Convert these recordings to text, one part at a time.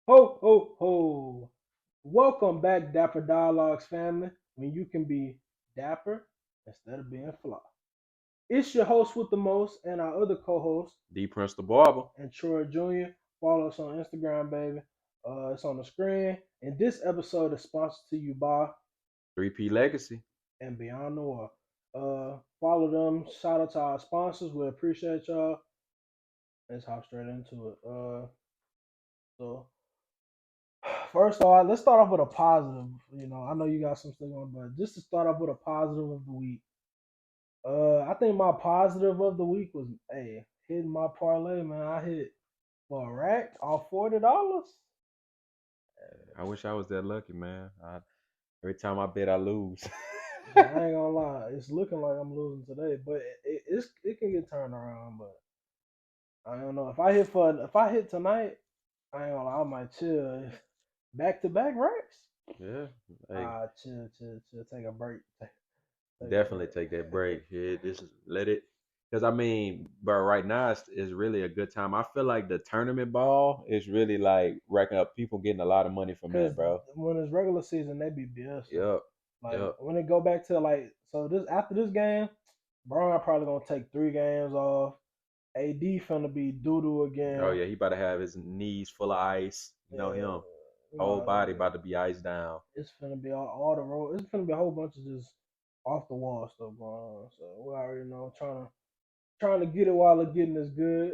Ho, ho, ho. Welcome back, Dapper Dialogues family, when you can be dapper instead of being fly. It's your host with the most and our other co host, D Prince the Barber. and Troy Jr. Follow us on Instagram, baby. It's on the screen. And this episode is sponsored to you by 3P Legacy. and Beyond Noir. Follow them. Shout out to our sponsors. We appreciate y'all. Let's hop straight into it. So First of all, let's start off with a positive. I know you got some stuff on, but just to start off with a positive of the week. I think my positive of the week was, hey, hitting my parlay, man. I hit for a rack off $40. I wish I was that lucky, man. Every time I bet, I lose. Man, I ain't gonna lie, it's looking like I'm losing today, but it can get turned around. But I don't know if I hit tonight, I ain't gonna lie, I might chill. Back to back racks. Yeah, hey, Chill. Take a break. Take a definitely take that break. break. Yeah, this is let it. Because I mean, but right now it's really a good time. I feel like the tournament ball is really like racking up people getting a lot of money from Because that, bro. when it's regular season, they be BSing. Yep, Like yep. when it go back to like so this after this game, Brown probably gonna take 3 games off. AD finna be doo doo Oh again. yeah, he about to have his knees full of ice. You know Yeah, him, whole no, body about to be iced down. it's finna be all the road. It's finna be a whole bunch of just off the wall stuff going on. So we already know trying to get it while the getting is good.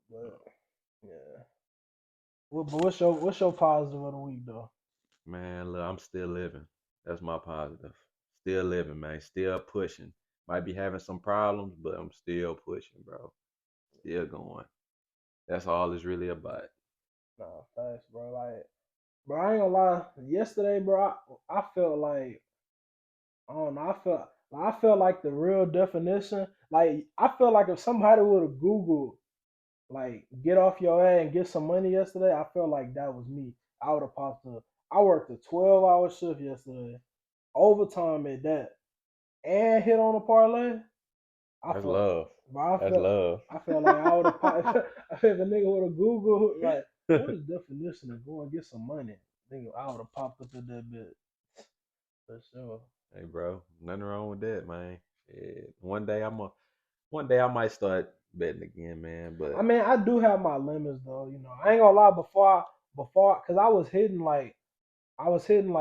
But yeah, but what's your positive of the week though? Man, look, I'm still living. That's my positive. Still living, man. Still pushing. Might be having some problems, but I'm still pushing, bro. Still going. That's all it's really about. Nah, facts, bro. Like, bro, I ain't gonna lie. Yesterday, bro, I felt like I don't know. I felt like the real definition. Like I felt like if somebody would have Googled like get off your ass and get some money yesterday, I felt like that was me. I would have popped up. I worked a 12-hour shift yesterday, overtime at that, and hit on a parlay. I That's felt, love. bro, That's love. I felt like I would have popped. If a nigga would have Googled like what is definition of go and get some money, nigga, I would have popped up in that bit for sure. Hey, bro. Nothing wrong with that, man. Shit. One day I might start betting again, man. I But mean, I do have my limits though. I ain't gonna lie. Cause I was hitting like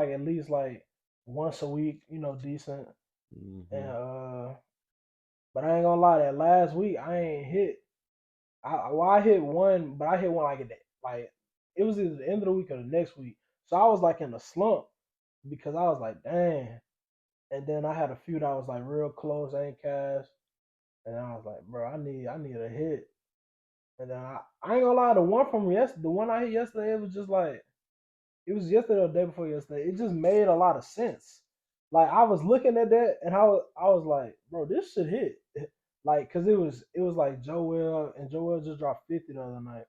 at least like once a week. Decent. And hmm but I ain't gonna lie. That last week I ain't hit. I hit one, but I hit one like like it was either the end of the week or the next week. So I was like in a slump because I was like, dang. And then I had a few that was like real close, ain't cash. And I was like, bro, I need a hit. And then I ain't gonna lie, the one I hit yesterday, it was just like it was yesterday or the day before yesterday. It just made a lot of sense. Like I was looking at that and I was like, bro, this should hit. Like, cause it was like Joel just dropped 50 the other night.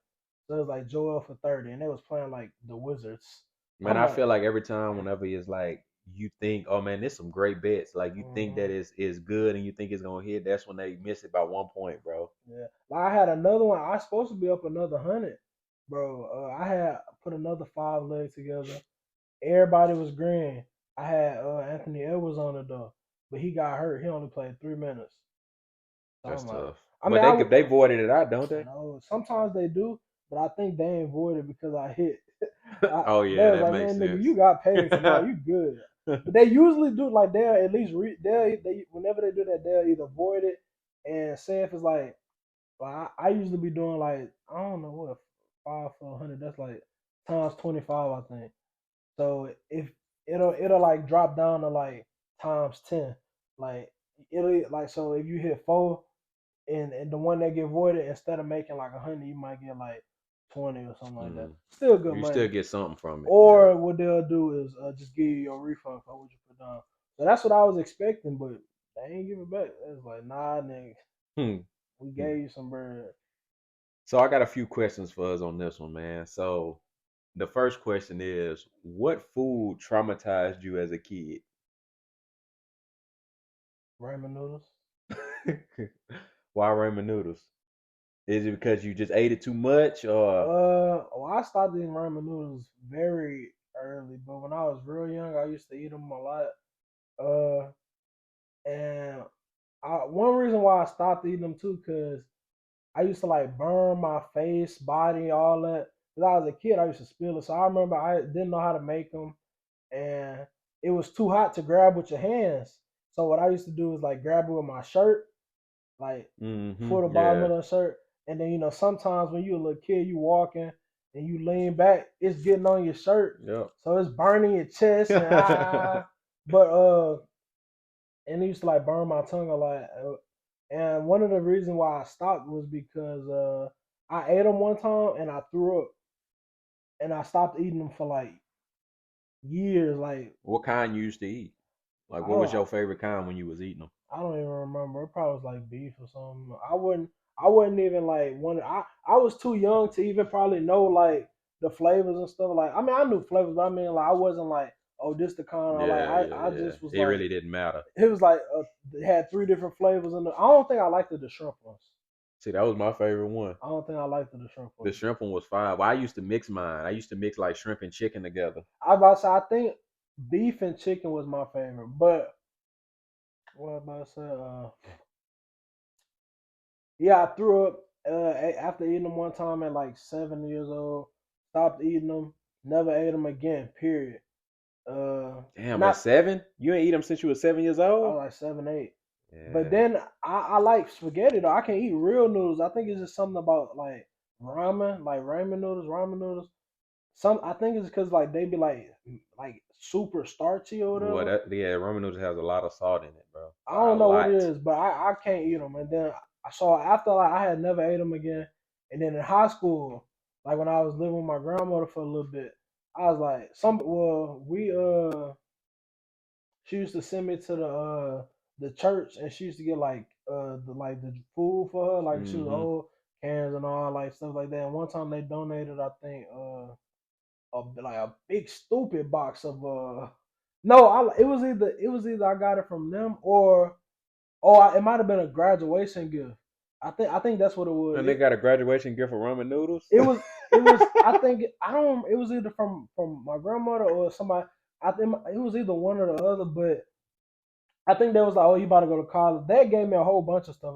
So it was like Joel for 30, and they was playing like the Wizards. man, I'm I like, feel like every time whenever it's like you think, oh man, there's some great bets. Like you think that mhm, is good and you think it's gonna hit, that's when they miss it by 1 point, bro. yeah. Like I had another one. I was supposed to be up another 100, bro. I had put another 5 legs together. Everybody was green. I had Anthony Edwards on it though, but he got hurt. He only played 3 minutes. So That's I'm like, tough. I But mean, they voided it out, don't they? sometimes they do, but I think they ain't voided because I hit. Oh They yeah, was that like, makes man, nigga, sense. you got paid tonight, you good. But they usually do like they'll at least they whenever they do that they'll either void it and say if it's like I usually be doing like I don't know what 5 for 100 that's like times 25 I think. So if it'll like drop down to like times 10. Like it'll like so if you hit four and the one that get voided instead of making like 100, you might get like 20 or something like that. Mm. Still good You still money. get something from it. Yeah. Or what they'll do is just give you your refund for what you put down. So that's what I was expecting, but they ain't give it back. It's like, nah, nigga, Hmm. we Hmm. gave you some bread. So I got a few questions for us on this one, man. So the first question is, what food traumatized you as a kid? Ramen noodles. Why ramen noodles? Is it because you just ate it too much, or Well, I started eating ramen noodles very early, but when I was real young, I used to eat them a lot. Uh, and one reason why I stopped eating them too, cause I used to like burn my face, body, all that. Cause I was a kid, I used to spill it. So I remember I didn't know how to make them, and it was too hot to grab with your hands. So what I used to do is like grab it with my shirt, like for the bottom of yeah, the shirt. And then sometimes when you're a little kid, you walking and you lean back, it's getting on your shirt, yep. so it's burning your chest and But and it used to like burn my tongue a lot. And one of the reasons why I stopped was because I ate them one time and I threw up, and I stopped eating them for like years. Like What kind you used to eat? Like, I what was don't your favorite kind when you was eating them? I don't even remember. It probably was like beef or something. I wouldn't even like want. I was too young to even probably know like the flavors and stuff. Like I mean I knew flavors, but I mean like I wasn't like, oh, this the kind. Or like Yeah, yeah, I yeah. just was It like, really didn't matter. it was like it had three different flavors in the. I don't think I liked the shrimp ones. See, that was my favorite one. I don't think I liked the shrimp The ones. shrimp one was fine. Well, I used to mix mine. I used to mix like shrimp and chicken together. I was about to say I think beef and chicken was my favorite, but what was I about to say? Yeah, I threw up after eating them one time at like 7 years old. Stopped eating them. Never ate them again. Period. Damn, at Not. 7? You ain't eat them since you were 7 years I old? was like 7, 8. But Yeah. then I like spaghetti though. I can eat real noodles. I think it's just something about like ramen, like ramen noodles. Some I think it's because like they be like super starchy or Well, whatever. yeah, ramen noodles has a lot of salt in it, bro. I Like a don't know what it lot. is, but I can't eat them. And then I saw after like I had never ate them again. And then in high school, like when I was living with my grandmother for a little bit, I was like, we she used to send me to the church, and she used to get the food for her, like she was Mm-hmm. old cans and all like stuff like that. And one time they donated, I think, like a big stupid box of no, it was either I got it from them or it might have been a graduation gift. I think that's what it was. And they got a graduation gift for ramen noodles? It was it was I think I don't it was either from my grandmother or somebody. I think it was either one or the other, but I think they was like, oh, you about to go to college. They gave me a whole bunch of stuff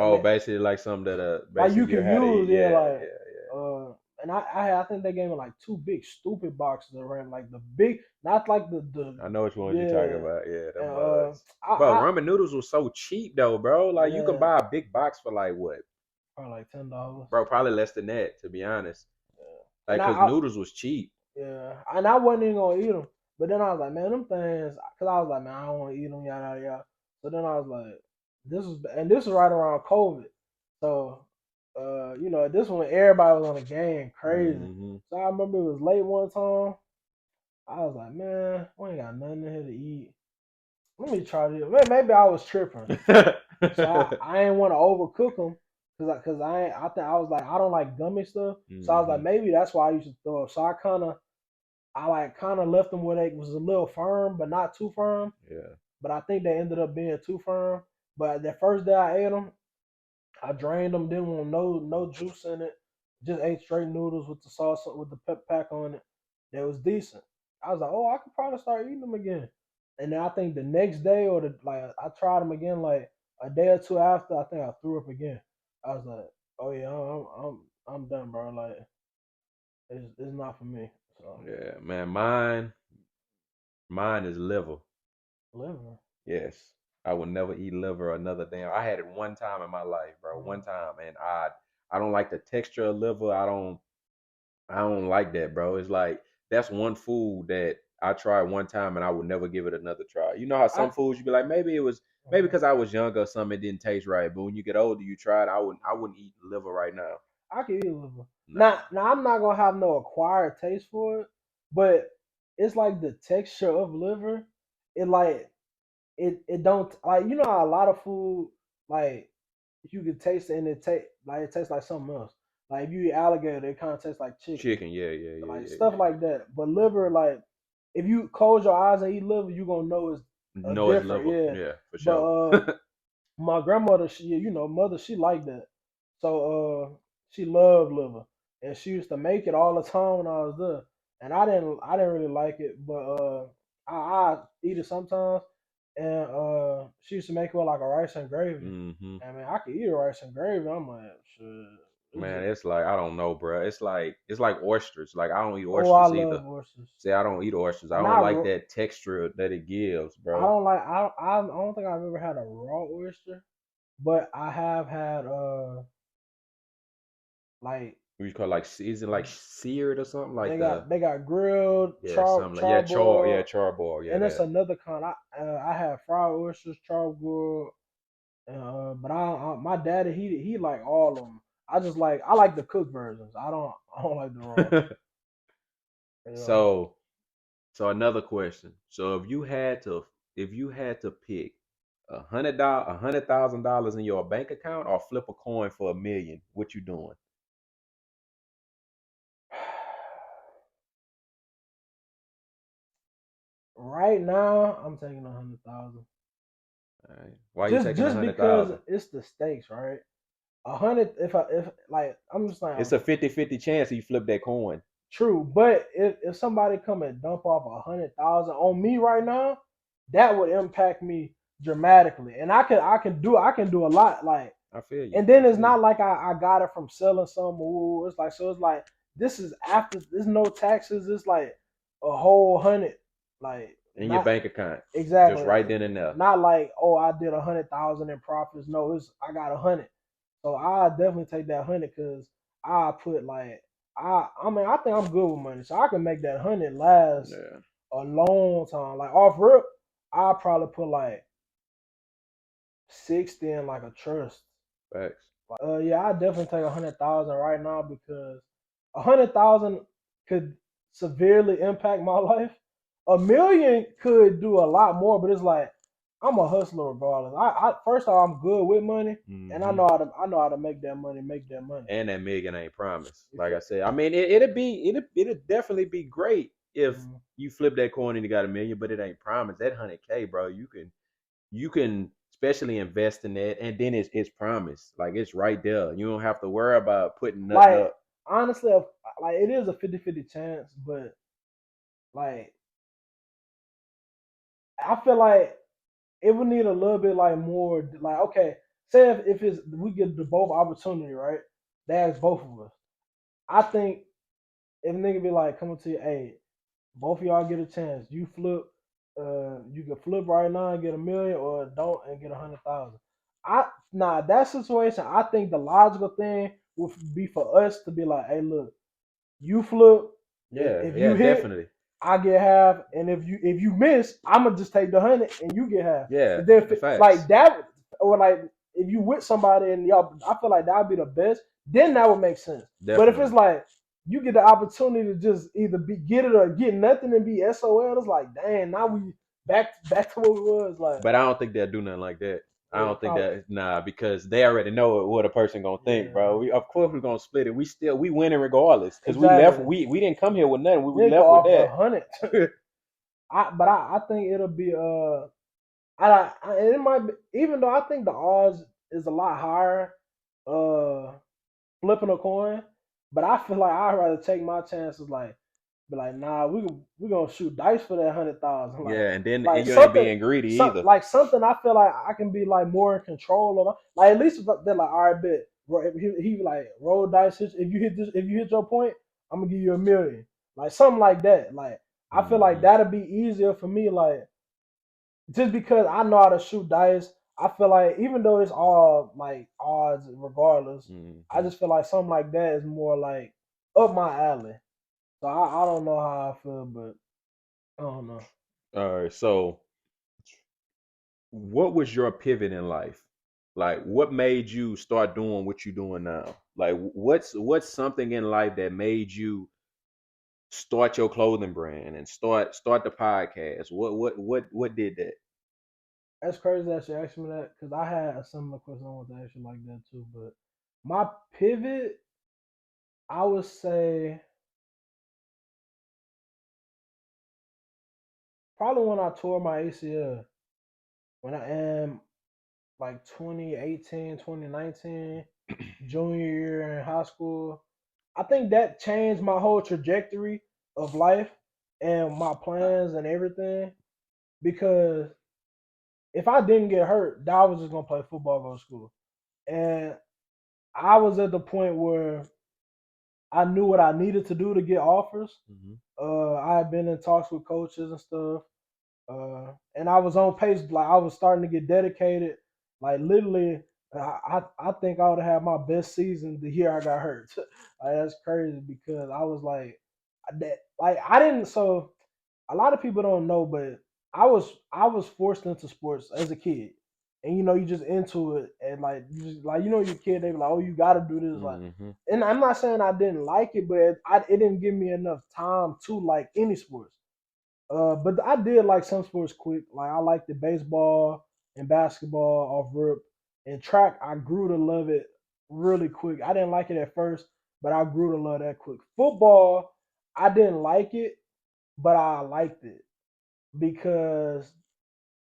I Oh, mean, basically like something that like basically you you can had to use, eat. yeah, Yeah, like yeah, yeah. uh, and I think they gave me like two big stupid boxes of ramen, like the big, not like the I know which ones you're talking yeah, about. Yeah, and them mugs. I Bro, I ramen noodles was so cheap though, bro. Like you can yeah, buy a big box for like what? probably like $10. Bro, probably less than that, to be honest. Yeah. And Like, cause noodles was cheap. yeah, and I wasn't even gonna eat them, but then I was like, man, them things, cause I was like, man, I don't want to eat them, yada yada yada. So then I was like, this was right around COVID, so this one everybody was on the game crazy. Mm-hmm. So I remember it was late one time. I was like, man, we ain't got nothing here to eat. Let me try this. Maybe I was tripping. So I ain't want to overcook them cause I think I was like I don't like gummy stuff. So I was like Mm-hmm. maybe that's why I used to throw up. So I kind of left them where they was a little firm but not too firm. Yeah. But I think they ended up being too firm. But the first day I ate them, I drained them. Didn't want no juice in it. Just ate straight noodles with the sauce with the pep pack on it. That was decent. I was like, oh, I could probably start eating them again. And then I think the next day I tried them again like a day or two after. I think I threw up again. I was like, oh yeah, I'm done, bro. Like it's not for me. So Yeah, man. Mine is liver. liver. Yes. I would never eat liver another damn. I had it one time in my life, bro. One time. And I don't like the texture of liver. I don't like that, bro. It's like that's one food that I tried one time and I would never give it another try. You know how I some foods you be like, maybe because I was younger or something it didn't taste right. But when you get older, you try it. I wouldn't eat liver right now. I can eat liver. Nah. Now I'm not gonna have no acquired taste for it, but it's like the texture of liver. It like it don't like how a lot of food like you can taste it and it tastes like something else. Like if you eat alligator, it kind of tastes like chicken, Chicken, yeah, yeah, yeah, like yeah, stuff yeah. like that. But liver, like if you close your eyes and eat liver, you gonna know it's a No, it's different. liver. Yeah, Yeah, for but sure. my grandmother, mother, she liked that. So she loved liver, and she used to make it all the time when I was there. And I didn't really like it, but I eat it sometimes. And she used to make it with like a rice and gravy. Hmm. I mean, I could eat a rice and gravy. I'm like, shit. It's Man, just, it's like I don't know, bro. It's like oysters. Like I don't eat oh, I oysters either. love oysters. See, I don't eat oysters. I don't Not, like that texture that it gives, I bro. don't like. I don't think I've ever had a raw oyster, but I have had like We call it like is it like seared or something like they got grilled, yeah, something like yeah, charboiled, charbroil, yeah, and it's that. another kind. I had fried oysters, charboiled, but my daddy he like all of them. I like the cooked versions. I don't like the raw. You know. So so another question. So if you had to pick $100,000 in your bank account or flip a coin for 1 million, what you doing? Right now, I'm taking 100,000. All right. Why you Just taking a just hundred because thousand? it's the stakes, right? 100. If like I'm just like It's a 50-50 chance you flip that coin. true, but if somebody come and dump off 100,000 on me right now, that would impact me dramatically, and I can do a lot. Like, I feel you. and then I it's feel you. not like I got it from selling some. Ooh, it's like this is after there's no taxes. It's like a whole hundred, like In your not bank account. Just exactly, right then and there. not like oh I did 100,000 in profits. No, it's I got 100. So I definitely take that 100 because I put like I mean I think I'm good with money, so I can make that 100 last Yeah. a long time. Like off rip, I probably put like 60 in like a trust. Facts. Yeah, I definitely take 100,000 right now because 100,000 could severely impact my life. 1 million could do a lot more, but it's like I'm a hustler regardless. I first of all I'm good with money, and I Hmm. know how to I know how to make that money. Make that money. And that million ain't promised. You Like feel? I said, I mean, it'd definitely be great if Mhm. you flip that coin and you got 1 million, but it ain't promised. That 100K, bro, you can especially invest in that, and then it's promised. Like it's right there. You don't have to worry about putting nothing Like up. honestly, like it is a 50-50 chance, but like I feel like it would need a little bit like more like okay, say if it's we get the both opportunity, right? They ask both of us. I think if a nigga be like coming to you, hey, both of y'all get a chance. You can flip right now and get 1 million or don't and get 100,000. That situation, I think the logical thing would be for us to be like, hey, look, you flip. Yeah, If yeah, you hit, definitely. I get half, and if you miss, I'ma just take the 100 and you get half. Yeah, And then the like facts. that, or like if you with somebody and y'all, I feel like that would be the best. Then that would make sense. But if it's Definitely. like you get the opportunity to just either get it or get nothing and be SOL, it's like damn. Now we back to what we was like. But I don't think they'll do nothing like that. I Yeah, don't think probably. that nah, because they already know what a person gonna think, Yeah, bro. We of course we're gonna split it. We winning regardless. Cause we left exactly. we didn't come here with nothing. We Nigga left with offered a that. hundred. I think it'll be it might be, even though I think the odds is a lot higher uh flipping a coin, but I feel like I'd rather take my chances like be like nah we gonna shoot dice for that 100,000 Yeah, and then like you ain't something being greedy either. something I feel like I can be like more in control of like at least if they're like all right bet if he like roll dice if you hit your point I'm gonna give you 1 million like something like that like I feel like Hmm. that'd be easier for me like just because I know how to shoot dice, I feel like even though it's all like odds regardless, I Hmm. just feel like something like that is more like up my alley. So I don't know how I feel, but I don't know. All right. So what was your pivot in life? Like what made you start doing what you're doing now? Like what's something in life that made you start your clothing brand and start the podcast? What did that? That's crazy that you asked me that because I had a similar question I want to ask you like that too. But my pivot, I would say probably when I tore my ACL when I am like 2018, 2019. junior year in high school. I think that changed my whole trajectory of life and my plans and everything because if I didn't get hurt, I was just gonna play football, go to school. And I was at the point where I knew what I needed to do to get offers. Hmm. I had been in talks with coaches and stuff. And I was on pace, like I was starting to get dedicated. Like literally, I think I would have had my best season the year I got hurt. Like that's crazy because I was that like I didn't. So a lot of people don't know, but I was forced into sports as a kid, and you just into it, and like you just like your kid, they be like, oh, you got to do this, like, Hmm. and I'm not saying I didn't like it, but it didn't give me enough time to like any sports. But I did like some sports quick. Like I liked the baseball and basketball off rip, and track. I grew to love it really quick. I didn't like it at first, but I grew to love that quick. Football, I didn't like it, but I liked it because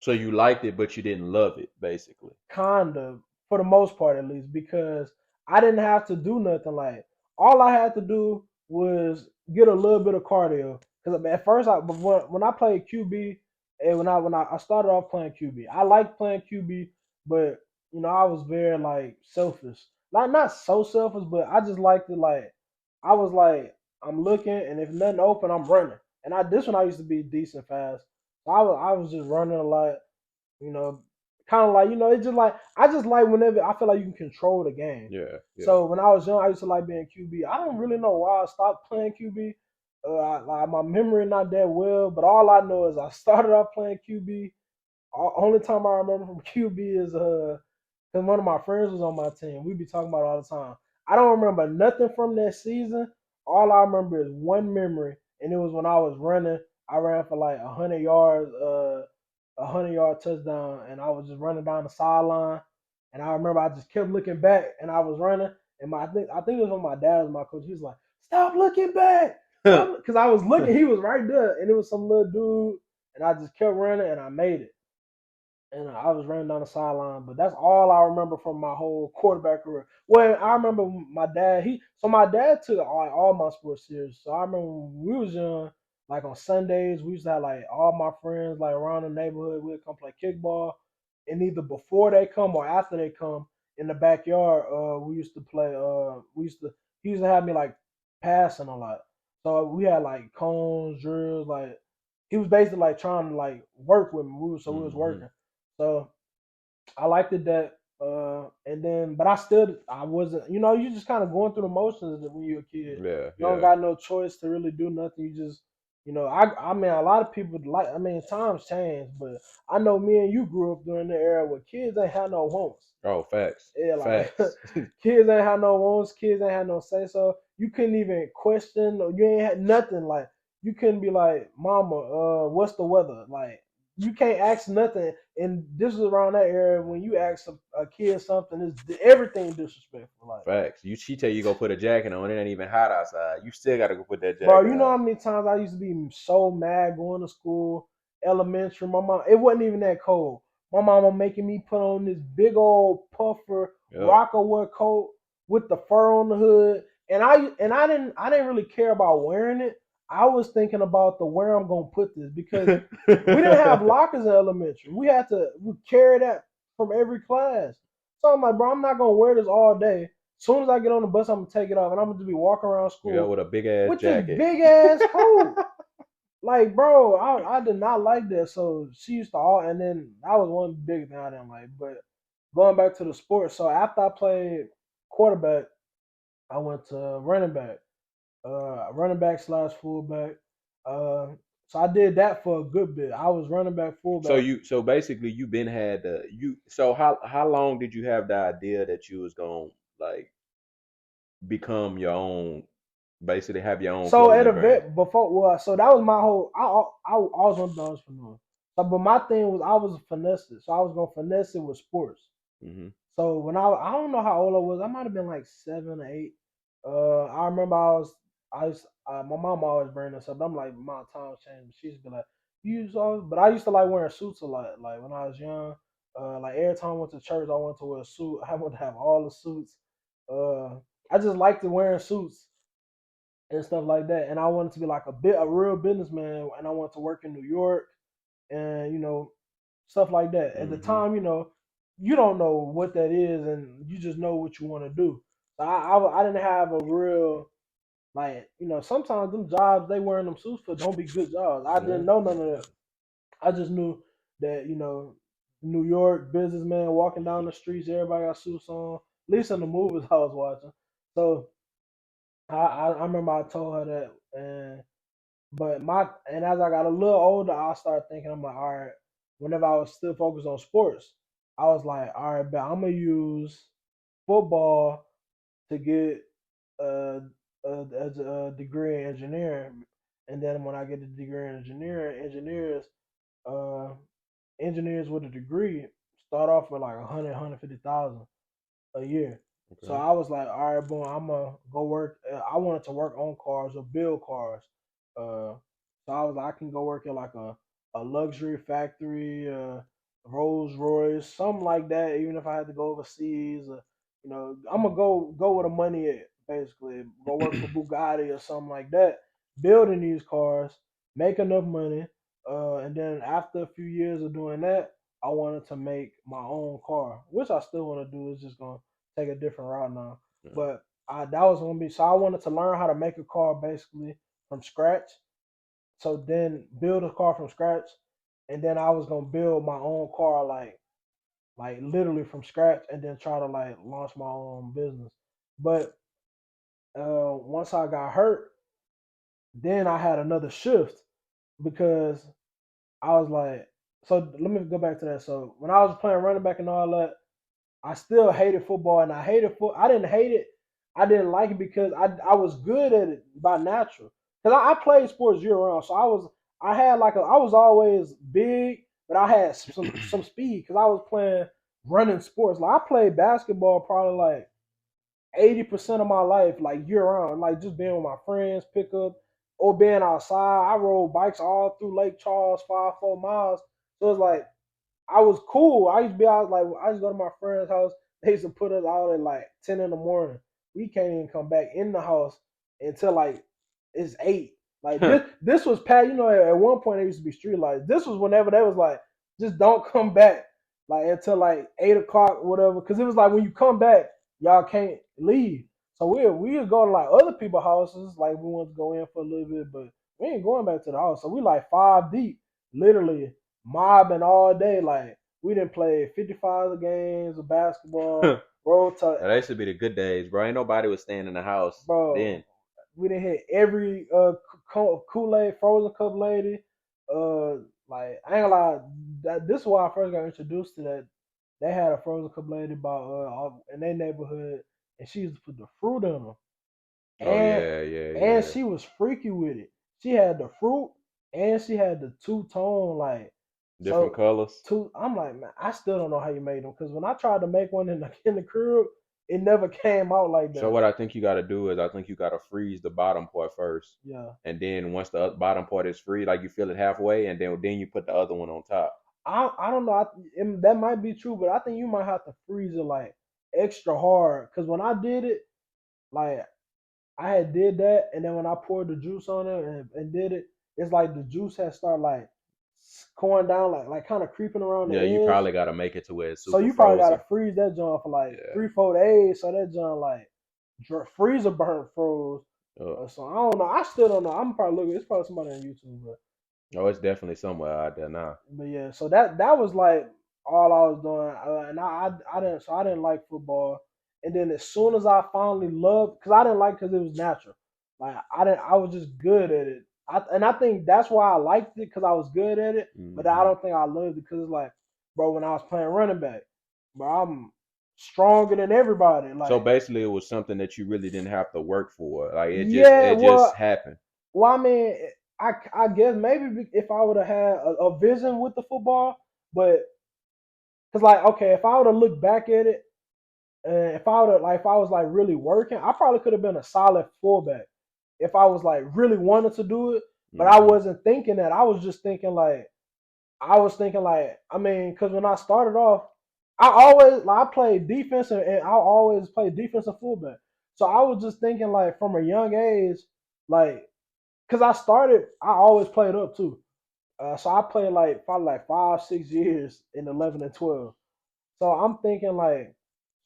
So you liked it, but you didn't love it, basically. kind of for the most part at least because I didn't have to do nothing. Like all I had to do was get a little bit of cardio because at first but when I played QB and when I started off playing QB, I liked playing QB, but I was very like selfish, like not so selfish, but I just liked it. Like I was like I'm looking, and if nothing open, I'm running. And this one I used to be decent fast. So I was just running a lot, you know, kind of like it's just like I just like whenever I feel like you can control the game. Yeah, yeah. So when I was young, I used to like being QB. I don't really know why I stopped playing QB. Like my memory not that well, but all I know is I started off playing QB. Only time I remember from QB is because one of my friends was on my team. We be talking about it all the time. I don't remember nothing from that season. All I remember is one memory, and it was when I was running. I ran for like 100 yards, 100 yard touchdown, and I was just running down the sideline. And I remember I just kept looking back, and I was running. And I think it was when my dad was my coach. He was like, "Stop looking back, stop," because I was looking. He was right there, and it was some little dude, and I just kept running, and I made it, and I was running down the sideline. But that's all I remember from my whole quarterback career. Well, I remember my dad. My dad took all my sports serious. So I remember when we was young, like on Sundays, we used to have like all my friends like around the neighborhood. We'd come play kickball, and either before they come or after they come in the backyard, we used to play. He used to have me like passing a lot. So we had like cones, drills, like he was basically like trying to like work with me. We was Hmm. working. So I liked it that and then but I wasn't you just kind of going through the motions when you're a kid. Yeah, You don't yeah. got no choice to really do nothing. You just I mean a lot of people like I mean times change, but I know me and you grew up during the era where kids ain't had no wants. Oh, facts, Yeah, like facts. kids ain't had no wants, kids ain't had no say so. You couldn't even question or you ain't had nothing. Like you couldn't be like, Mama, what's the weather? Like you can't ask nothing. And this is around that area when you ask a kid something, it's everything disrespectful. Like, Facts. She tell you go put a jacket on. It ain't even hot outside. You still gotta go put that bro, jacket you know on. how many times I used to be so mad going to school, elementary. My mom, it wasn't even that cold. My mama making me put on this big old puffer Yep. rockaware coat with the fur on the hood, and I didn't really care about wearing it. I was thinking about the where I'm gonna put this because we didn't have lockers in elementary. We carry that from every class. So I'm like, bro, I'm not gonna wear this all day. As soon as I get on the bus, I'm gonna take it off, and I'm gonna just be walking around You go school with a big ass with this jacket. big ass coat. Like, bro, I did not like that. So she used to all, and then that was one big thing I didn't like. But going back to the sport, so after I played quarterback, I went to running back slash fullback. Uh, so I did that for a good bit. I was running back, fullback. So basically you been had the you so how long did you have the idea that you was gonna like become your own, basically have your own So at clothing a brand? vet before, well, so that was my whole. I always wanted to be an entrepreneur. So, but my thing was I was a finesse it. So I was gonna finesse it with sports. Hmm. So when I don't know how old I was. I might have been like 7 or 8. I remember my mom always bring this up. I'm like, my times changed. She used to be like, you used to always, but I used to like wearing suits a lot. Like when I was young, like every time I went to church, I wanted to wear a suit. I wanted to have all the suits. I just liked wearing suits and stuff like that. And I wanted to be like a real businessman, and I wanted to work in New York and stuff like that. At the Mm-hmm. time, you don't know what that is, and you just know what you want to do. So I didn't have a real like sometimes them jobs they wearing them suits for don't be good jobs. I Yeah. didn't know none of that. I just knew that New York businessman walking down the streets, everybody got suits on. At least in the movies I was watching. So I remember I told her that, and as I got a little older, I started thinking I'm like, all right. Whenever I was still focused on sports, I was like, all right, but I'm gonna use football to get a, a degree in engineering, and then when I get the degree in engineering, uh, engineers with a degree start off with like 150,000 a year. So Okay. I was like, all right, boom, I'm gonna go work. I wanted to work on cars or build cars. Uh, so I was like, I can go work at like a luxury factory, Rolls Royce, something like that. Even if I had to go overseas, I'm gonna go where the money at. Basically, go work for Bugatti or something like that, building these cars, make enough money, and then after a few years of doing that, I wanted to make my own car, which I still want to do. It's just gonna take a different route now. Yeah. But that was gonna be so. I wanted to learn how to make a car basically from scratch. So then build a car from scratch, and then I was gonna build my own car like literally from scratch, and then try to like launch my own business. But once I got hurt, then I had another shift because I was like, so let me go back to that. So when I was playing running back and all that, I still hated football, and I hated foot. I didn't hate it. I didn't like it because I was good at it by natural. Because I played sports year round, so I was always big, but I had some speed because I was playing running sports. Like I played basketball probably like 80% of my life, like year round, like just being with my friends, pick up or being outside. I rode bikes all through Lake Charles, 5 4 miles. So it's like I was cool. I used to be out like I used to go to my friend's house. They used to put us out at like 10 in the morning. We can't even come back in the house until like it's 8. Like this was past, at one point there used to be street lights. This was whenever they was like, just don't come back like until like 8 o'clock, whatever. Cause it was like when you come back, y'all can't leave. So we would go to like other people's houses, like we wanted to go in for a little bit, but we ain't going back to the house. So we like 5 deep, literally mobbing all day. Like we didn't play 55 games of basketball, road to Now, that should be the good days, bro. Ain't nobody was staying in the house bro. then. We didn't hit every Kool Aid frozen cup lady. Uh, like I ain't gonna lie, this is why I first got introduced to that. They had a frozen cup lady about in their neighborhood, and she used to put the fruit in them, Oh and yeah, yeah, and yeah. she was freaky with it. She had the fruit, and she had the two tone like Different so. colors. Two, I'm like, man, I still don't know how you made them because when I tried to make one in the crib, it never came out like So that. what I think you got to do is I think you got to freeze the bottom part first, Yeah. and then once the bottom part is free, like you feel it halfway, and then you put the other one on top. I don't know. That might be true, but I think you might have to freeze it like extra hard. Cause when I did it, like I had did that, and then when I poured the juice on it and did it, it's like the juice had started like going down, like kind of creeping around the Yeah, you edge. probably got to make it to where it's So super you probably frozen. gotta freeze that joint for like Yeah. 3 4 days. So that joint like freezer burnt froze. Oh, So I don't know. I still don't know. I'm probably looking. It's probably somebody on YouTube, oh, it's definitely somewhere out there now. but yeah, so that was like all I was doing, and I didn't like football, and then as soon as I finally loved, because I didn't like because it was natural, like I was just good at it, and I think that's why I liked it because I was good at it, but I Hmm. don't think I loved it because it's like, bro, when I was playing running back, bro, I'm stronger than everybody, So like basically, it was something that you really didn't have to work for. Like yeah, it just happened. well, I mean, I guess maybe if I would have had a vision with the football, but cause like okay, if I would have looked back at it, and if I would have like if I was like really working, I probably could have been a solid fullback if I was like really wanted to do it. But I Hmm. wasn't thinking that. I was just thinking like I was thinking like I mean, cause when I started off, I played defense and I always played defense and fullback. So I was just thinking like from a young age, like because I always played up too. So I played like probably like 5, 6 years in 11 and 12. So I'm thinking like,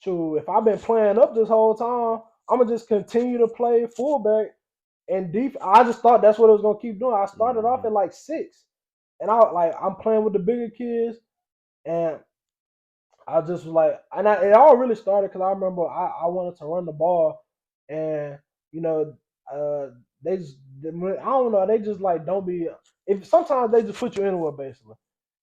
shoot, if I've been playing up this whole time, I'm gonna just continue to play fullback and deep. I just thought that's what I was gonna keep doing. I started off Hmm. at like 6, and I'm playing with the bigger kids, and I just was like, it all really started because I remember I wanted to run the ball, and you know, uh, they just I don't know, they just like don't be if sometimes they just put you anywhere basically,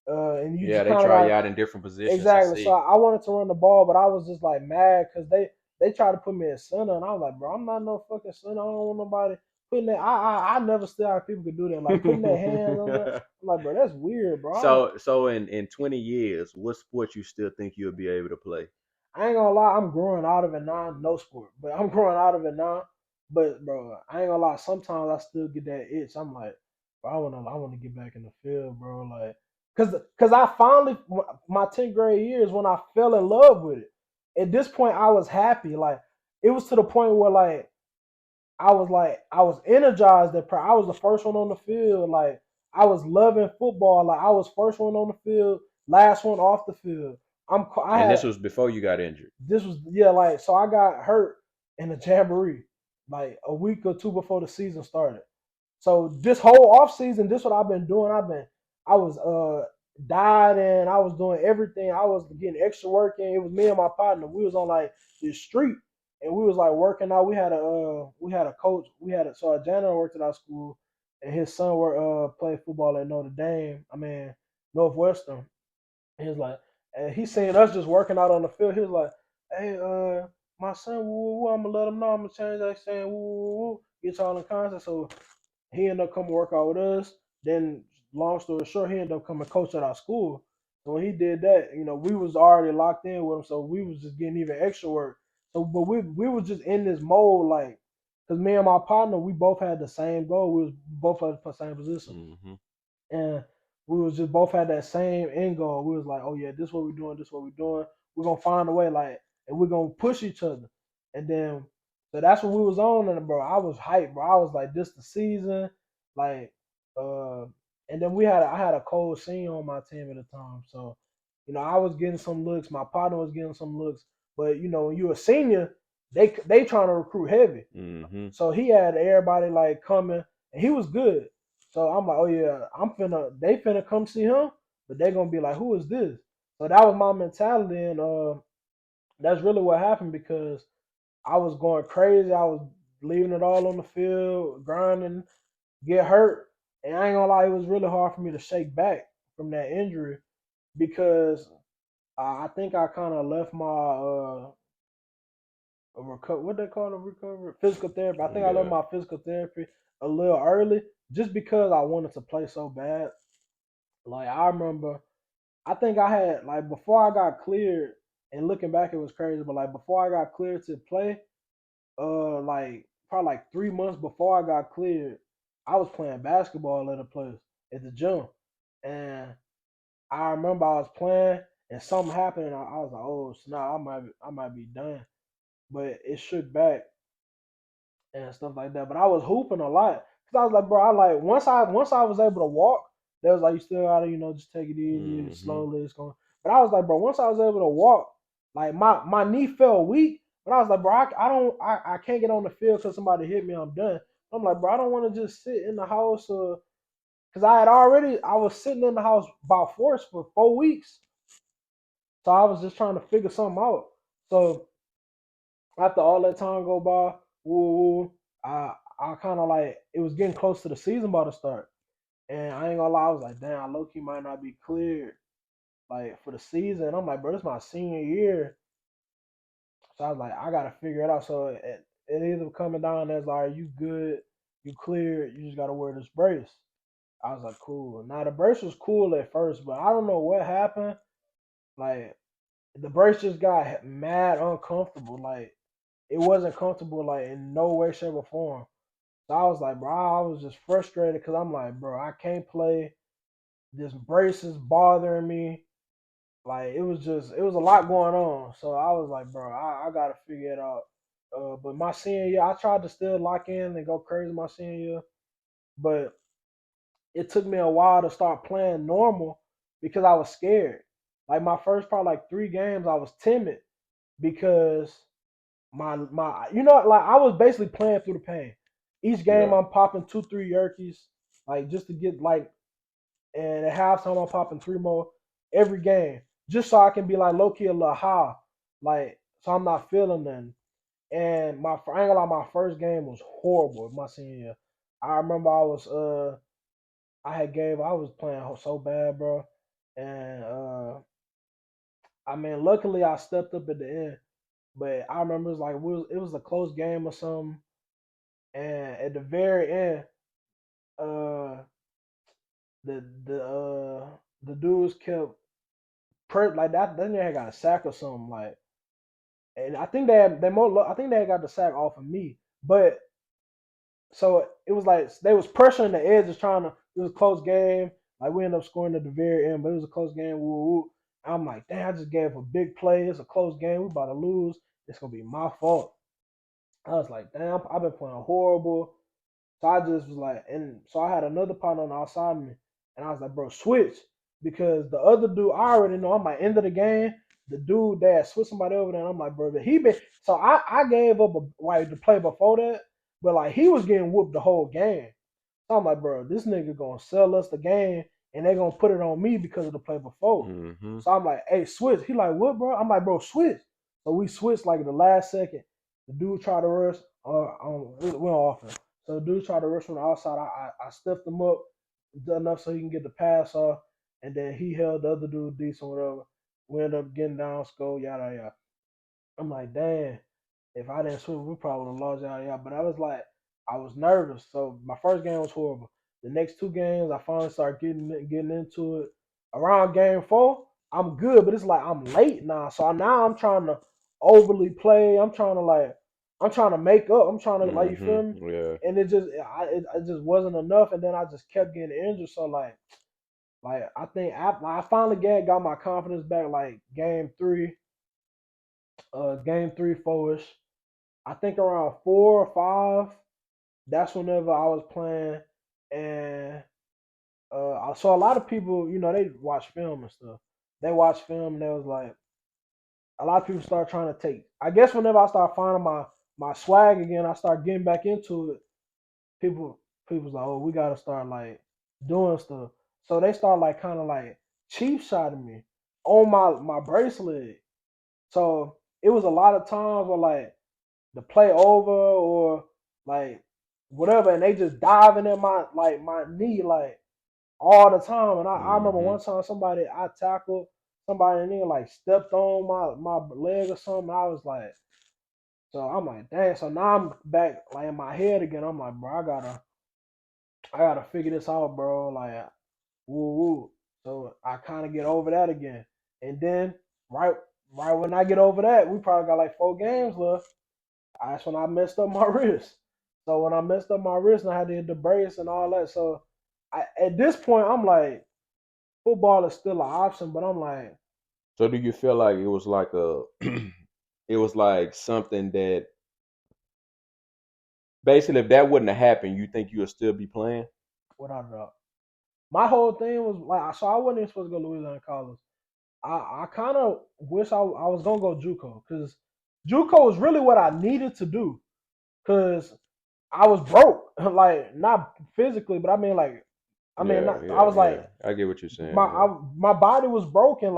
and you Yeah, just they kind of try you got out in different positions and exactly. So see. I wanted to run the ball, but I was just like mad because they tried to put me in center, and I was like, bro, I'm not no fucking center. I don't want nobody putting that. I never still how people could do that, like putting their hands on the. I'm like, bro, that's weird, bro. So in 20 years, what sport you still think you'll be able to play? I ain't gonna lie, I'm growing out of it now. No sport, but I'm growing out of it now. But bro, I ain't gonna lie. Sometimes I still get that itch. I'm like, bro, I wanna get back in the field, bro. Like, cause I finally my 10th grade years when I fell in love with it. At this point, I was happy. Like, it was to the point where I was energized. I was the first one on the field. Like, I was loving football. Like, I was first one on the field, last one off the field. I And this had was before you got injured. this was yeah, like so I got hurt in the jamboree like a week or two before the season started. So this whole off season, this what I've been doing. I was dieting, I was doing everything. I was getting extra work in. It was me and my partner. We was on like this street and we was like working out. We had a coach. So a janitor worked at our school and his son were played football at Notre Dame. I mean Northwestern. He was like, and he seen us just working out on the field. He was like, "Hey, my son, woo, woo, I'm gonna let him know. I'm gonna change that saying, woo, woo, woo, get y'all in contact." So he ended up coming work out with us. Then, long story short, he ended up coming coach at our school. So when he did that, we was already locked in with him, so we was just getting even extra work. So, but we was just in this mode, like, cause me and my partner, we both had the same goal. We was both at the same position Hmm. and we was just both had that same end goal. We was like, oh yeah, this is what we're doing, this is what we're doing. We're gonna find a way, like, and we're gonna push each other. And then so that's what we was on, and bro, I was hyped, bro. I was like, this the season, like, uh, and then I had a cold scene on my team at the time, so I was getting some looks, my partner was getting some looks, but when you're a senior, they trying to recruit heavy. Hmm. So he had everybody like coming, and he was good. So I'm like, oh yeah, they finna come see him, but they gonna be like, who is this? So that was my mentality, and that's really what happened because I was going crazy. I was leaving it all on the field, grinding, get hurt, and I ain't gonna lie, it was really hard for me to shake back from that injury because I think I kind of left my what they call it, recovery physical therapy. I think I left Yeah. my physical therapy a little early just because I wanted to play so bad. Like I remember, I think I had like before I got cleared, and looking back it was crazy, but like before I got cleared to play, like probably like 3 months before I got cleared, I was playing basketball at a place at the gym, and I remember I was playing and something happened, and I was like, oh, so now I might be done, but it shook back and stuff like that. But I was hooping a lot because I was like, bro, I like once I was able to walk, they was like, you still gotta just take it easy, Hmm. slowly. It's going. But I was like, bro, once I was able to walk, like my knee felt weak, but I was like, bro, I can't get on the field because somebody hit me. I'm done. I'm like, bro, I don't want to just sit in the house because I was sitting in the house about force for 4 weeks, so I was just trying to figure something out. So after all that time go by, woo, woo, I kind of like it was getting close to the season about to start, and I ain't gonna lie, I was like, damn, low key might not be cleared like for the season. I'm like, bro, this is my senior year, so I was like, I gotta figure it out. So it either coming down as like, you good, you cleared, you just gotta wear this brace. I was like, cool. Now the brace was cool at first, but I don't know what happened. Like the brace just got mad uncomfortable. Like it wasn't comfortable like in no way, shape, or form. So I was like, bro, I was just frustrated because I'm like, bro, I can't play. This brace is bothering me. Like it was a lot going on. So I was like, bro, I gotta figure it out. But my senior year, I tried to still lock in and go crazy my senior year, but it took me a while to start playing normal because I was scared. Like my first probably like 3 games, I was timid because my you know like I was basically playing through the pain. Each game Yeah. I'm popping 2 3 yerkies like just to get like and at halftime I'm popping 3 more every game just so I can be like low key a little high like so I'm not feeling nothing. And my I ain't gonna lie, my first game was horrible my senior year. I remember I was playing so bad, bro, and I mean luckily I stepped up at the end. But I remember it was like it was a close game or something, and at the very end, uh, the the uh the dudes kept like that. Then they had got a sack or something like, and I think I think they had got the sack off of me. But so it was like they was pressuring the edges trying to. It was a close game. Like we ended up scoring at the very end, but it was a close game. Woo, woo. I'm like, damn, I just gave a big play. It's a close game. We about to lose. It's gonna be my fault. I was like, damn, I've been playing horrible. So I just was like, and so I had another partner on the outside of me, and I was like, bro, switch because the other dude I already know. I'm like, end of the game, the dude that switched somebody over there. And I'm like, bro, but he been so I gave up like the play before that, but like he was getting whooped the whole game. So I'm like, bro, this nigga gonna sell us the game and they gonna put it on me because of the play before. Mm-hmm. So I'm like, hey, switch. He like, what, bro? I'm like, bro, switch. So we switched like the last second. The dude tried to rush. We on offense. So the dude tried to rush from the outside. I stepped him up enough so he can get the pass off, and then he held the other dude decent, whatever. We ended up getting down, score, yada yada. I'm like, damn, if I didn't swim, we probably would have lost out. Yeah, but I was like, I was nervous. So my first game was horrible. The next 2 games, I finally started getting into it. Around game 4, I'm good, but it's like I'm late now. So now I'm trying to overly play. I'm trying to make up. I'm trying to like you Mm-hmm. feel me. Yeah. And it just wasn't enough. And then I just kept getting injured. So like I think I finally got my confidence back. Like game 3, 4ish. I think around 4 or 5. That's whenever I was playing, and I saw a lot of people. You know, they watch film and stuff. They watch film, and they was like, a lot of people start trying to take. I guess whenever I start finding my swag again, I start getting back into it. People people's like, oh, we gotta start like doing stuff. So they start like kind of like cheap shotting me on my bracelet. So it was a lot of times where like the play over or like whatever, and they just diving in my knee like all the time. And I remember Mm-hmm. one time somebody I tackled somebody and they like stepped on my leg or something. I was like, so I'm like, dang. So now I'm back like in my head again. I'm like, bro, I gotta figure this out, bro. Like, woo woo. So I kind of get over that again, and then right right when I get over that, we probably got like 4 games left. That's when I messed up my wrist. So when I messed up my wrist and I had to hit the brace and all that, so at this point I'm like, football is still an option, but I'm like, So do you feel like it was like a it was like something that basically if that wouldn't have happened, you think you would still be playing? without a doubt. My whole thing was like, so I wasn't even supposed to go to Louisiana College. I kind of wish I was gonna go JUCO because JUCO was really what I needed to do because I was broke, like not physically, but I mean, Yeah, not, I yeah, was yeah. like, I get what you're saying. Yeah. my body was broken.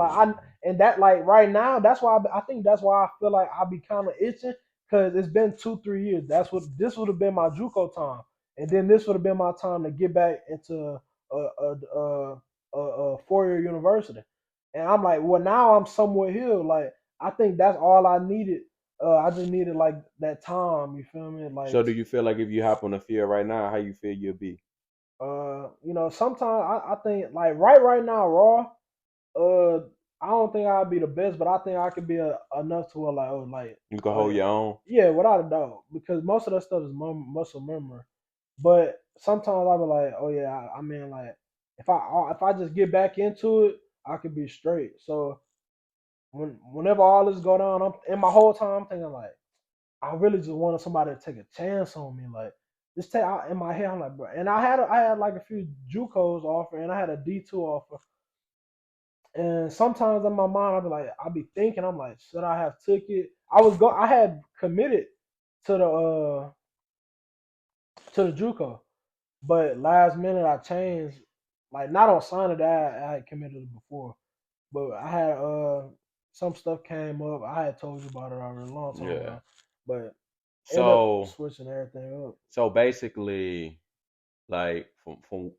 And that like right now, that's why I think that's why I feel like I be kind of itching because it's been 2 3 years. That's what this would have been my JUCO time, and then this would have been my time to get back into a 4 year university. And I'm like, well, now I'm somewhere here. Like I think that's all I needed. I just needed like that time. You feel me? So Like do you feel like if you hop on the field right now, how you feel you'll be? sometimes I think like right now, Raw. Uh, I don't think I'd be the best, but I think I could be enough to where like You can oh hold yeah, your own. yeah, without a doubt, because most of that stuff is muscle memory. But sometimes I'll be like, oh yeah, I mean like if I just get back into it, I could be straight. So whenever all this go down, I'm in my whole time I'm thinking like I really just wanted somebody to take a chance on me. Like just take out in my head, I'm like, bro. And I had like a few JUCOs offer, and I had a D2 offer. And sometimes in my mind, I'll be thinking, I'm like, should I have took it? I had committed to the JUCO, but last minute I changed. Like not on signing that I had committed it before, but I had some stuff came up. I had told you about it already a long time Yeah. ago, but end up So switching everything up so basically, like for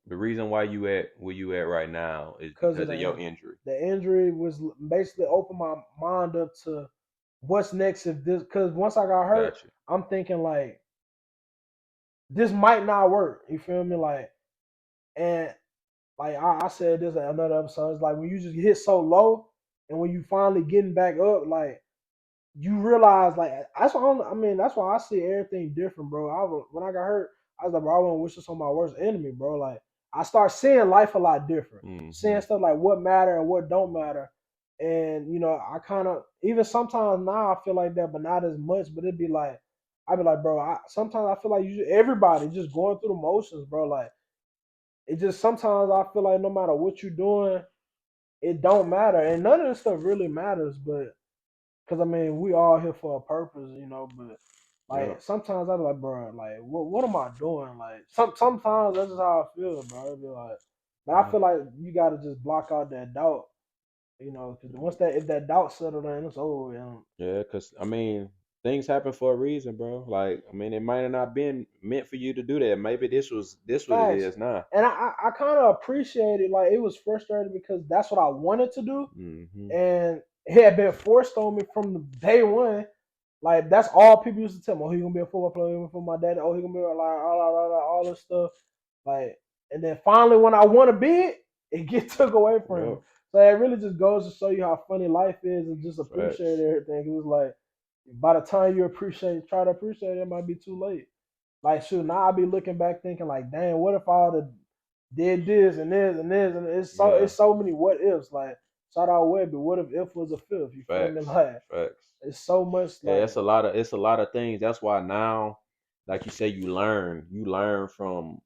the reason why you at where you at right now is because of because of your injury. the injury was basically opened my mind up to what's next if this because once I got hurt, Gotcha. I'm thinking like this might not work. You feel me? Like and like I said this at another episode. It's like when you just hit so low and when you finally getting back up, like you realize like that's why I mean that's why I see everything different, bro. When I got hurt, I was like, bro, I want to wish this on my worst enemy, bro. Like I start seeing life a lot different, seeing Hmm. stuff like what matter and what don't matter, and I kind of even sometimes now I feel like that, but not as much. But it'd be like I'd be like, bro, sometimes I feel like everybody just going through the motions, bro. Like it just sometimes I feel like no matter what you're doing, it don't matter, and none of this stuff really matters, but because I mean, we all here for a purpose, But Yeah. like sometimes I be like, bro, like what am I doing? Like sometimes that's just how I feel, bro. It be like, but I Yeah. feel like you got to just block out that doubt, because once that if that doubt settled in, it's over. Yeah, cause I mean, things happen for a reason, bro. Like, I mean, it might have not been meant for you to do that. Maybe this what it Facts, is now. and I kind of appreciate it. Like it was frustrating because that's what I wanted to do, Hmm. and it had been forced on me from the day one. Like that's all people used to tell me. Oh, he gonna be a football player even for my daddy. Oh, he gonna be like all this stuff. Like, and then finally when I want to be it get took away from me. Yep. So it really just goes to show you how funny life is and just appreciate Facts. everything. 'Cause it's like by the time you try to appreciate it, it might be too late. Like shoot, now I'll be looking back thinking like, damn, what if I would have did this and this and this and Yeah. it's so many what ifs. Like shout out Webby, what if was a fifth? You feel me? Facts. Like Facts. it's so much Yeah, like it's a lot of things. That's why now, like you say, you learn from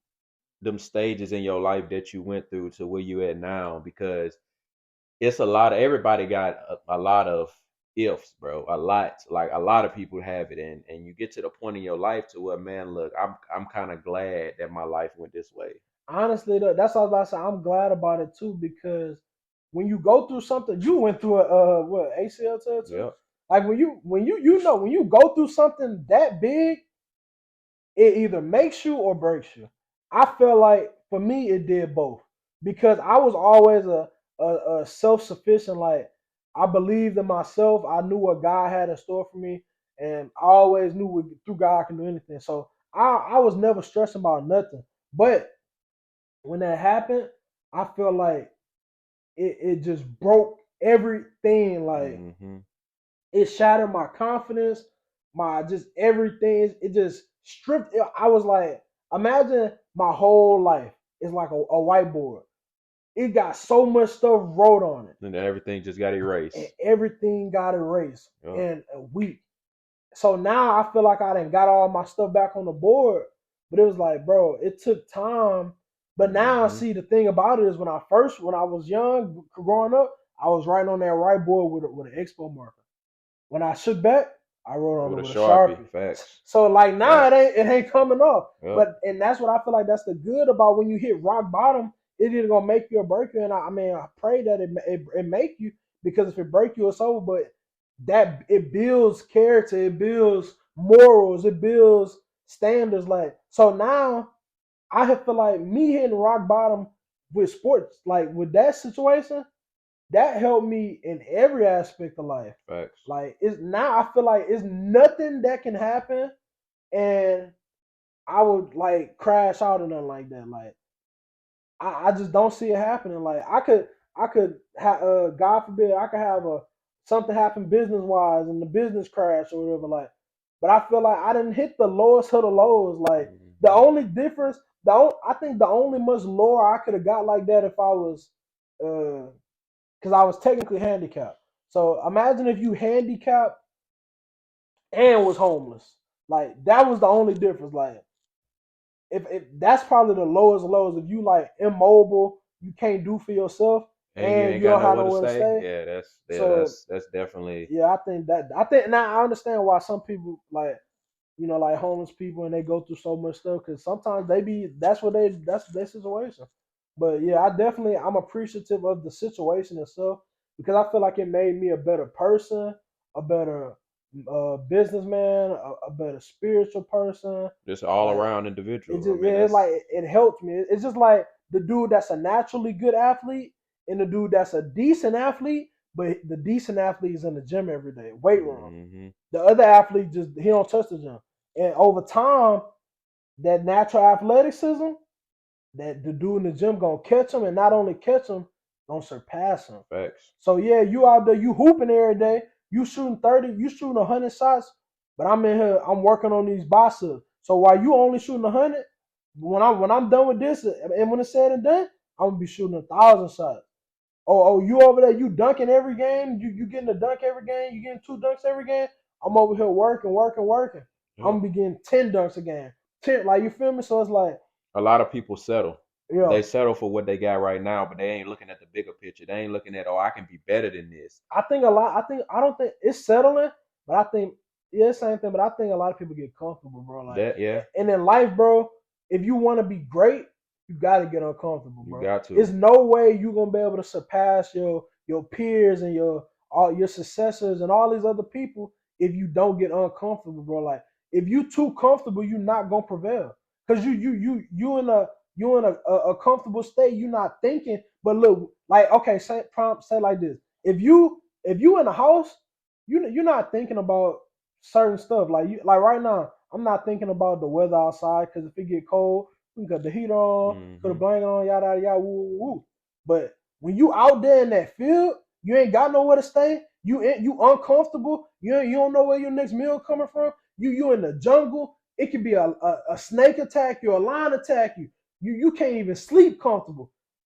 them stages in your life that you went through to where you at now because it's a lot of everybody got a lot of ifs, bro. A lot, like a lot of people have it, and you get to the point in your life to where, man, look, I'm kind of glad that my life went this way. honestly, though, that's all I was about to say. I'm glad about it too because when you go through something, you went through a what ACL tear too. Yep. Like when you go through something that big, it either makes you or breaks you. I feel like for me, it did both because I was always a self sufficient. Like I believed in myself. I knew what God had in store for me, and I always knew through God I can do anything. So I was never stressing about nothing. But when that happened, I feel like it just broke everything. Like Hmm. it shattered my confidence, my just everything. It just stripped. I was like, imagine my whole life is like a whiteboard. It got so much stuff wrote on it, And everything just got and erased. everything got erased Yep. in a week. So now I feel like I done got all my stuff back on the board. But it was like, bro, it took time. But now, Hmm. see, the thing about it is when I was young, growing up, I was writing on that whiteboard with an expo marker. When I shook back, I wrote on it With a with a Sharpie. sharpie. Facts. So like now Facts. it ain't coming off. Yep. But that's what I feel like that's the good about when you hit rock bottom. It either gonna make you or break you. And I mean I pray that it make you because if it break you, it's over. But that it builds character, it builds morals, it builds standards. Like so now I feel like me hitting rock bottom with sports, like with that situation, that helped me in every aspect of life. Facts. Like it's now I feel like it's nothing that can happen and I would like crash out or nothing like that. Like I just don't see it happening. Like I could have God forbid I could have a something happen business wise and the business crash or whatever. Like, but I feel like I didn't hit the lowest of the lows. Like the Hmm. only difference, I think the only much lower I could have got like that if I was because I was technically handicapped. So imagine if you handicapped and was homeless. Like that was the only difference. Like if that's probably the lowest lows. If you like immobile, you can't do for yourself, And you and ain't you got don't have nowhere to nowhere to stay. stay. Yeah, So that's definitely yeah, I think now I understand why some people like like homeless people and they go through so much stuff because sometimes they be that's their situation. But yeah, I'm appreciative of the situation itself because I feel like it made me a better person, a better businessman, a better spiritual person. just all Like around it individual. I just mean, yeah, it's that's like it helped me. It's just like the dude that's a naturally good athlete and the dude that's a decent athlete, but the decent athlete is in the gym every day, weight room. hmm The other athlete just he don't touch the gym. And over time, that natural athleticism, that the dude in the gym gonna catch him, and not only catch him, gonna surpass him. facts. So yeah, you out there, you hooping every day, you shooting 30, you shooting 100 shots, but I'm in here, I'm working on these biceps. So while you only shooting 100, when I'm done with this, and when it's said and done, I'm gonna be shooting 1,000 shots. Oh, you over there, you dunking every game, you getting a dunk every game, you getting 2 dunks every game. I'm over here working, working, working. I'm Yep. gonna be getting 10 dunks a game. 10, like you feel me? So it's like, A lot of people settle. yeah, They settle for what they got right now, but they ain't looking at the bigger picture. They ain't looking at, oh, I can be better than this. I think a lot. I don't think it's settling, but I think yeah, it's the same thing. But I think a lot of people get comfortable, bro. Like, That yeah, and in life, bro, if you want to be great, you got to get uncomfortable, you bro. got There's to. no way you gonna be able to surpass your peers and your successors and all these other people if you don't get uncomfortable, bro. Like, if you too comfortable, you're not gonna prevail because you in a comfortable state. You're not thinking. But look, like okay, say like this: if you in a house, you're not thinking about certain stuff. Like right now, I'm not thinking about the weather outside because if it get cold, we can cut the heater on, put a hmm blanket on, yada yada yada, woo woo woo. But when you out there in that field, you ain't got nowhere to stay. You uncomfortable. You don't know where your next meal coming from. You in the jungle. It could be a snake attack you, a lion attack you. You can't even sleep comfortable.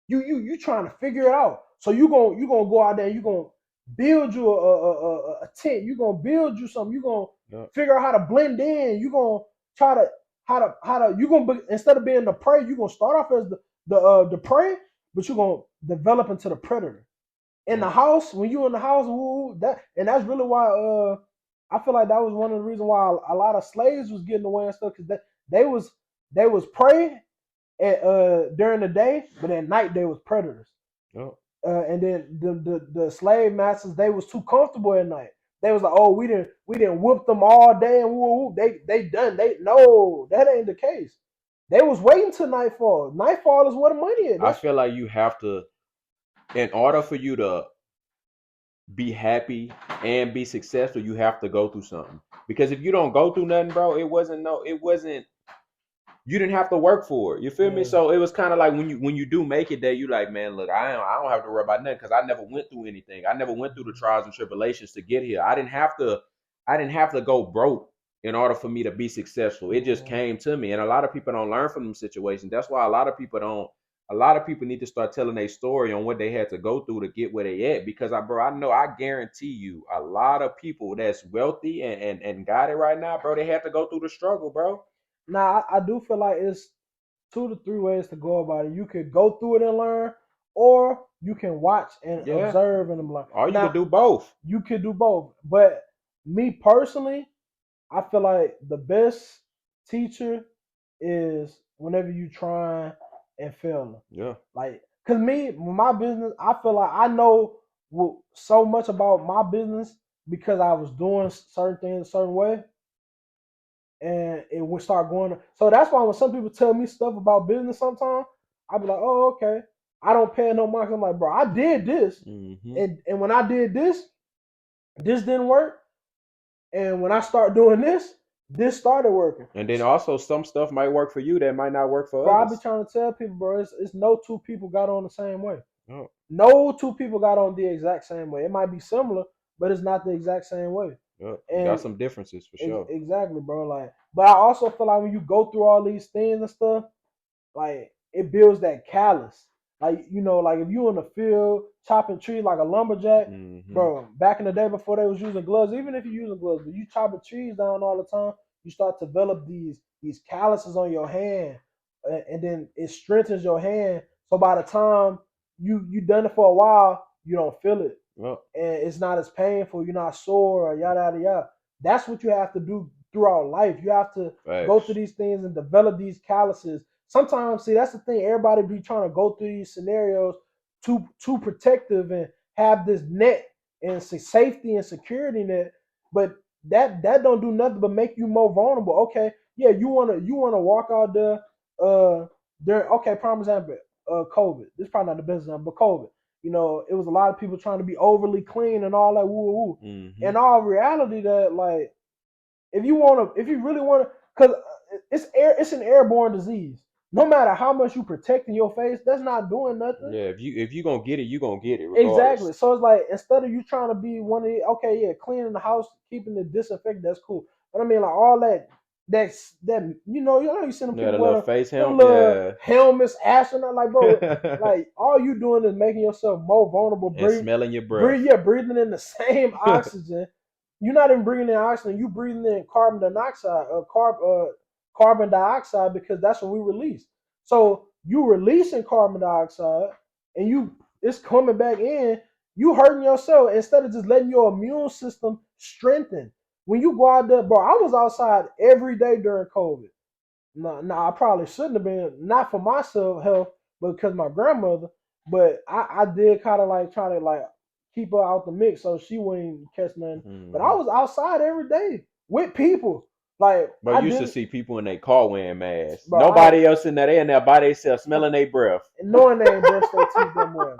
You trying to figure it out. So you gonna go out there. You gonna build you a tent. You gonna build you something. You gonna Yep. figure out how to blend in. You gonna try to how to you gonna be, instead of being the prey, you gonna start off as the prey, but you gonna develop into the predator. In the Yep. house, when you in the house, woo, that's really why I feel like that was one of the reasons why a lot of slaves was getting away and stuff because they was they was prey during the day, but at night they was predators. Yep. And then the slave masters they was too comfortable at night. They was like, oh, we didn't whoop them all day and woo, woo. They done they no that ain't the case. They was waiting till nightfall. Nightfall is where the money is. I That's feel like you have to, in order for you to be happy and be successful, you have to go through something. Because if you don't go through nothing, bro, it wasn't you didn't have to work for it. You feel me? yeah. So it was kind of like when you do make it there, you like, man, look, I don't have to worry about nothing because I never went through anything. I never went through the trials and tribulations to get here. I didn't have to go broke in order for me to be successful. It just Mhm. came to me. And a lot of people don't learn from them situations. That's why a lot of people need to start telling their story on what they had to go through to get where they at. Because I guarantee you a lot of people that's wealthy and got it right now, bro, they had to go through the struggle, bro. Now I do feel like it's 2 to 3 ways to go about it. You could go through it and learn, or you can watch and Yeah. observe and learn. Or you could Now do both. you could do both, but me personally, I feel like the best teacher is whenever you try and failing. Yeah. Like, cause me, with my business, I feel like I know so much about my business because I was doing certain things a certain way, and it would start going. So that's why when some people tell me stuff about business, sometimes I be like, oh, okay. I don't pay no marks. I'm like, bro, I did this, hmm and when I did this didn't work, and when I start doing this started working. And then also some stuff might work for you that might not work for Bro, I be others. trying to tell people, bro, it's no two people got on the same way. Oh, No two people got on the exact same way. It might be similar, but it's not the exact same way. yeah. Got And some differences for sure. exactly, bro. Like, but I also feel like when you go through all these things and stuff, like it builds that callus. Like like if you in the field chopping trees like a lumberjack, Mm-hmm. bro. Back in the day before they was using gloves, even if you using gloves, but you chopping trees down all the time, you start to develop these calluses on your hand, and then it strengthens your hand. So by the time you done it for a while, you don't feel it, Well, and it's not as painful. You're not sore or yada yada yada. That's what you have to do throughout life. You have to go through facts. these things and develop these calluses. Sometimes, see, that's the thing. Everybody be trying to go through these scenarios too protective and have this net and safety and security net, but that don't do nothing but make you more vulnerable. Okay, yeah, you wanna walk out there. There. Okay, prime example. COVID. This is probably not the best example, but COVID. It was a lot of people trying to be overly clean and all that woo woo. Mm-hmm. In all reality, that like if you really want to, because it's an airborne disease. No matter how much you protecting your face, that's not doing nothing. Yeah, if you gonna get it, you gonna get it Exactly. regardless. So it's like instead of you trying to be one of the okay, yeah, cleaning the house, keeping it disinfected, that's cool. But I mean, like all that you see them Yeah, people the wear little face them helmet. little Yeah. helmets, astronaut, like bro, like all you doing is making yourself more vulnerable. And smelling your breath. Breathe, yeah, breathing in the same oxygen. You're not even breathing in oxygen. You breathing in carbon dioxide, carbon dioxide because that's what we release. So you releasing carbon dioxide, and it's coming back in. You hurting yourself instead of just letting your immune system strengthen. When you go out there, bro, I was outside every day during COVID. No, I probably shouldn't have been, not for myself health, but because my grandmother. But I did kind of like try to like keep her out the mix so she wouldn't catch nothing. But I Hmm. was outside every day with people. Like But I you used to didn't, see people in their car wearing masks. bro. Nobody else in there. They in there by themselves, smelling their breath. Knowing they ain't brushed their teeth that morning,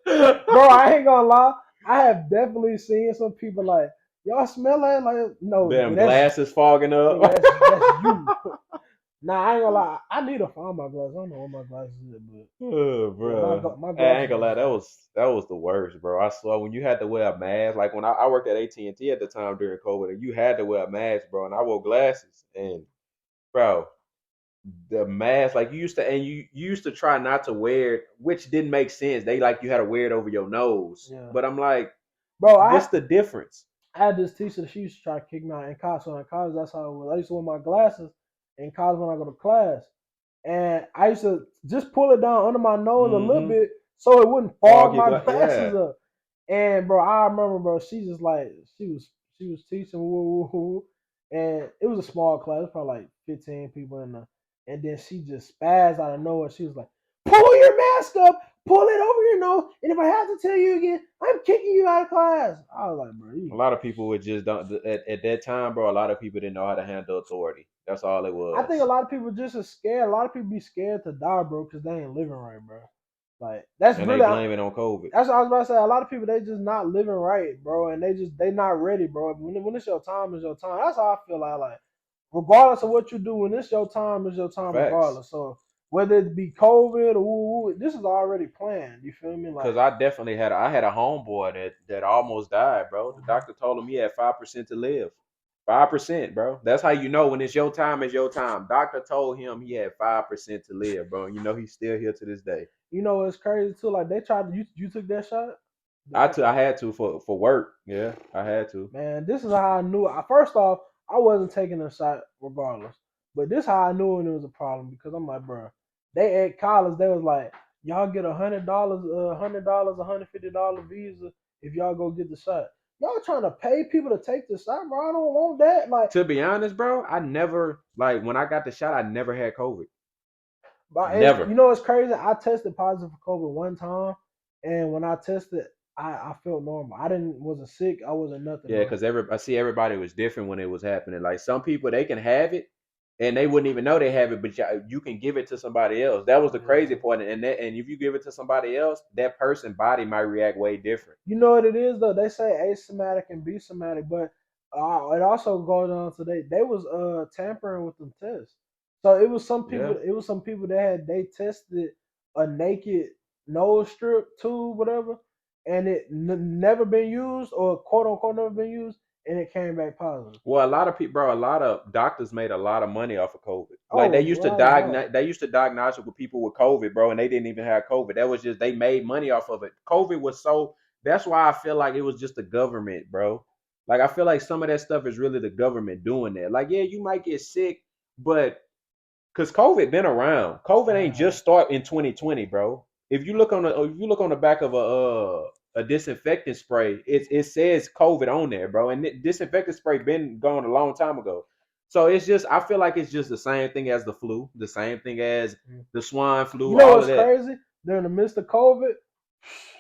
bro. I ain't gonna lie. I have definitely seen some people like y'all smell like no, Them nigga, that's glasses fogging up. nigga, that's you. Nah, I ain't gonna lie. I need to find my glasses. I don't know what my glasses is, but Oh, yeah, bro. my Hey, I glasses ain't gonna lie, is like that was the worst, bro. I swear when you had to wear a mask, like when I worked at AT&T at the time during COVID, and you had to wear a mask, bro, and I wore glasses, and bro, the mask, like you used to try not to wear it, which didn't make sense. They like you had to wear it over your nose, yeah, but I'm like, bro. what's the difference? I had this teacher that she used to try to kick me out in college. So in college, that's how it was. I used to wear my glasses in college when I go to class, and I used to just pull it down under my nose a little Mm-hmm. bit so it wouldn't Fog fog your my glass, glasses yeah. up. And bro, I remember, bro, she just like she was teaching, woo, woo, woo, and it was a small class, it was probably like 15 people in there. And then she just spazzed out of nowhere. She was like, "Pull your mask up, pull it over your nose, and if I have to tell you again, I'm kicking you out of class." I was like, "Bro, A lot of people would just don't at that time, bro. A lot of people didn't know how to handle authority. That's all it I think a was, lot of people just are scared. A lot of people be scared to die, bro, because they ain't living right, bro. Like that's and they really blame it on COVID. that's what I was about to say. A lot of people they just not living right, bro, and they not ready, bro. When it's your time, it's your time. That's how I feel like regardless of what you do, when it's your time, it's your time, Facts. regardless. So whether it be COVID or this is already planned. You feel me? Cause Like I definitely had a homeboy that almost died, bro. The doctor told him he had 5% to live. 5%, bro. That's how you know when it's your time, it's your time. Doctor told him he had 5% to live, bro. And you know he's still here to this day. it's crazy too. Like they tried to you took that shot. I had to for work. Yeah, I had to. Man, this is how I knew. First off, I wasn't taking a shot regardless. But this how I knew when it was a problem because I'm like, bro, they at college, they was like, y'all get $100, $100, $150 visa if y'all go get the shot. Y'all trying to pay people to take the shot, bro? I don't want that. Like, To be honest, bro, I never like when I got the shot, I never had COVID. but Never. it's crazy. I tested positive for COVID one time, and when I tested, I felt normal. I didn't wasn't sick. I wasn't nothing, Yeah, bro. because I see everybody was different when it was happening. Like some people, they can have it, and they wouldn't even know they have it, but you can give it to somebody else. That was the crazy Yeah. part, and if you give it to somebody else, that person body might react way different. You know what it is though? They say asymmetric and be somatic, but it also goes on to they was tampering with them tests. So Yeah, it was some people that had they tested a naked nose strip tube, whatever, and it never been used or quote unquote never been used, and it came back positive. Well, a lot of people, bro, a lot of doctors made a lot of money off of COVID. Like Oh, without a doubt. they used to diagnose it with people with COVID, bro, and they didn't even have COVID. That was just they made money off of it. COVID was so that's why I feel like it was just the government, bro. Like I feel like some of that stuff is really the government doing that. Like, yeah, you might get sick, but because COVID been around. COVID ain't Uh, just start in 2020, bro. If you look on the back of a disinfectant spray, it says COVID on there, bro. And disinfectant spray been gone a long time ago. So it's just I feel like it's just the same thing as the flu, the same thing as the swine you flu, know all of what's that. crazy? During the midst of COVID,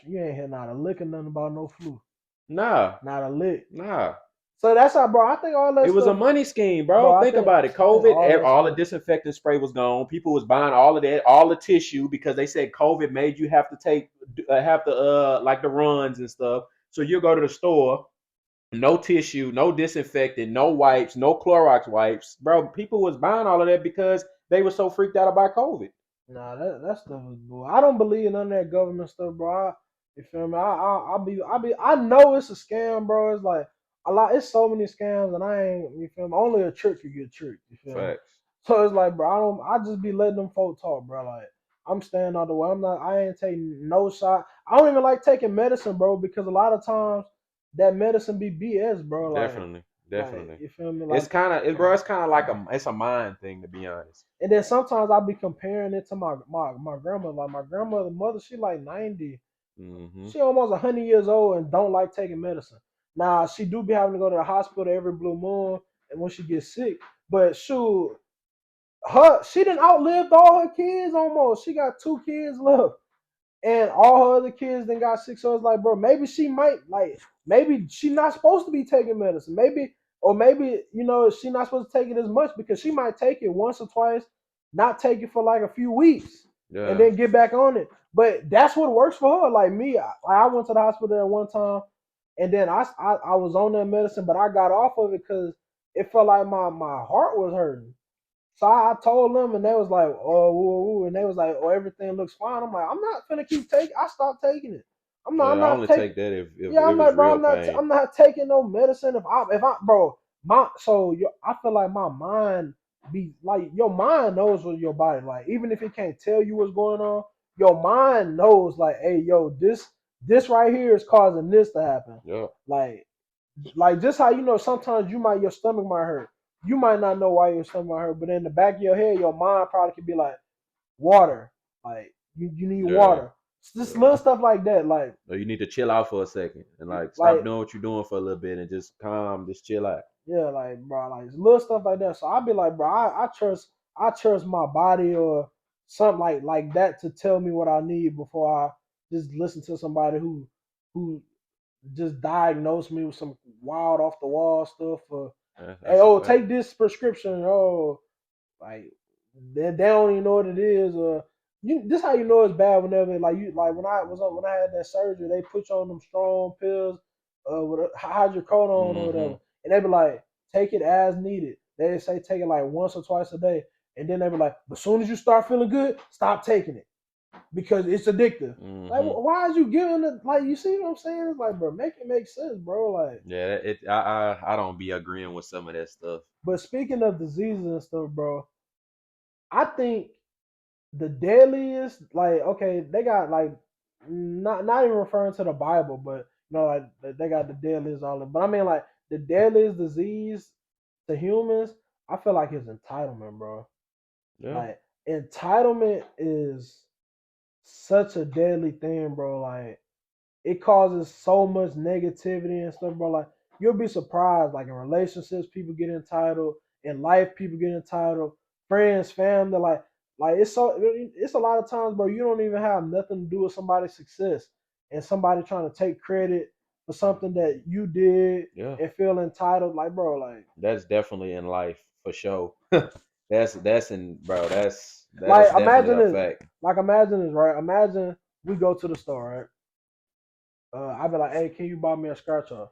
you ain't hear not a lick of nothing about no flu. Nah, Not a lick. nah. So that's how, bro. I think all It that was a stuff, money scheme, bro. bro. Think about it. I think COVID, all that all the stuff. disinfectant spray was gone. People was buying all of that, all the tissue because they said COVID made you have to like the runs and stuff. So you go to the store, no tissue, no disinfectant, no wipes, no Clorox wipes, bro. People was buying all of that because they were so freaked out about COVID. Nah, that stuff is bull. I don't believe in none of that government stuff, bro. You feel me? I know it's a scam, bro. It's like a lot. It's so many scams, and I ain't. You feel me? Only a trick could get tricked. You feel me? Facts. So it's like, bro, I just be letting them folk talk, bro. Like, I'm staying out the way. I ain't taking no shot. I don't even like taking medicine, bro, because a lot of times that medicine be BS, bro. Definitely, Like, definitely. you feel me? It's Like, kind of, bro. It's kind of like it's a mind thing to be honest. and then sometimes I be comparing it to my grandmother. Like, my grandmother, mother, she like 90. Hmm. She almost 100 years old and don't like taking medicine. Now she do be having to go to the hospital every blue moon, and when she gets sick. But shoot, she didn't outlived all her kids almost. She got 2 kids left, and all her other kids then got sick. So it's like, bro, maybe she might like, maybe she not supposed to be taking medicine. Maybe, or maybe she not supposed to take it as much because she might take it once or twice, not take it for like a few weeks, and Yeah, then get back on it. But that's what works for her. Like me, I went to the hospital at one time, and then I was on that medicine, but I got off of it because it felt like my heart was hurting. So I told them, and they was like, "Oh, woo, woo," and they was like, "Oh, everything looks fine." I'm like, "I'm not gonna keep taking. I stopped taking it. I'm not. yeah. I'm I not only taking. take that if Yeah, it I'm was not, bro. real pain. I'm not taking no medicine. If I, bro, I feel like my mind be like your mind knows what your body like. Even if it can't tell you what's going on, your mind knows like, hey, yo, this right here is causing this to happen. Yeah, Like just how sometimes your stomach might hurt. You might not know why your stomach might hurt, but in the back of your head, your mind probably could be like water. Like you need yeah, water. It's just yeah. little stuff like that. Or you need to chill out for a second and like stop Like doing what you're doing for a little bit and just calm, just chill out. yeah, like bro, like little stuff like that. So I'd be like, bro, I trust my body or something like that to tell me what I need before I just listen to somebody who just diagnosed me with some wild off the wall stuff. Or hey, That's a oh, fact. take this prescription. Oh, like they don't even know what it is. Or this how you know it's bad whenever like you like when I had that surgery, they put you on them strong pills, with hydrocodone or Hmm. whatever, and they be like take it as needed. They say take it like once or twice a day, and then they be like, as soon as you start feeling good, stop taking it because it's addictive. Like, Hmm. why is you giving it? Like, you see what I'm saying? It's like, bro, make it make sense, bro. Like, Yeah, I don't be agreeing with some of that stuff. but speaking of diseases and stuff, bro, I think the deadliest, like, okay, they got like not even referring to the Bible, but like they got the deadliest all of it. But I mean, like the deadliest disease to humans, I feel like it's entitlement, bro. Yeah, Like entitlement is such a deadly thing, bro. Like it causes so much negativity and stuff, bro. Like you'll be surprised. Like in relationships, people get entitled. In life, people get entitled. Friends, family, like it's a lot of times, bro. You don't even have nothing to do with somebody's success, and somebody trying to take credit for something that you did yeah. and feel entitled. Like, bro, That's definitely in life for sure. That's in bro. That like is definitely imagine a this. fact. Like imagine this, right? Imagine we go to the store, right? I be like, hey, can you buy me a scratch off?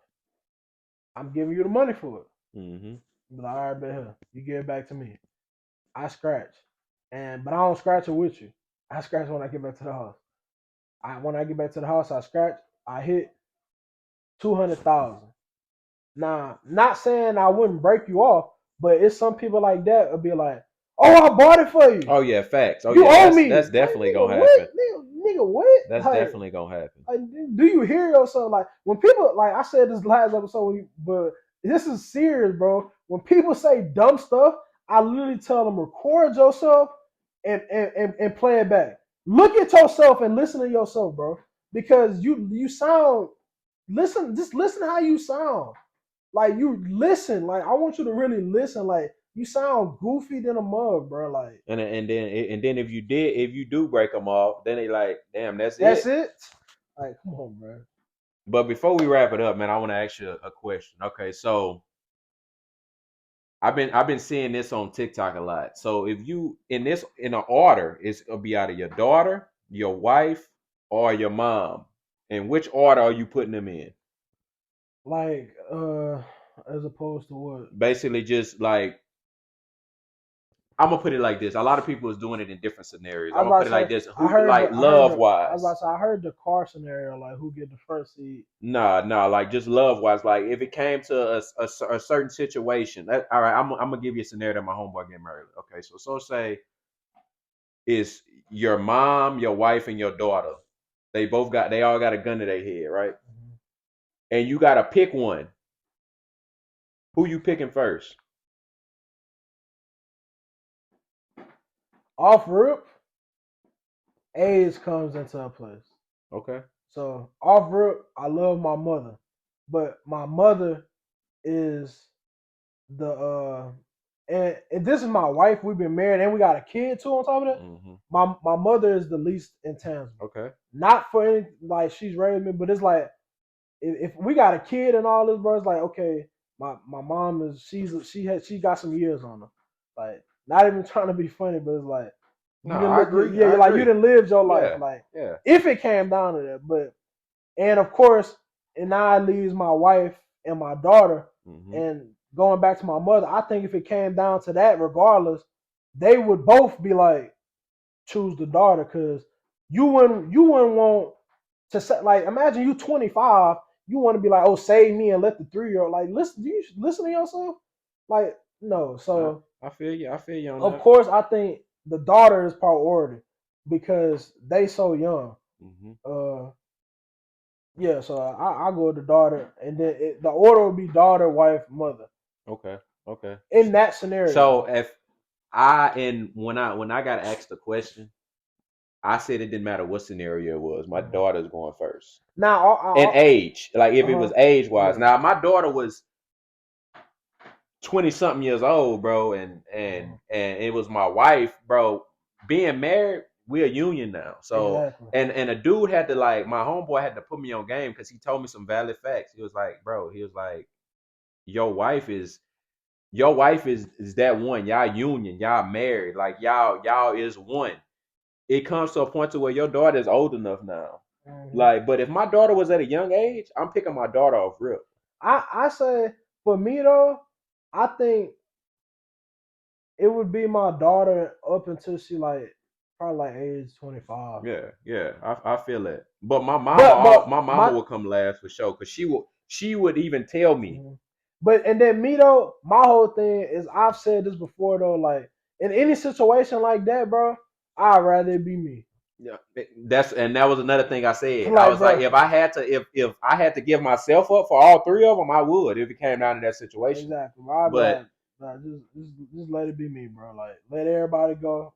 I'm giving you the money for it. Hmm. But all right, bet here. You give it back to me. I scratch. But I don't scratch it with you. I scratch when I get back to the house. When I get back to the house, I scratch. I hit 200,000. Now, not saying I wouldn't break you off, but it's some people like that would be like, "Oh, I bought it for you. Oh yeah, facts. Oh You yeah, owe that's me." Like, definitely nigga, gonna what? happen. Nigga, what? That's Like, definitely gonna happen. like, do you hear yourself? Like, when people, like I said this last episode, but this is serious, bro. When people say dumb stuff, I literally tell them record yourself and play it back. Look at yourself and listen to yourself, bro, because you sound. Listen, just listen how you sound. Like you listen. Like I want you to really listen. Like you sound goofy than a mug, bro. Like And then if you do break them off, then they like, damn, that's that's it. it. Like come on, bro. But before we wrap it up, man, I want to ask you a question. Okay, so I've been seeing this on TikTok a lot. So if you in an order, it's gonna be either your daughter, your wife, or your mom. And which order are you putting them in? Like as opposed to what? Basically, just like I'm gonna put it like this. A lot of people is doing it in different scenarios. I I'm was gonna about put to it like say this. I Who heard like the I heard love the I was about wise? to say I heard the car scenario like who get the front seat. Nah, like just love wise. Like if it came to a certain situation. All right, I'm gonna give you a scenario that my homeboy getting married. Okay, so say it's your mom, your wife, and your daughter. They all got a gun to their head, right? Mhm. And you gotta pick one. Who you picking first? Off rip, age comes into a place. Okay. So off rip, I love my mother, but my mother is the and this is my wife. We've been married and we got a kid too. On top of that, Hmm. my mother is the least intangible. Okay. Not for any like she's raised me, but it's like if we got a kid and all this, bro, it's like okay, my mom is she got some years on her. Like not even trying to be funny, but it's like No, you didn't I live, agree. yeah, I like you agree. didn't live your life. Yeah. Like Yeah. if it came down to that, but and of course, and now it leaves my wife and my daughter. Hmm. And going back to my mother, I think if it came down to that, regardless, they would both be like, choose the daughter because you wouldn't want to say like imagine you 25, you want to be like, oh, save me and let the 3 year old like listen. Do you listen to yourself? Like no. I, So I feel you. I feel you on of that. course, I think the daughter is priority because they so young. Hmm. Uh, yeah, so I go with the daughter, and then the order would be daughter, wife, mother Okay. Okay. in that scenario. So if I and when I got asked the question, I said it didn't matter what scenario it was. My Mhm. daughter's going first. Now, And age, like if it uh-huh, was age wise. yeah, Now my daughter was 20 something years old, bro, uh-huh, and it was my wife, bro. Being married, we're a union now. So exactly. and a dude had to like my homeboy had to put me on game because he told me some valid facts. He was like, bro, he was like, your wife is your wife is that one. Y'all union, y'all married, like y'all is one. It comes to a point to where your daughter is old enough now. Mhm. Like, but if my daughter was at a young age, I'm picking my daughter off rip. I say for me though, I think it would be my daughter up until she like probably like age 25. Yeah, yeah, I feel it. But But my mama my will come last for sure, cause she would even tell me. mhm. But and then me though, my whole thing is I've said this before though, like in any situation like that, bro, I'd rather it be me. Yeah, that was another thing I said. I Like, was like, bro, if I had to give myself up for all three of them, I would if it came down to that situation. exactly. I'd be But like, nah, just let it be me, bro. Like, let everybody go.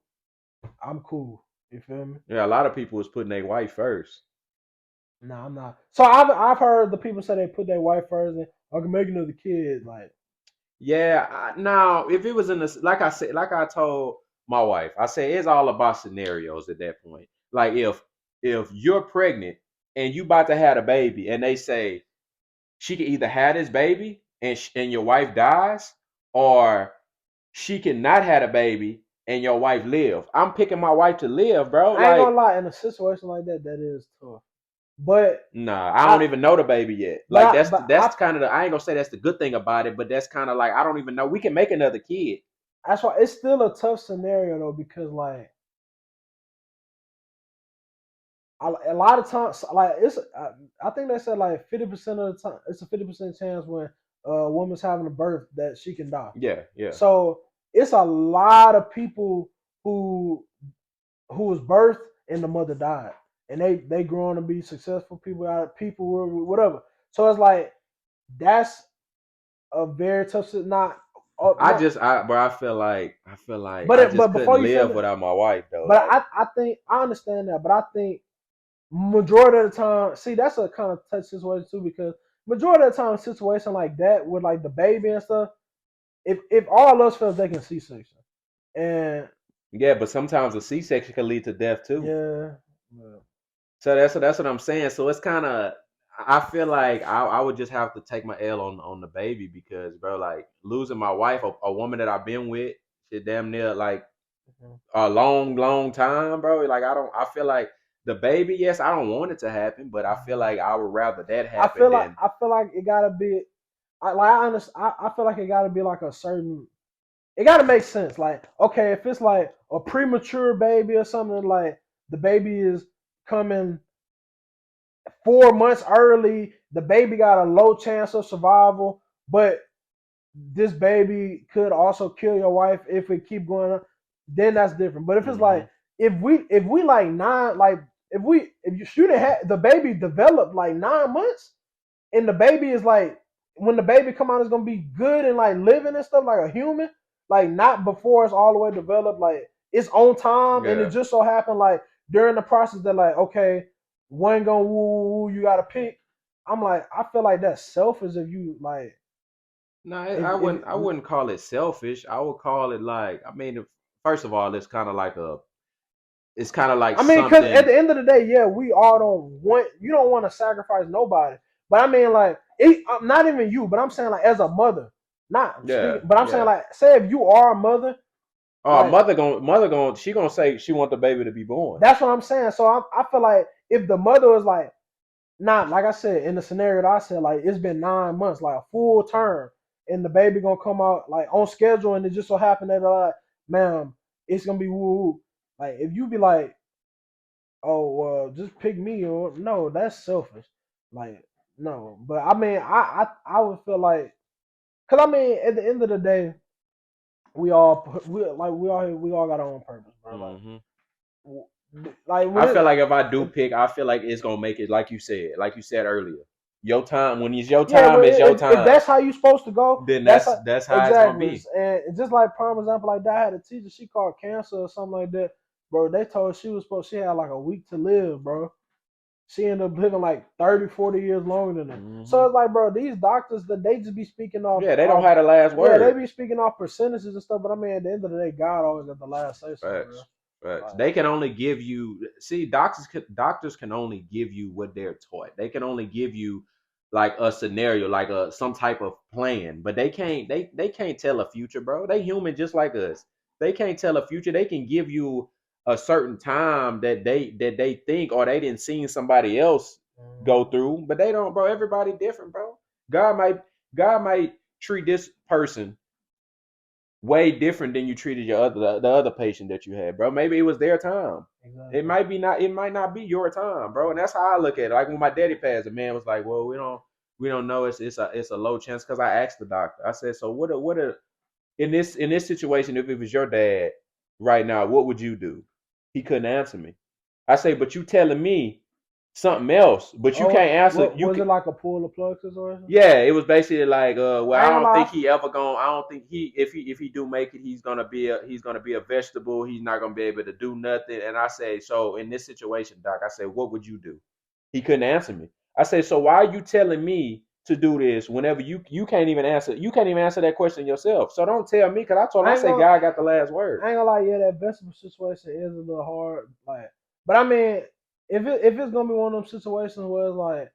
I'm cool. You feel me? yeah, a lot of people was putting their wife first. No, I'm not. So I've heard the people say they put their wife first and I can make another kid. Like, Yeah, now if it was in the like I said, like I told my wife, I said it's all about scenarios at that point. Like if you're pregnant and you about to have a baby, and they say she can either have this baby and your wife dies, or she cannot have a baby and your wife live. I'm picking my wife to live, bro. I ain't Like, gonna lie, in a situation like that, that is tough. But nah, I don't I, even know the baby yet. but Like I, that's but I, that's kind of the I ain't gonna say that's the good thing about it, but that's kind of like I don't even know. We can make another kid. that's why it's still a tough scenario though because like a lot of times, like I think they said like 50% of the time, it's a 50% chance when a woman's having a birth that she can die. Yeah, yeah. So it's a lot of people who who was birthed and the mother died, and they grow on to be successful people, out of people, whatever. So it's like that's a very tough. Not not. Bro, I feel like But I just before couldn't you live finish, without my wife though. but Like, I think I understand that, but I think majority of the time, see, that's a kind of touch situation too, because majority of the time, a situation like that with like the baby and stuff, if all else fails, they can C-section, and yeah, but sometimes a C-section can lead to death too. yeah, yeah. So that's what I'm saying. So it's kind of I feel like I would just have to take my L on the baby because bro, like losing my wife, a woman that I've been with, shit, damn near like Mhm. a long time, bro. Like I feel like the baby, yes, I don't want it to happen, but I feel like I would rather that happen than I feel like it gotta be. I understand. I feel like it gotta be like a certain. It gotta make sense. Like, okay, if it's like a premature baby or something, like the baby is coming 4 months early, the baby got a low chance of survival, but this baby could also kill your wife if it keep going on, then that's different. But if it's hmm like if we like nine like if you shoot it the baby developed like 9 months and the baby is like when the baby come out it's gonna be good and like living and stuff like a human, like not before it's all the way developed, like it's on time and it yeah. just so happened like during the process that like okay one gonna woo you gotta pick. I'm like I feel like that's selfish if you like No, if I wouldn't call it selfish. I would call it like I mean, first of all, it's kind of like I mean, because at something. the end of the day, yeah, we all don't want you don't want to sacrifice nobody. But I mean, like, not even you, but I'm saying like as a mother, not speaking, Yeah, but I'm saying yeah. like, say if you are a mother, Oh, like mother going she gonna say she want the baby to be born. that's what I'm saying. So I feel like if the mother was like, not like I said in the scenario that I said, like it's been 9 months, like a full term, and the baby gonna come out like on schedule, and it just so happened that like, ma'am, it's gonna be woo woo. Like if you be like, oh well just pick me or no, that's selfish, like no. But I mean I would feel like because I mean at the end of the day we all got our own purpose, bro, like hmm like when I feel it like if I do pick, I feel like it's gonna make it like you said earlier. Your time when it's your yeah, time, well it's your if time. that's how you supposed to go, Then that's how, that's how it's gonna exactly. be. And just like prime example like that, I had a teacher, she caught cancer or something like that, bro. They told her she had like a week to live, bro. She ended up living like 30, 40 years longer than that. So hmm it's like, bro, these doctors that they just be speaking Yeah, they don't off have the last yeah, they word. be speaking off percentages and stuff. But I mean, at the end of the day, God always got the last say so, bro. Facts. Facts. Like, They can only give you doctors can only give you what they're taught. They can only give you like a scenario, like a some type of plan, but they can't tell a future, bro. They human just like us. They can't tell a future. They can give you a certain time that they think or they didn't see somebody else go mm, through, but they don't, bro. Everybody different, bro. God might God might treat this person way different than you treated your the other patient that you had, bro. Maybe it was their time. exactly. It might not be your time, bro. And that's how I look at it. Like when my daddy passed, the man was like, "Well, we don't know. It's a low chance." Because I asked the doctor. I said, "So what a in this situation, if it was your dad right now, what would you do?" He couldn't answer me. I say, "But you telling me something else, but you Oh, can't answer. what You was can it like a pool of plugs or something? yeah, it was basically like, well, I I ain't gonna don't think lie. he ever gonna. I don't think he, if he do make it, he's gonna be a vegetable. He's not gonna be able to do nothing. And I say, so in this situation, doc, I said, what would you do? He couldn't answer me. I said, so why are you telling me to do this whenever you can't even answer? You can't even answer that question yourself. So don't tell me, because I told him, I I ain't say, gonna. God got the last word. I ain't gonna lie. Yeah, that vegetable situation is a little hard. Like, but I mean, if it's gonna be one of them situations where it's like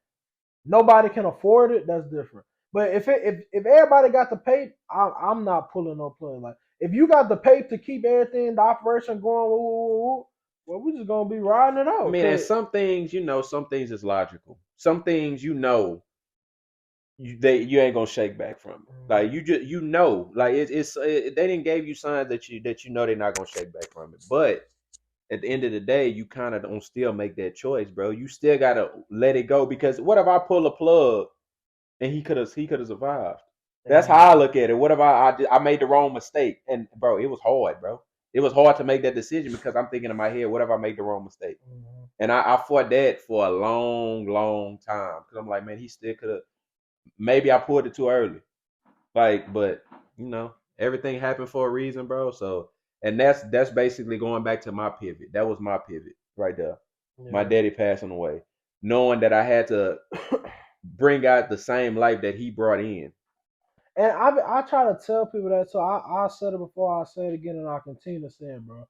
nobody can afford it, that's different. But if everybody got the pay, I'm not pulling no plug. Like if you got the pay to keep everything, the operation going, woo, woo, woo, woo, well, we just gonna be riding it I out. mean, and Cause some things, some things is logical. Some things, you ain't gonna shake back from it. Like you just like they didn't gave you signs that you know they're not gonna shake back from it. But at the end of the day, you kind of don't still make that choice, bro. You still gotta let it go because what if I pull a plug and he could have survived? That's And how I look at it. What if I made the wrong mistake? And bro, it was hard, bro. It was hard to make that decision because I'm thinking in my head, what if I make the wrong mistake? mhm. And I fought that for a long, long time because I'm like, man, he still could have. Maybe I pulled it too early. Like, but everything happened for a reason, bro. So, and that's basically going back to my pivot. That was my pivot right there. My Yeah. daddy passing away, knowing that I had to bring out the same life that he brought in. And I try to tell people that, so I said it before, I say it again, and I continue to say it, bro.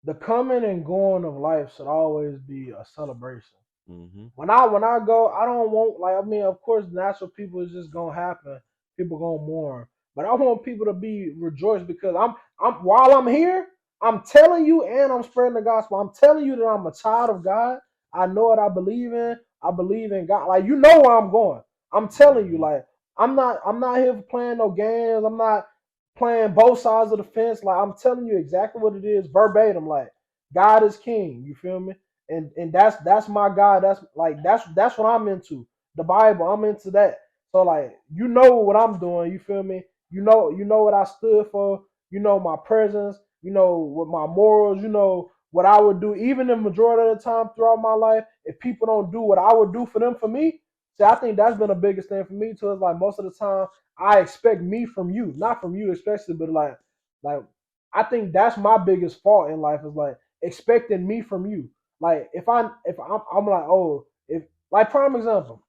The coming and going of life should always be a celebration. Mm-hmm. When I go, I don't want, like, I mean, of course, natural people is just gonna happen. People gonna mourn, but I want people to be rejoiced because I'm while I'm here, I'm telling you, and I'm spreading the gospel. I'm telling you that I'm a child of God. I know what I believe in. I believe in God. Like, you know where I'm going. I'm telling you, Mm-hmm. like, I'm not here for playing no games. I'm not playing both sides of the fence. Like, I'm telling you exactly what it is, verbatim. Like, God is king. You feel me? And that's my God. That's what I'm into. The Bible. I'm into that. So, like, you know what I'm doing. You feel me? You know what I stood for. You know my presence. You know what my morals. You know what I would do. Even the majority of the time throughout my life, if people don't do what I would do for them for me, see, I think that's been the biggest thing for me too. Is like most of the time I expect me from you, not from you especially, but like I think that's my biggest fault in life is like expecting me from you. Like if I'm like, oh, if, like, prime example,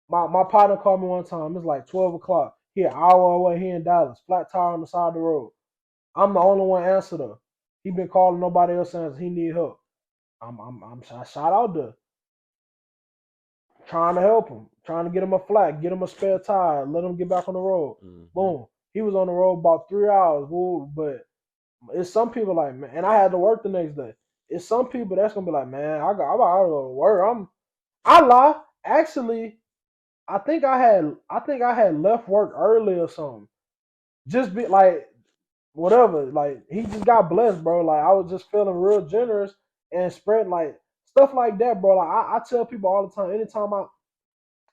my partner called me one time. It's like 12 o'clock. He an hour away. He in Dallas. Flat tire on the side of the road. I'm the only one answered her. He been calling, nobody else answers. He need help. I shot out there trying to help him, trying to get him a flat, get him a spare tire, let him get back on the road. Mm-hmm. Boom. He was on the road about 3 hours. Woo, but it's some people like, man, and I had to work the next day. It's some people that's gonna be like, man, I gotta go to work. I lie. Actually, I think I had left work early or something. Just be like whatever. Like he just got blessed, bro. Like I was just feeling real generous and spread like stuff like that, bro. Like I tell people all the time. Anytime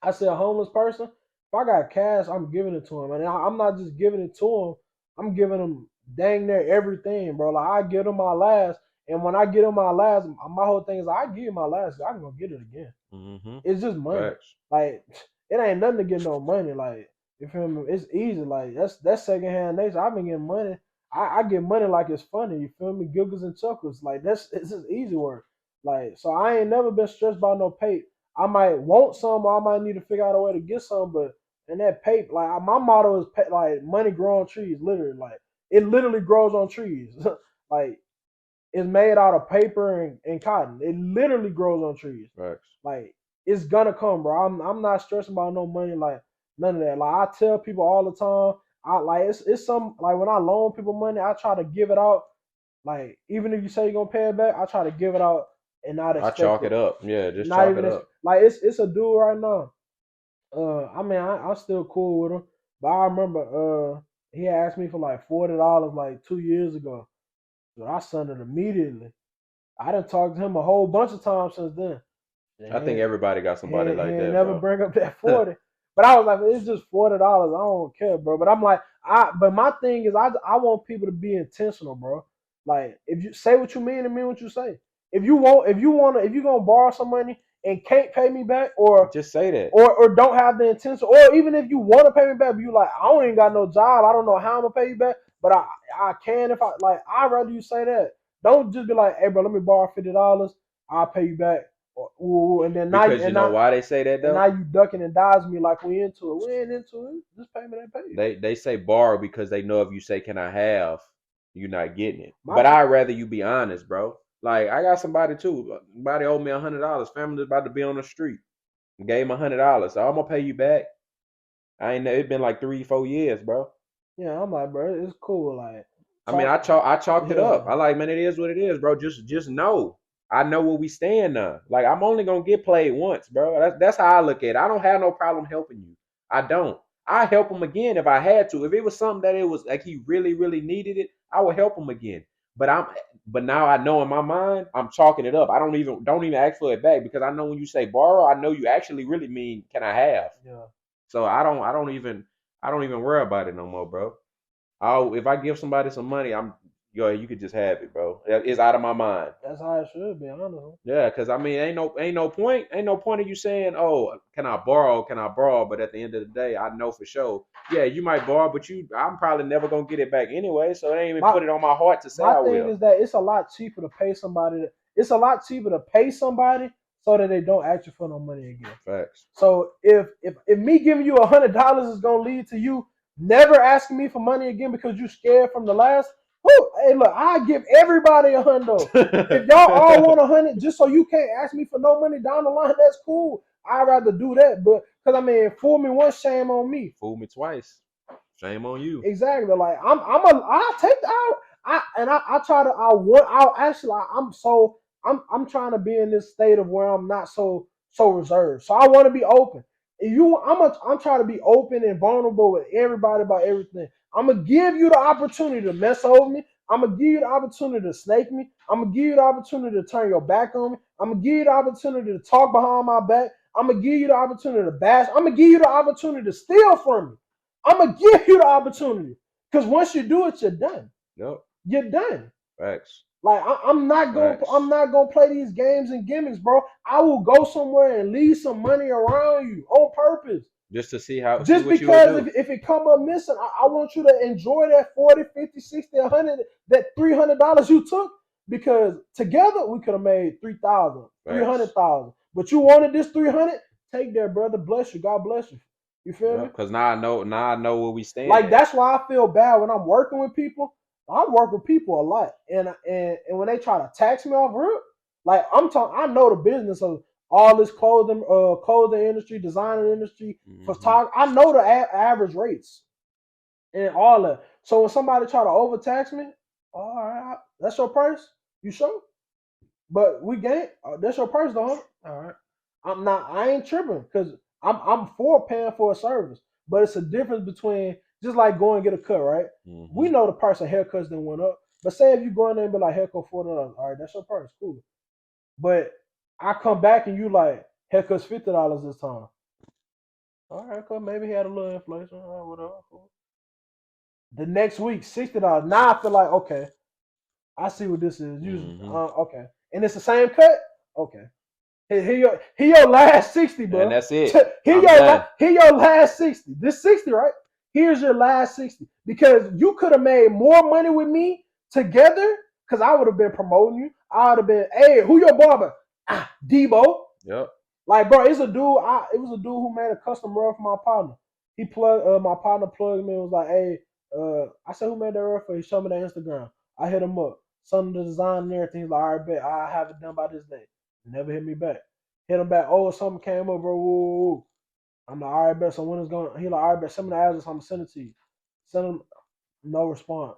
I see a homeless person, if I got cash, I'm giving it to him, and I'm not just giving it to him. I'm giving him dang near everything, bro. Like I give him my last, and when I get him my last, my whole thing is I give you my last, I can go get it again. Mm-hmm. It's just money. Facts. Like it ain't nothing to get no money. Like you feel me? It's easy. Like that's secondhand nature. I've been getting money. I get money like it's funny. You feel me? Giggles and chuckles. Like it's just easy work. Like so, I ain't never been stressed about no pay. I might want some, or I might need to figure out a way to get some. But in that pay, like my motto is pay, like money grow on trees. Literally, like it literally grows on trees. Like it's made out of paper and cotton. It literally grows on trees. Facts. Like it's gonna come, bro. I'm not stressing about no money, like none of that. Like I tell people all the time, I like it's some like when I loan people money, I try to give it out. Like even if you say you're gonna pay it back, I try to give it out and not I expect chalk it it. up. Yeah, just Not chalk even it up. like it's a dude right now. I mean I'm still cool with him, but I remember he asked me for like $40 like 2 years ago. So I sent it immediately. I done talked to him a whole bunch of times since then. I think And everybody got he somebody he like ain't that, never bro. bring up that 40. But I was like, it's just $40. I don't care, bro. But I'm like, but my thing is I want people to be intentional, bro. Like if you say what you mean and mean what you say. If you gonna borrow some money and can't pay me back Just say that. or don't have the intention, or even if you want to pay me back, but you like, I don't even got no job, I don't know how I'm gonna pay you back, but I can if I like. I'd rather you say that. Don't just be like, hey, bro, let me borrow $50, I'll pay you back, ooh, and then Because you know why they say that now though? you ducking and dodging me like we into it. We ain't into it. Just pay me that pay. They say borrow because they know if you say can I have, you're not getting it. My But I'd rather you be honest, bro. Like I got somebody too. Somebody owed me $100. Family's about to be on the street. Gave him $100. So I'm gonna pay you back. I ain't. It's been like 3, 4 years, bro. Yeah, I'm like, bro, it's cool. Like I mean, talk, I chalked it up. yeah. I like, man, it is what it is, bro. Just know. I know where we stand now. Like I'm only gonna get played once, bro. That's how I look at it. I don't have no problem helping you. I don't. I help him again if I had to. If it was something that it was like he really, really needed it, I would help him again. But but now I know in my mind, I'm chalking it up. I don't even ask for it back because I know when you say borrow, I know you actually really mean can I have. Yeah. So I don't even worry about it no more, bro. If I give somebody some money, you could just have it, bro. It's out of my mind. That's how it should be, honestly. Yeah, because I mean, ain't no point of you saying, "Oh, can I borrow? Can I borrow?" But at the end of the day, I know for sure. Yeah, you might borrow, but I'm probably never gonna get it back anyway. So it ain't even My put it on my heart to say my I thing will. is that it's a lot cheaper to pay somebody. It's a lot cheaper to pay somebody so that they don't ask you for no money again. Facts. So if me giving you $100 is gonna lead to you never asking me for money again because you scared from the last, whoo, hey look, I give everybody $100. If y'all all want 100 just so you can't ask me for no money down the line, that's cool. I'd rather do that, but because I mean, fool me once, shame on me. Fool me twice. Shame on you. Exactly. Like I'll take I try to I want I'll actually I'm trying to be in this state of where I'm not so reserved. So I want to be open. I'm trying to be open and vulnerable with everybody about everything. I'm gonna give you the opportunity to mess over me. I'm gonna give you the opportunity to snake me. I'm gonna give you the opportunity to turn your back on me. I'm gonna give you the opportunity to talk behind my back. I'm gonna give you the opportunity to bash. I'm gonna give you the opportunity to steal from me. I'm gonna give you the opportunity because once you do it, you're done. Yep. You're done. Facts. Like I'm not gonna play these games and gimmicks, bro. I will go somewhere and leave some money around you on purpose. Just to see Just what you would because do. if it come up missing, I want you to enjoy that 40, 50, 60, 100, that $300 you took because together we could have made 3,000, 300,000. But you wanted this 300, take that, brother. Bless you. God bless you. You feel me? Because now I know where we stand Like at. that's why I feel bad when I'm working with people. I work with people a lot, and when they try to tax me off rip, like I'm talking, I know the business of all this clothing industry, designer industry, photography. I know the average rates and all that. So when somebody try to overtax me, all right, that's your price. You sure? But we gain. That's your price, though. Huh? All right. I'm not. I ain't tripping because I'm for paying for a service, but it's a difference between just like going and get a cut, right? We know the price of haircuts that went up, but say if you go in there and be like haircut $40, all right, that's your price, cool. But I come back and you like haircuts $50 this time. All right, cool. Maybe he had a little inflation, or whatever. Cool. The next week $60. Now I feel like okay, I see what this is. Okay, and it's the same cut. Okay. Here your last 60, And bro. that's it. Here your last 60. This 60, right? Here's your last 60. Because you could have made more money with me together, because I would have been promoting you. I would have been, hey, who your barber? Debo. Yep. Like, bro, it was a dude who made a custom rug for my partner. My partner plugged me and was like, hey, I said, who made that rug for you? He showed me that Instagram. I hit him up. Some of the design and everything. He's like, all right, bet. I have it done by this day. Never hit me back. Hit him back. Oh, something came up, bro. Woo. I'm like, all right, bet. So when it's going? He like, all right, bet. Send me the address. I'm gonna send it to you. Send him. No response.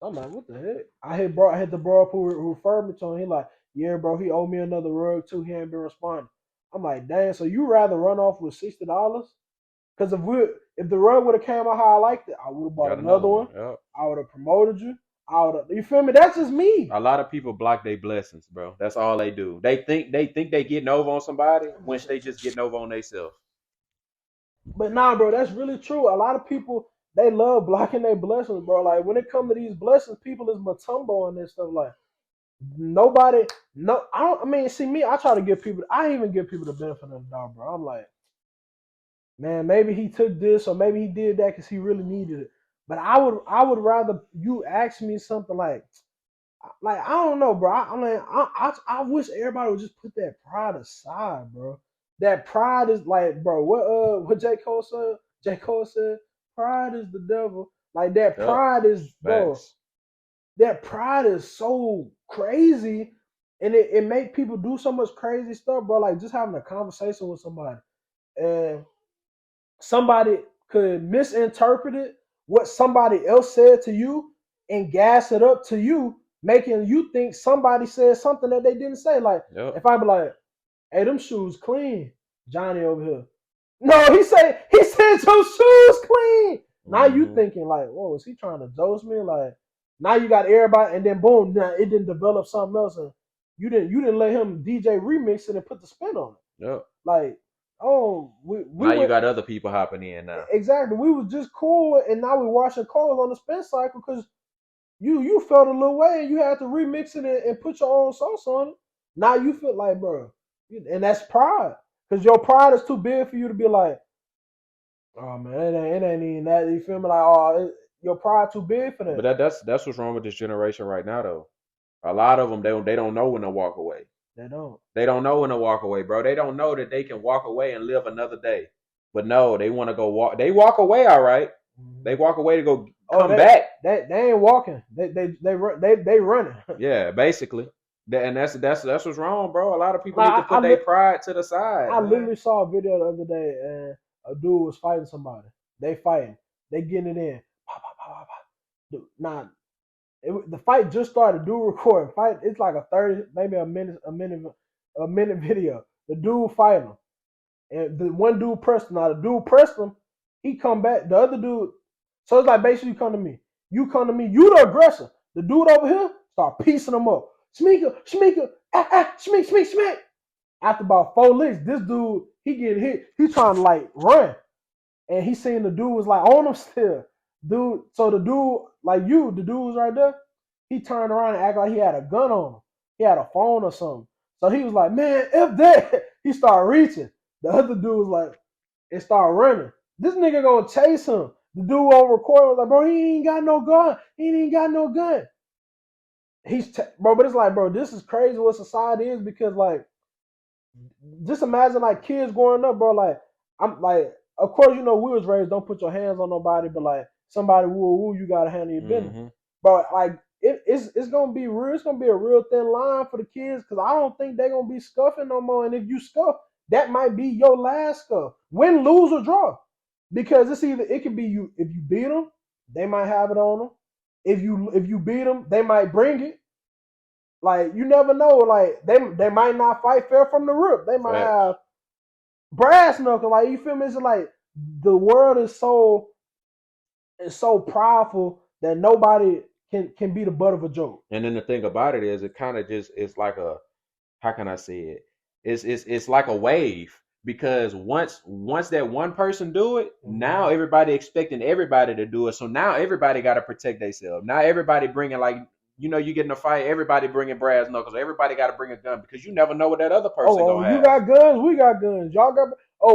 I'm like, what the heck? I hit the bro up who referred me to him. He like, yeah, bro. He owed me another rug too. He ain't been responding. I'm like, dang. So you rather run off with $60? Because if the rug would have came out how I liked it, I would have bought another one. Yep. I would have promoted you. You feel me? That's just me. A lot of people block their blessings, bro. That's all they do. They think they getting over on somebody when they just getting over on themselves. But nah, bro, that's really true. A lot of people they love blocking their blessings, bro. Like when it comes to these blessings, people is matumbo and this stuff. Like nobody, no, I don't. I mean, see me, I try to give people. I even give people the benefit of the doubt, bro. I'm like, man, maybe he took this or maybe he did that because he really needed it. But I would rather you ask me something like I don't know, bro. I wish everybody would just put that pride aside, bro. That pride is like, bro. What J Cole said? J Cole said, "Pride is the devil." Like that Yep. pride is, bro. Facts. That pride is so crazy, and it make people do so much crazy stuff, bro. Like just having a conversation with somebody, and somebody could misinterpret what somebody else said to you and gas it up to you, making you think somebody said something that they didn't say. Like Yep. if I be like, "Hey, them shoes clean," Johnny over here. No, he said your shoes clean. Now you thinking like, "Whoa, is he trying to dose me?" Like now you got everybody, and then boom, now it didn't develop something else, and you didn't let him DJ remix it and put the spin on it. Yep. Like Oh, we Now you went got other people hopping in now. exactly. We was just cool, and now we washing clothes on the spin cycle because you felt a little way, and you had to remix it and put your own sauce on it. Now you feel like, bro, and that's pride because your pride is too big for you to be like, oh man, it ain't even that. You feel me? Like, oh, your pride too big for But that. that's what's wrong with this generation right now, though. A lot of them they don't know when to walk away. They don't. They don't know when to walk away, bro. They don't know that they can walk away and live another day. But no, they want to go walk. They walk away, all right. Mm-hmm. They walk away to go Oh, come back. they ain't walking. They running. Yeah, basically. And that's what's wrong, bro. A lot of people Like, need to put their pride to the side, I man. literally saw a video the other day, and a dude was fighting somebody. They fighting. They getting it in. Pa, pa, pa, pa, pa. Nah, the fight just started. Dude recording fight. It's like a 30, maybe a minute video. The dude fighting him, and the one dude pressed him. Now the dude pressed him. He come back. The other dude. So it's like basically you come to me. You come to me. You the aggressor. The dude over here start piecing him up. Smeeka, smack. After about 4 licks, this dude he getting hit. He trying to like run, and he seen the dude was like on him still. Dude, so the dude like the dude was right there. He turned around and acted like he had a gun on him. He had a phone or something. So he was like, "Man, if that," he started reaching. The other dude was like, and started running. This nigga gonna chase him. The dude on record was like, "Bro, he ain't got no gun. He ain't got no gun." Bro, but it's like, bro, this is crazy what society is because like just imagine like kids growing up, bro. Like I'm like, of course, we was raised don't put your hands on nobody, but like somebody woo, you gotta handle your business. Mm-hmm. But like it's gonna be real. It's gonna be a real thin line for the kids because I don't think they're gonna be scuffing no more. And if you scuff, that might be your last scuff. Win, lose, or draw. Because it could be you if you beat them, they might have it on them. If you beat them, they might bring it. Like you never know. Like they might not fight fair from the rip. They might Facts. have brass knuckle. Like you feel me? It's like the world is so powerful that nobody can be the butt of a joke. And then the thing about it is, it kind of just it's like a how can I say it? It's like a wave because once that one person do it, now everybody expecting everybody to do it. So now everybody got to protect themselves. Now everybody bringing like you get in a fight, everybody bringing brass knuckles. Everybody got to bring a gun because you never know what that other person Oh, gonna you have. got guns, we got guns. Y'all got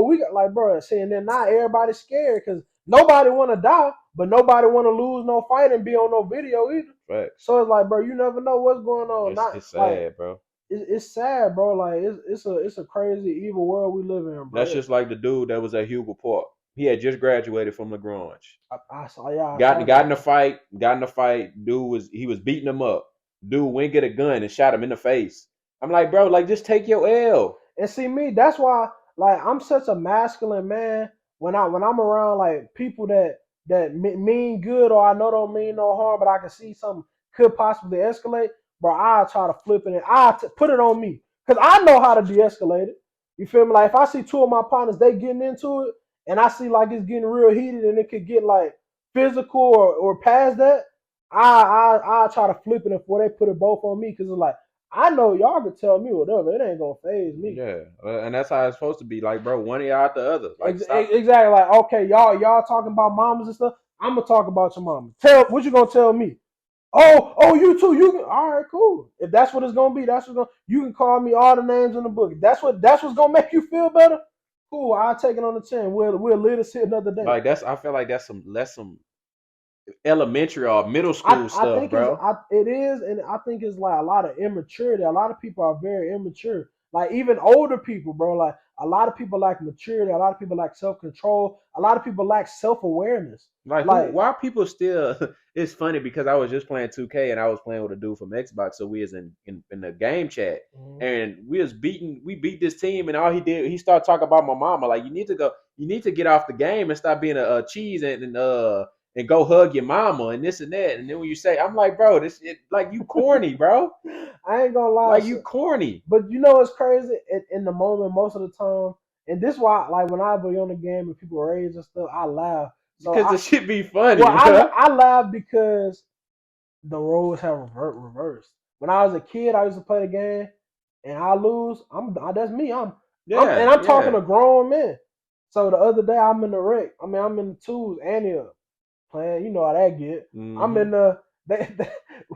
we got like bro saying that now everybody's scared because nobody want to die, but nobody want to lose no fight and be on no video either. Facts. So it's like, bro, you never know what's going on. It's Not it's like sad, bro. it's sad, bro. Like it's a crazy evil world we live in, That's bro. just like the dude that was at Hugo Park. He had just graduated from LaGrange. I saw, yeah, I Got saw got that. in the fight. Got in the fight. Dude was beating him up. Dude went get a gun and shot him in the face. I'm like, bro, like just take your L. And see me, that's why like I'm such a masculine man when I'm around like people that mean good or I know don't mean no harm, but I can see something could possibly escalate. Bro, I try to flip it and put it on me because I know how to de-escalate it. You feel me? Like if I see two of my partners they getting into it and I see like it's getting real heated and it could get like physical or past that, I try to flip it before they put it both on me because it's like I know y'all could tell me whatever. It ain't gonna phase me. Yeah, and that's how it's supposed to be. Like, bro, one ear out the other. Like, stop. Exactly. Like, okay, y'all talking about mamas and stuff. I'm gonna talk about your mama. Tell what you gonna tell me. Oh, you too. You can. All right, cool. If that's what it's gonna be, that's what's gonna. You can call me all the names in the book. If that's what's gonna make you feel better. Cool. I'll take it on the chin. We'll live to see another day. Like that's. I feel like that's some elementary or middle school I stuff, think bro. it is, and I think it's like a lot of immaturity. A lot of people are very immature. Like even older people, bro. Like a lot of people lack maturity. A lot of people lack self control. A lot of people lack self awareness. Like who? Like Why are people still? It's funny because I was just playing 2K and I was playing with a dude from Xbox, so we was in the game chat mhm. and we beat this team and all he did he started talking about my mama. Like you need to get off the game and stop being a cheese and go hug your mama and this and that. And then when you say, I'm like, bro, like you corny, bro. I ain't gonna lie. Like you corny. But you know what's crazy? In the moment, most of the time, and this why like when I be on the game and people rage and stuff, I laugh. So Because the shit be funny, bro. I laugh because the roles have reversed. When I was a kid, I used to play the game, and I lose. That's me. Yeah, I'm talking yeah. to grown men. So the other day I'm in the rec. I mean I'm in the twos, Antioch playing. You know how that get. I'm Mm-hmm. in the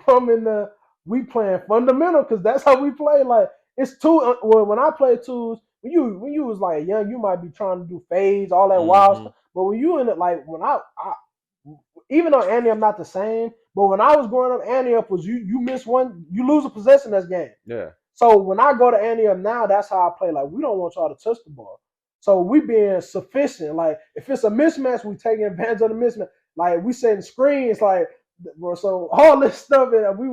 I'm in the we playing fundamental because that's how we play. Like it's two. Well, when I play twos, when you was like young, you might be trying to do fades, all that wild Mm-hmm. stuff. But when you in it, like when I even though Antioch not the same, but when I was growing up, Antioch was you miss one, you lose a possession that's game. Yeah. So when I go to Antioch now, that's how I play. Like we don't want y'all to touch the ball. So we being sufficient. Like if it's a mismatch, we taking advantage of the mismatch. Like we setting screens. Like bro, so all this stuff, and we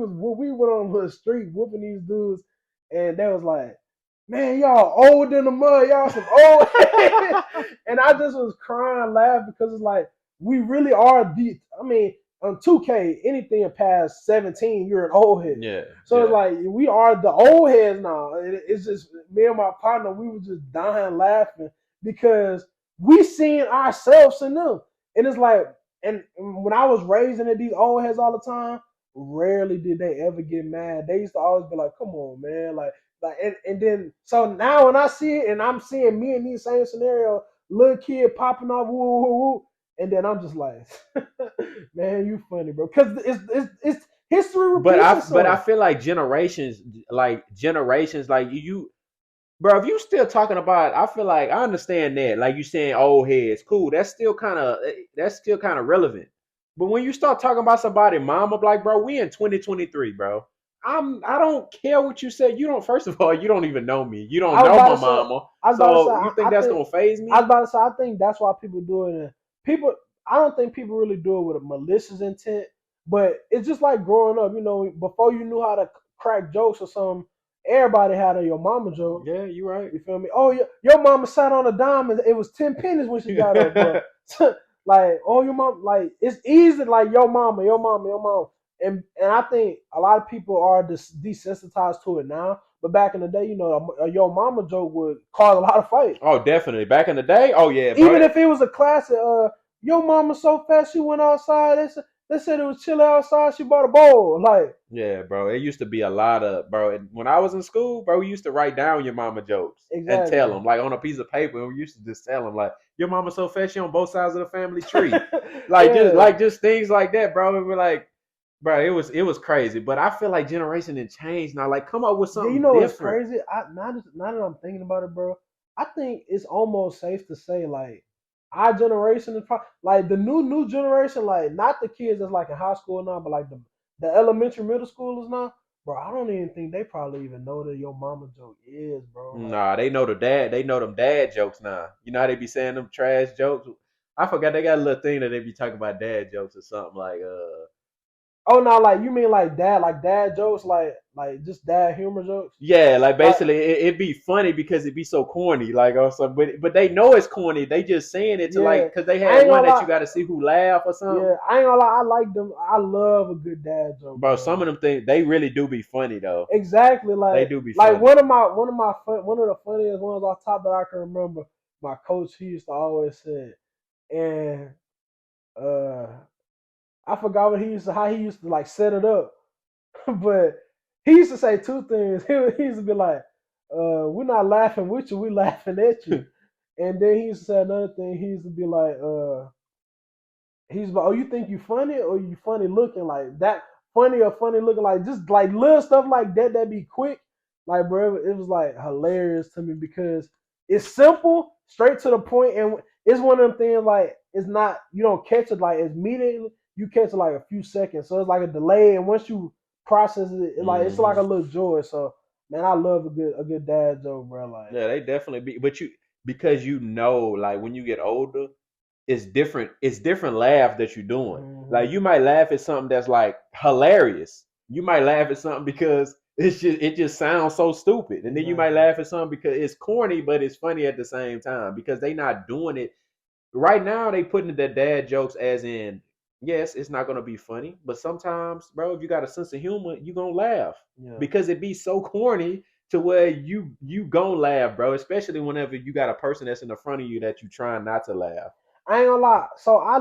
went on the street whooping these dudes, and they was like, man, y'all old in the mud, y'all some old. And I just was crying, laughing because it's like we really are the. I mean, on 2K, anything past 17, you're an old head. Yeah, So it's yeah. like we are the old heads now. It's just me and my partner. We were just dying laughing because we seen ourselves in them, and it's like, and when I was raising it, these old heads all the time. Rarely did they ever get mad. They used to always be like, "Come on, man!" Like, and then so now when I see it, and I'm seeing me in these same scenario, little kid popping off, woo, woo, woo, and then I'm just like, man, you funny, bro, because it's history repeats But I itself. feel like generations, like you, bro. If you still talking about, I feel like I understand that. Like you saying old heads, cool. That's still kind of relevant. But when you start talking about somebody, mama, like, bro, we in 2023, bro. I don't care what you said. You don't. First of all, you don't even know me. You don't I was know about my to say, mama. I was about to say, So you think that's gonna phase I was me? about to say, I think that's why people do it. People, I don't think people really do it with a malicious intent, but it's just like growing up. You know, before you knew how to crack jokes or something, everybody had a your mama joke. Yeah, you right. You feel me? Oh, your mama sat on a dime and it was 10 pennies when she got up, bro. Like, oh, your mom, like it's easy, like your mama, your mama, your mama, and I think a lot of people are desensitized to it now. But back in the day, you know, a your mama joke would cause a lot of fights. Oh, definitely. Back in the day, oh yeah, bro. Even if it was a classic, your mama so fast she went outside. They said it was chilly outside. She bought a bowl. Like Yeah, bro. It used to be a lot of, bro. When I was in school, bro, we used to write down your mama jokes and tell exactly. them like on a piece of paper. And we used to just tell them like your mama so fat she on both sides of the family tree, Yeah. like just things like that, bro. And we're like, bro, it was crazy. But I feel like generation had changed now. Like, come up with Yeah, you something know what's different. crazy? Now that I'm thinking about it, bro, I think it's almost safe to say like our generation is like the new generation, like not the kids that's like in high school now, but like the elementary middle schoolers now, bro. I don't even think they probably even know that your mama joke is, bro. Like Nah, they know the dad. They know them dad jokes now. You know how they be saying them trash jokes. I forgot they got a little thing that they be talking about dad jokes or something like oh no, like you mean like dad jokes, like just dad humor jokes, Yeah, like like basically it'd be funny because it'd be so corny, like or something. But they know it's corny. They just saying it to yeah. like because they I had ain't one gonna that you lie. got to see who laugh or Yeah, something. I ain't gonna lie. I like them. I love a good dad joke, Bro, bro. some of Like them things they really do be funny though. exactly, They do be like funny. one of the funniest ones off top that I can remember. My coach he used to always say, and uh, I forgot what he used to how he used to like set it up, but he used to say two things. He used to be like, "We're not laughing with you, we're laughing at you," and then he used to say another thing. He used to be like, he's like, oh, you think you funny or you funny looking like that? Funny or funny looking like just like little stuff like that that be quick. Like, bro, it was like hilarious to me because it's simple, straight to the point, and it's one of them things like it's not you don't catch it like immediately. You catch it like a few seconds, so it's like a delay, and once you process it, like it's like Hmm. a little joy. So, man, I love a good dad joke, bro. Like, Yeah, they definitely be. But you because you know, like when you get older, it's different. It's different laugh that you're doing. Like mm-hmm, you might laugh at something that's like hilarious. You might laugh at something because it just sounds so stupid, and then you might exactly. laugh at something because it's corny, but it's funny at the same time because they not doing it right now. They putting their dad jokes as in yes, it's not gonna be funny, but sometimes, bro, if you got a sense of humor, you gonna laugh Yeah. because it be so corny to where you gonna laugh, bro. Especially whenever you got a person that's in the front of you that you trying not to laugh. I ain't gonna lie. So I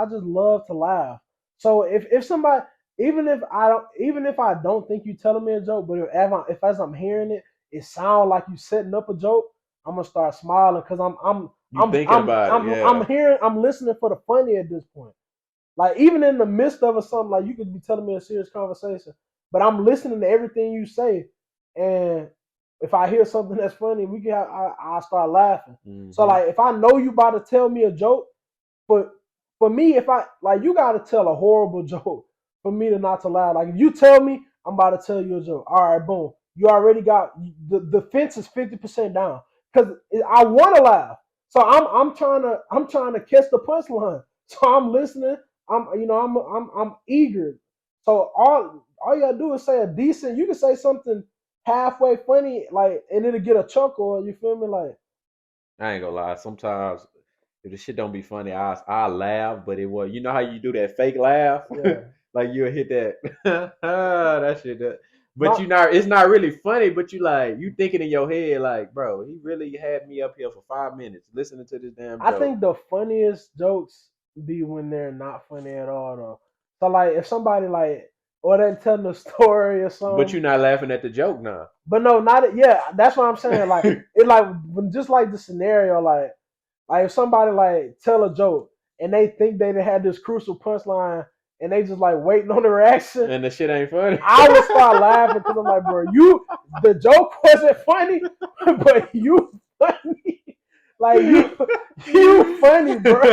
just love to laugh. So if somebody even if I don't think you telling me a joke, but if as I'm hearing it, it sounds like you setting up a joke. I'm gonna start smiling because You thinking about it, I'm yeah. hearing, I'm listening for the funny at this point. Like even in the midst of something, like you could be telling me a serious conversation, but I'm listening to everything you say, and if I hear something that's funny, I start laughing. So Mm-hmm. like if I know you about to tell me a joke, but for me, if I like, you got to tell a horrible joke for me to not to laugh. Like if you tell me I'm about to tell you a joke, all right, boom, you already got the fence is 50% down because I want to laugh. So I'm trying to catch the punchline. So I'm listening. I'm eager. So all you gotta do is say a decent. You can say something halfway funny, like, and it'll get a chuckle. You feel me? Like, I ain't gonna lie. Sometimes if the shit don't be funny, I laugh, but it was, you know how you do that fake laugh, yeah. like you'll hit that that shit. But My you not, it's not really funny. But you like, you thinking in your head like, bro, he really had me up here for 5 minutes listening to this damn I joke. think the funniest jokes be when they're not funny at all though. So like if somebody like, or they telling a story or But something, you're not laughing at the joke now. but no, not yeah. That's what I'm saying. Like it like when just like the scenario, like if somebody like tell a joke and they think they had this crucial punchline and they just like waiting on the reaction, And the shit ain't funny. I would start laughing because I'm like, bro, the joke wasn't funny, but you funny. Like you funny, bro.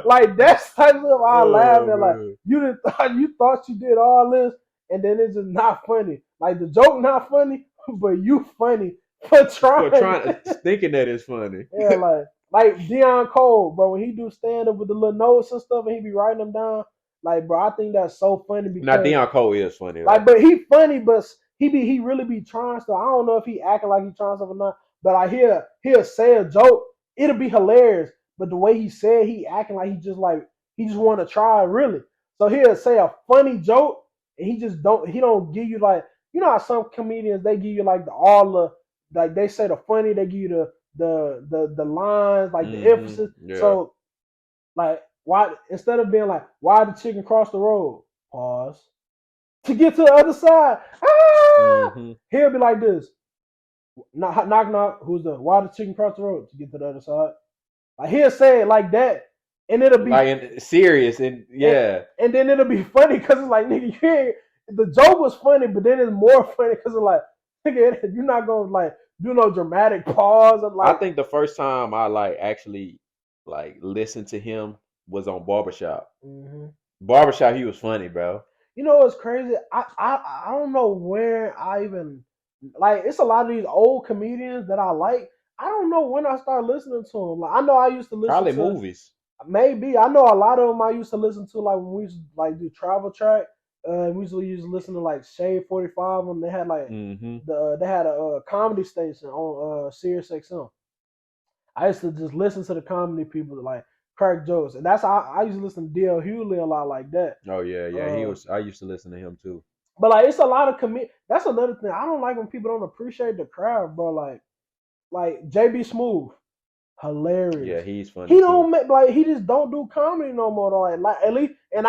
Like that's type of I laugh Oh at. Like man. you thought you did all this, and then it's just not funny. Like the joke not funny, but you funny for For trying. trying thinking that it's funny. Yeah, like Dion Cole, bro. When he do stand up with the little notes and stuff, and he be writing them down. Like, bro, I think that's so funny Now because Dion Cole is funny like, though. but he funny, but he really be trying stuff. I don't know if he acting like he trying stuff or not. But I he'll say a joke, it'll be hilarious. But the way he said, he acting like he just want to try really. So he'll say a funny joke, and he don't give you like, you know how some comedians they give you like all the, like they say the funny, they give you the lines, like the emphasis. Yeah. So like, why, instead of being like, why the chicken cross the road? Pause to get to the other side. Ah! hmm He'll be like this. Knock, knock, knock. Who's the? Why the chicken cross the road to get to the other side? Like he'll say it like that, and it'll be, Like serious and and, yeah. and then it'll be funny because it's like, nigga, you ain't, the joke was funny, but then it's more funny because it's like, nigga, you're not gonna like do no dramatic pause and I like, think the first time I like actually like listened to him was on Barbershop. mm-hmm. Barbershop, he was funny, bro. You know what's crazy? I don't know where I even like. It's a lot of these old comedians that I like. I don't know when I started listening to them. Like I know I used to listen Probably to, movies. maybe I know a lot of them I used to listen to like when we used to like do travel track. We usually used to listen to like Shade 45 when they had like hmm they had a comedy station on Sirius XM. I used to just listen to the comedy people that like crack jokes, and that's how I used to listen to DL Hughley a lot like that. Oh yeah, yeah. He Uh, was. I used to listen to him too. But like it's a lot of That's another thing. I don't like when people don't appreciate the craft, bro. Like JB Smooth, Yeah, hilarious. he's funny He too. don't make like he just don't do comedy no more. Though. Like at least and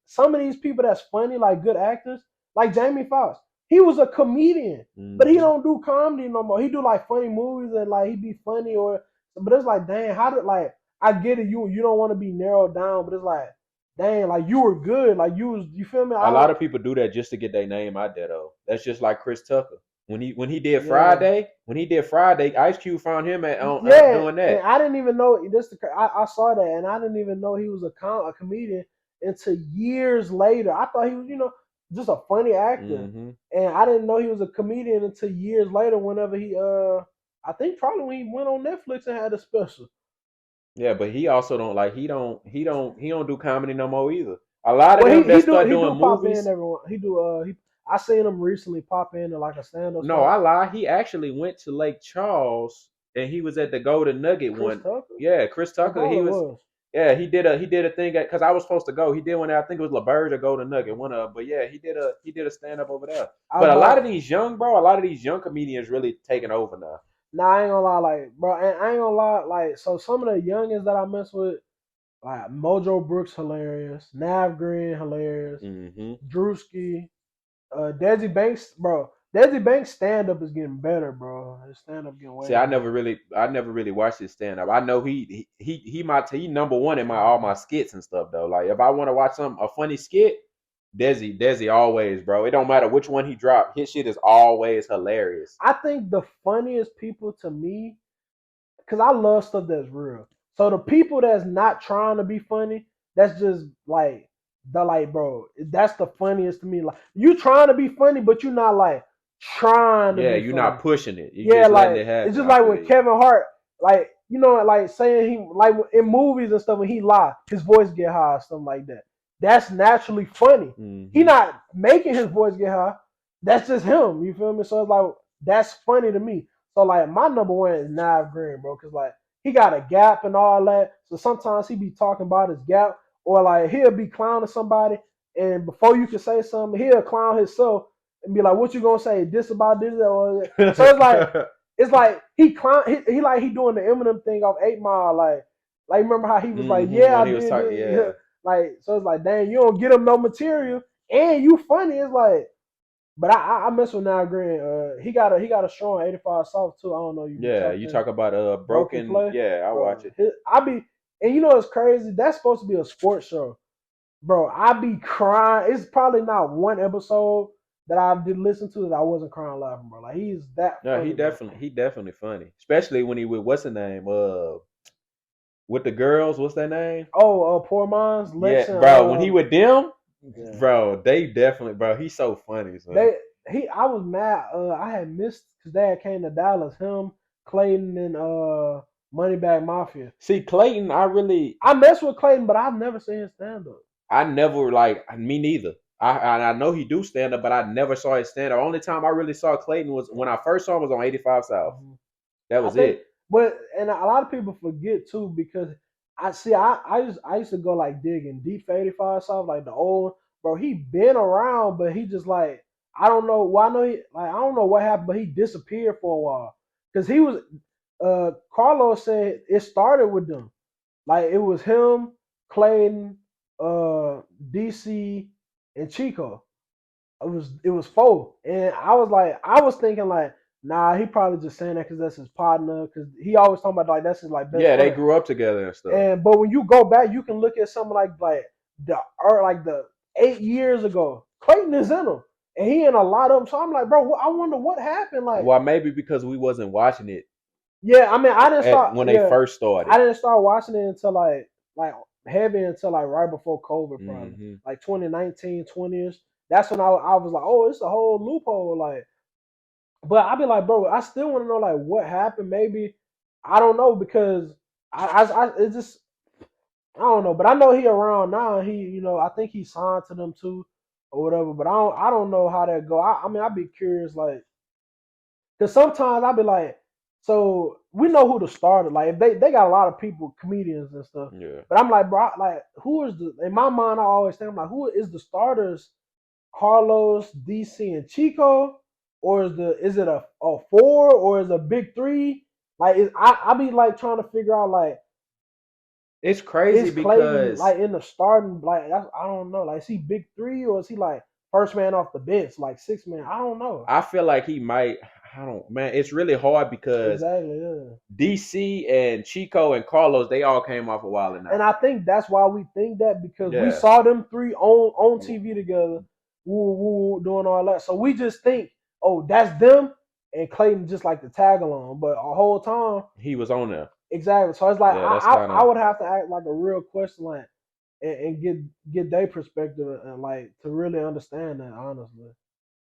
some of these people that's funny, like good actors, like Jamie Foxx. He was a comedian, but he hmm don't do comedy no more. He do like funny movies and like he be funny or. But it's like, dang, how did like I get it. You don't want to be narrowed down, but it's like, dang, like you were good. Like you feel me? I A lot don't. of people do that just to get their name out there though. That's just like Chris Tucker. When he did Yeah. Friday, Ice Cube found him at on Yeah, doing and that. I didn't even know this. I saw that, and I didn't even know he was a comedian until years later. I thought he was, just a funny actor, hmm and I didn't know he was a comedian until years later. Whenever I think probably when he went on Netflix and had a special. Yeah, but he also don't like he don't do comedy no more either. A lot of Well, them that start he do doing pop in movies. everyone. He do I seen him recently pop in like a stand up No, spot. I lie. He actually went to Lake Charles and he was at the Golden Nugget Chris one. Tucker, Yeah, Chris that Tucker. He probably was. was. Yeah, he did a thing because I was supposed to go. He did one. I think it was LaBerge or Golden Nugget, one of. But yeah, he did a stand up over there. I But a lot of about these young bro, a lot of these young comedians really taking over now. Nah, I ain't gonna lie, like, bro, and I ain't gonna lie, like, so some of the youngins that I mess with, like Mojo Brooks, hilarious, Nav Green, hilarious, hmm Drewski, Desi Banks, bro. Desi Banks stand up is getting better, bro. His stand up getting See, way better. I never really watched his stand up. I know he number one in my all my skits and stuff though. Like if I want to watch a funny skit, Desi always, bro. It don't matter which one he dropped. His shit is always hilarious. I think the funniest people to me, because I love stuff that's real. So the people that's not trying to be funny, that's just like the like, bro. That's the funniest to me. Like you trying to be funny, but you're not like trying to Yeah, be you're funny. not pushing it. You Yeah, just letting like it it's happen. just I like feel with you. Kevin Hart, like like saying he like in movies and stuff when he lie, his voice get high or something like that. That's naturally funny. He Hmm. not making his voice get high. That's just him. You feel me? So it's like that's funny to me. So like my number one is Nav Green, bro, because like he got a gap and all that. So sometimes he be talking about his gap, or like he'll be clowning somebody, and before you can say something, he'll clown himself and be like, "What you gonna say? This about this or that?" So it's like he clown he like he doing the Eminem thing off 8 Mile, like remember how he was like, "Yeah, When I he was did talking, this." yeah. Like so it's like, dang, you don't get him no material, and you funny. It's like, but I mess with Nile Green. He got a show on 85 South too. I don't know if you be Yeah, tapped you in. talk about Broken broken. Play, Yeah, I watch bro. it. I be and you know it's crazy. That's supposed to be a sports show, bro. I be crying. It's probably not one episode that I did listen to that I wasn't crying laughing, bro. Like he's that No, funny, bro. he definitely funny. Especially when he with what's the name? With the girls, what's their name? Oh, Poor Minds, Yeah, Lex and bro. When he with them, yeah. bro, they definitely, bro. He's so funny, son. They I was mad. I had missed because they had came to Dallas. Him, Clayton, and Moneybag Mafia. See, Clayton, I mess with Clayton, but I've never seen his stand up. I never like me neither. I know he do stand up, but I never saw his stand up. Only time I really saw Clayton was when I first saw him was on 85 South. Mhm. That I was think, it. but and a lot of people forget too because I see. I used to go like digging deep for 85 South, like the old bro. He been around, but he just like I don't know. Well, I know he like I don't know what happened, but he disappeared for a while because he was. Carlos said it started with them. Like it was him, Clayton, uh, DC, and Chico. It was four, and I was thinking like, nah, he probably just saying that because that's his partner, because he always talking about like that's his like best Yeah, they friend. grew up together and stuff. And but when you go back, you can look at something like the or like the 8 years ago, Clayton is in them, and he in a lot of them. So I'm like, bro, I wonder what happened. Like, Well, maybe because we wasn't watching it yeah, I mean, I didn't at start. when they Yeah, first started. I didn't start watching it until like heavy until like right before COVID, probably Hmm. like 2019, 20ish. That's when I was like, oh, it's a whole loophole. Like, but I be like, bro, I still want to know like what happened. Maybe I don't know because it's just I don't know. But I know he around now. He I think he signed to them too or whatever. But I don't know how that go. I mean I'd be curious like because sometimes I'll be like, so we know who the starter. Like if they got a lot of people, comedians and stuff. Yeah. But I'm like, bro, like who is the in my mind I always think I'm like, who is the starters? Carlos, DC, and Chico, or is it a four or is it a big three? Like I be like trying to figure out like It's crazy is Clayton because like in the starting like I don't know like is he big three or is he like first man off the bench like six man? I don't know I feel like he might. I don't, man. It's really hard because exactly. Yeah. DC and Chico and Carlos, they all came off a while And now. I think that's why we think that because we Yeah. saw them three on TV together, woo, woo, doing all that. So we just think, oh, that's them, and Clayton just like to tag along. But a whole time, He was on there. exactly. So it's like Yeah, that's I kind would have to act like a real question, like, and get their perspective and like to really understand that honestly.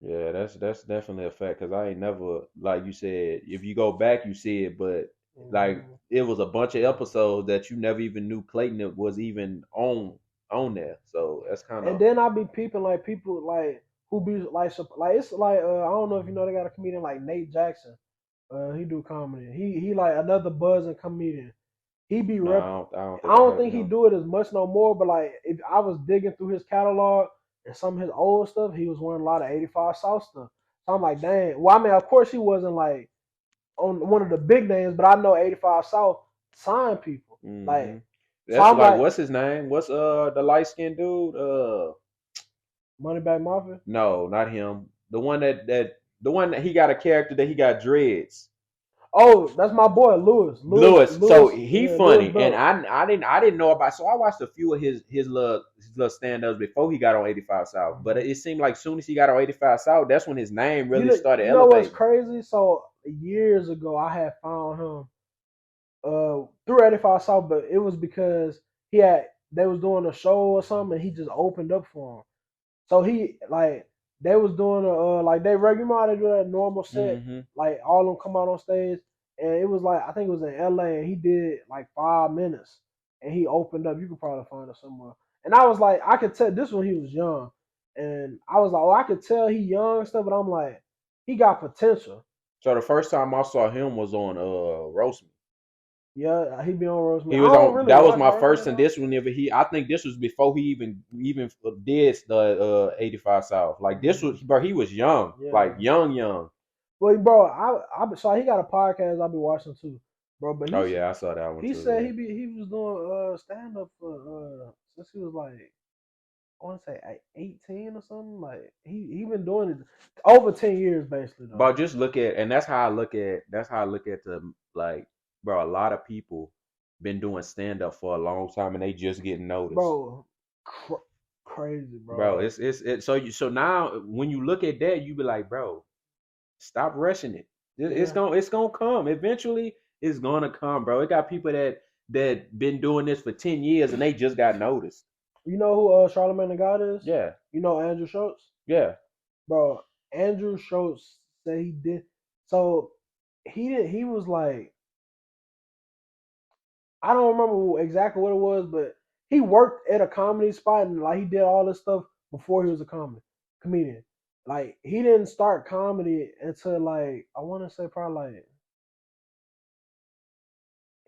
that's definitely a fact because I ain't never like you said. If you go back, you see it, but like Mhm. it was a bunch of episodes that you never even knew Clayton was even on there. So that's kind And of then I be peeping like people like who be like like it's like I don't know if you know they got a comedian like Nate Jackson. He do comedy. He like another buzzing comedian. He be no. rep. I don't I think I don't heard of think he him. do it as much no more. But like if I was digging through his catalog and some of his old stuff, he was wearing a lot of 85 South stuff. So I'm like, dang. Well, I mean, of course he wasn't like on one of the big names, but I know 85 South signed people. Hmm. Like, so That's I'm like like, what's his name? What's the light skinned dude? Moneybag Mafia. No, not him. The one that The one that he got a character that he got dreads. Oh, that's my boy Lewis. Lewis. So he Yeah, Lewis funny, and Belt. I didn't know about. So I watched a few of his little stand ups before he got on 85 South. But Mhm. it seemed like soon as he got on 85 South, that's when his name really started You know what's elevating. crazy? So years ago, I had found him through 85 South, but it was because they was doing a show or something, and he just opened up for him. So he like they was doing like they regular how they do that normal set, Hmm. like all of them come out on stage, and it was like I think it was in LA, and he did like 5 minutes, and he opened up. You could probably find it somewhere. And I was like, I could tell this when he was young, and I was like, oh, I could tell he young and stuff, but I'm like, he got potential. So the first time I saw him was on Roast Me. Yeah, he be on Roseman. He I was don't on. really That was watch my Roseman first, that and much. this whenever he. I think this was before he even did the 85 South. Like this Mhm. was, bro. He was young, like Yeah. young. Well, bro, I so he got a podcast I be watching too, bro. But Oh yeah, I saw that one he too. said Yeah. he was doing stand up for since he was like I want to say 18 or something. Like he been doing it over 10 years basically though, But just look at, and that's how I look at the like, bro. A lot of people been doing stand up for a long time, and they just getting noticed, bro. Crazy, bro. bro. So now when you look at that, you be like, bro, stop rushing it. Yeah, It's gonna come eventually. It's gonna come, bro. It got people that been doing this for 10 years, and they just got noticed. you know who Charlamagne the God is? Yeah, You know Andrew Schultz, yeah. bro. Andrew Schultz said he did so. He did. He was like I don't remember exactly what it was, but he worked at a comedy spot and like he did all this stuff before he was a comedian. Like he didn't start comedy until like I want to say probably like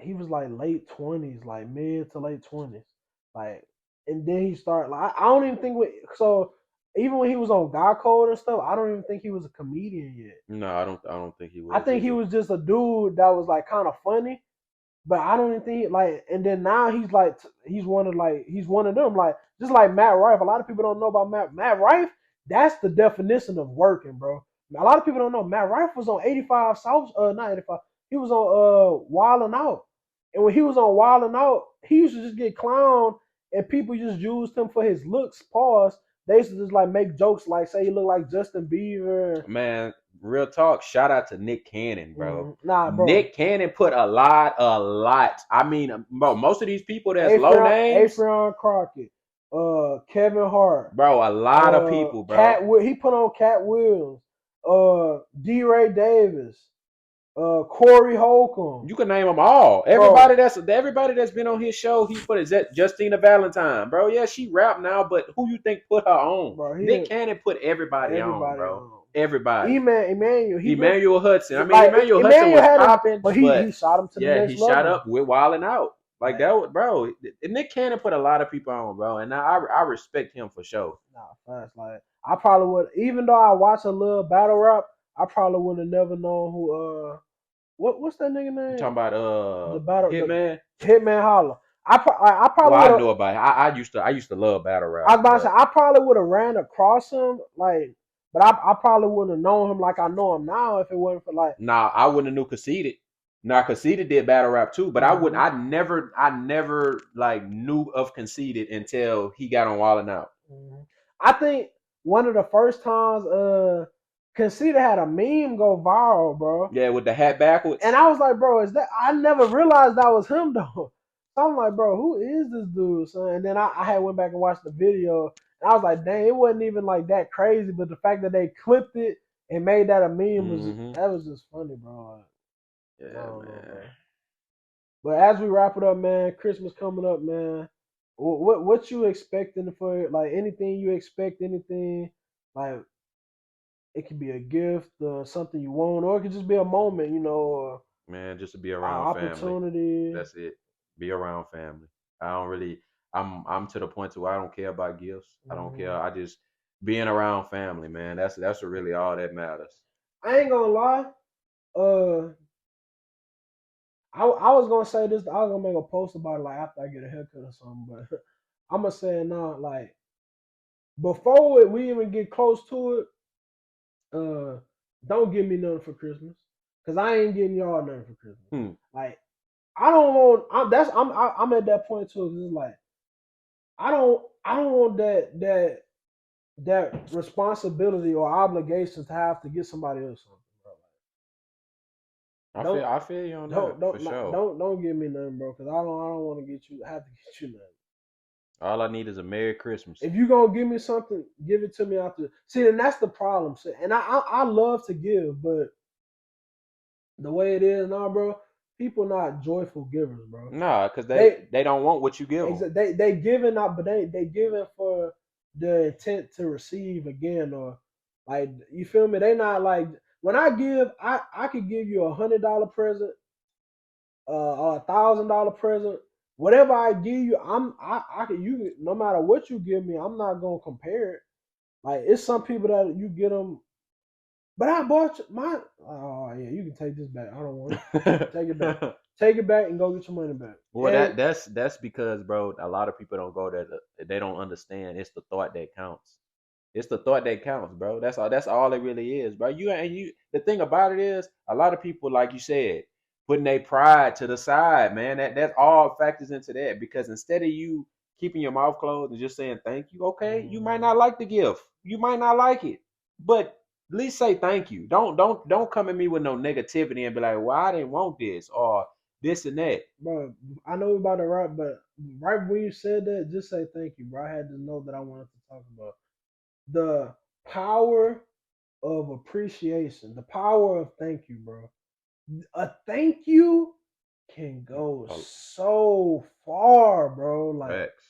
he was like late 20s, like mid to late 20s, like and then he started like I don't even think so even when he was on God Code and stuff, I don't even think he was a comedian yet. No, I don't think he I was think he either. was just a dude that was like kind of funny. But I don't even think like, and then now he's like, he's one of them. Like just like Matt Rife. A lot of people don't know about Matt Rife. That's the definition of working, bro. A lot of people don't know. Matt Rife was on 85 South, not 85. He was on Wild 'N Out, and when he was on Wild 'N Out, he used to just get clowned, and people just used him for his looks. Pause. They used to just like make jokes like say he looked like Justin Bieber. Man, real talk. Shout out to Nick Cannon, bro. Nah, bro. Nick Cannon put a lot. I mean, bro, most of these people that's low names, Afron Crockett, Kevin Hart, bro, a lot of people, bro. He put on Cat Williams, D. Ray Davis, Corey Holcomb, You can name them all. bro, Everybody that's been on his show. He put his Justina Valentine, bro. Yeah, she rap now, but who you think put her on? bro. He Nick didn't Cannon put everybody on, everybody bro. on. Everybody. Emmanuel, he been Emmanuel Hudson. I mean, like Emmanuel Hudson Emmanuel was had him, popping, but he but shot him to the yeah, he next shot level. up with Wilding Out. Like Like that was, bro. Nick Cannon put a lot of people on, bro, and I respect him for sure. nah, fast. Like I probably would, even though I watch a little battle rap, I probably would have never known who what's that nigga You name? talking about The battle the Hitman? Hitman Holler. I Well, probably would I have. know about it. I used to love battle I rap, was about to say but I probably would have ran across him like, but I probably wouldn't have known him like I know him now if it wasn't for like. nah, I wouldn't have knew Conceited. Now Conceited did battle rap too, but I would Mhm, I never like knew of Conceited until he got on Wildin' Out. mhm. I think one of the first times Conceited had a meme go viral, bro. Yeah, with the hat And backwards. I was like, bro, is that? I never realized that was him though. So I'm like, bro, who is this dude, son? And then I had went back and watched the video, and I was like, dang, it wasn't even like that crazy. But the fact that they clipped it and made that a meme Hmm. was just funny, bro. Like, I Yeah, don't know, man. bro. But as we wrap it up, man, Christmas coming up, man. What you expecting for like anything you expect anything like it could be a gift or something you want or it could just be a moment, or Man, just to be an around family. opportunity. That's it. Be around family. I don't really. I'm to the point to where I don't care about gifts. I don't care. Mhm. I just being around family, man. That's really all that matters. I ain't gonna lie. Uh, I was gonna say this. I was gonna make a post about it like after I get a haircut or something. But I'm gonna say it now. Like before we even get close to it. don't give me nothing for Christmas, cause I ain't getting y'all nothing for Christmas. Hmm. Like I don't want. I'm at that point too. 'Cause it's like I don't want that responsibility or obligation to have to get somebody else something, bro. Don't I feel you on don't that for don't not, sure. don't give me nothing, bro, because I don't want to get you have to get you nothing. All I need is a Merry Christmas. If you gonna give me something, give it to me after. See, and that's the problem. See, and I love to give, but the way it is now, bro, people not joyful givers, bro. Nah, cause They they don't want what you give them. they giving out, but they giving for the intent to receive again, or like you feel me? They not like when I give, I could give you $100 present, $1,000 present, whatever I give you, I can you no matter what you give me, I'm not gonna compare it. Like it's some people that you get them, but I bought my. Oh yeah, you can take this back. I don't want it. Take it back. Take it back and go get your money back. Well, And that's because, bro, a lot of people don't go there. They don't understand. It's the thought that counts. It's the thought that counts, bro. That's all. That's all it really is, bro. You. The thing about it is, a lot of people, like you said, putting their pride to the side, man. That all factors into that. Because instead of you keeping your mouth closed and just saying thank you, okay, you might mm, not like the gift. You might not like it, but at least say thank you. Don't come at me with no negativity and be like, well, I didn't want this or this and that. bro, I know about the rap, but right when you said that, just say thank you, bro. I had to know that I wanted to talk about the power of appreciation, the power of thank you, bro. A thank you can go Oh, so far, bro. Like facts.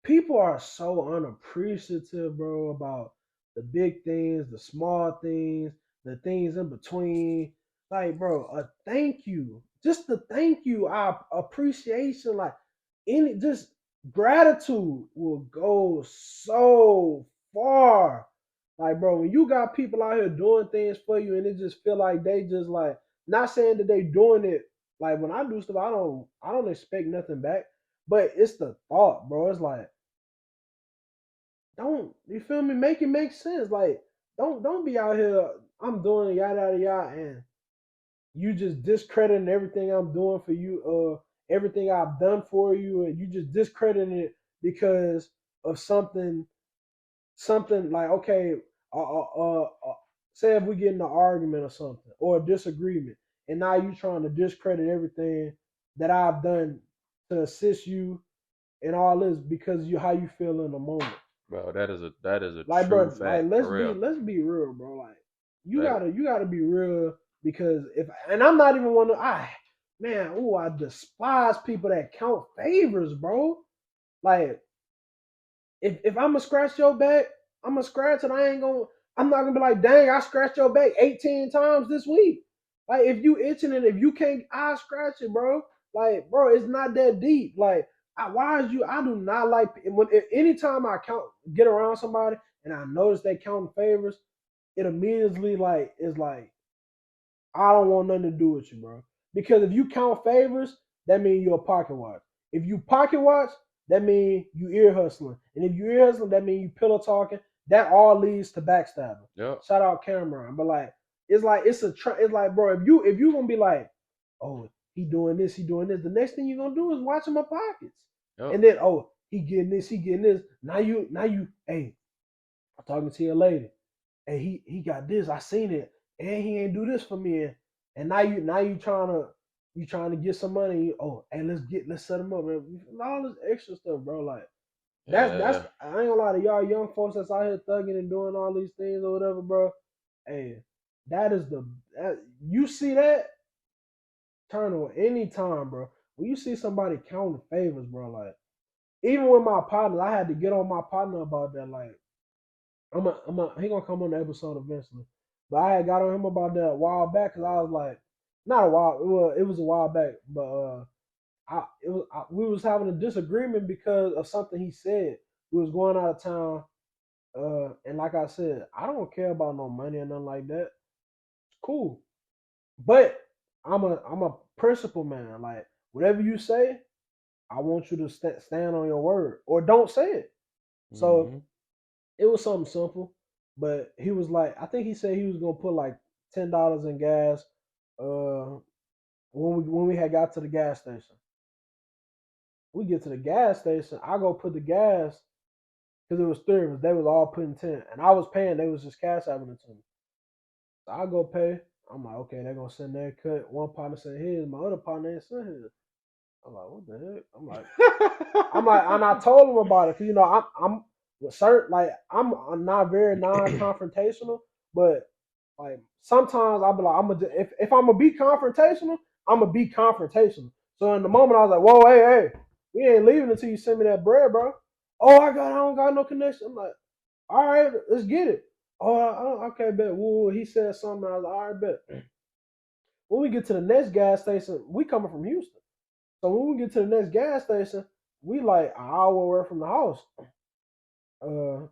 people are so unappreciative, bro, about the big things, the small things, the things in between. Like, bro, a thank you, just the thank you, our appreciation, like any just gratitude will go so far. Like, bro, when you got people out here doing things for you and it just feel like they just like not saying that they doing it like when I do stuff, I don't expect nothing back. But it's the thought, bro. It's like, don't you feel me? Make it make sense. Like, don't be out here. I'm doing yada yada yada, and you just discrediting everything I'm doing for you, everything I've done for you, and you just discrediting it because of something like okay, uh, uh, say if we get in an argument or something or a disagreement, and now you trying to discredit everything that I've done to assist you and all this because you how you feel in the moment. Bro, that is a Like, true bro, like fact for real. let's be real, bro. Like, That you gotta be real because if and I'm not even one of man, I despise people that count favors, bro. Like, if I'm gonna scratch your back, I'm gonna scratch it. I'm not gonna be like, dang, I scratched your back 18 times this week. Like, if you itching it, if you can't, I scratch it, bro. Like, bro, it's not that deep. Like, why is you? I do not like anytime I get around somebody and I notice they counting favors, it immediately like is like I don't want nothing to do with you, bro. Because if you count favors, that means you're a pocket watch. If you pocket watch, that means you ear hustling. And if you ear hustling, that means you pillow talking. That all leads to backstabbing. yep. Shout out Cameron. But like it's like, bro, if you gonna be like, oh, he doing this, the next thing you're gonna do is watch my pockets. Yep. And then he getting this. Now you, hey, I'm talking to your lady. Hey, he got this. I seen it, and he ain't do this for me. And now you trying to get some money. Oh, hey, let's set him up, man. All this extra stuff, bro. Like that's Yeah. I ain't gonna lie to y'all young folks that's out here thugging and doing all these things or whatever, bro. Hey, you see that turn on any time, bro. When you see somebody counting favors, bro, like even with my partner, I had to get on my partner about that. Like he gonna come on the episode eventually. But I had got on him about that a while back because I was like, not a while. It was a while back, but we was having a disagreement because of something he said. We was going out of town, and like I said, I don't care about no money or nothing like that. It's cool, but I'm a principle man. Like whatever you say, I want you to stand on your word or don't say it. So Mm-hmm. it was something simple, but he was like, I think he said he was gonna put like $10 in gas. When we had got to the gas station, we get to the gas station. I go put the gas because it was three of us. They was all putting 10, and I was paying. They was just cash having it to me. So I go pay. I'm like, okay, they're gonna send their cut. One partner sent his. My other partner ain't sent his. I'm like, what the heck? I'm like, and I told him about it because I'm with certain like I'm not very non-confrontational, but like sometimes I'll be like, if I'm gonna be confrontational, I'm gonna be confrontational. So in the moment I was like, whoa, hey, we ain't leaving until you send me that bread, bro. Oh, I don't got no connection. I'm like, all right, let's get it. Oh, okay, bet. Woo, he said something. I was like, all right, bet. When we get to the next gas station, we coming from Houston. So when we get to the next gas station, we like an hour away from the house. Uh,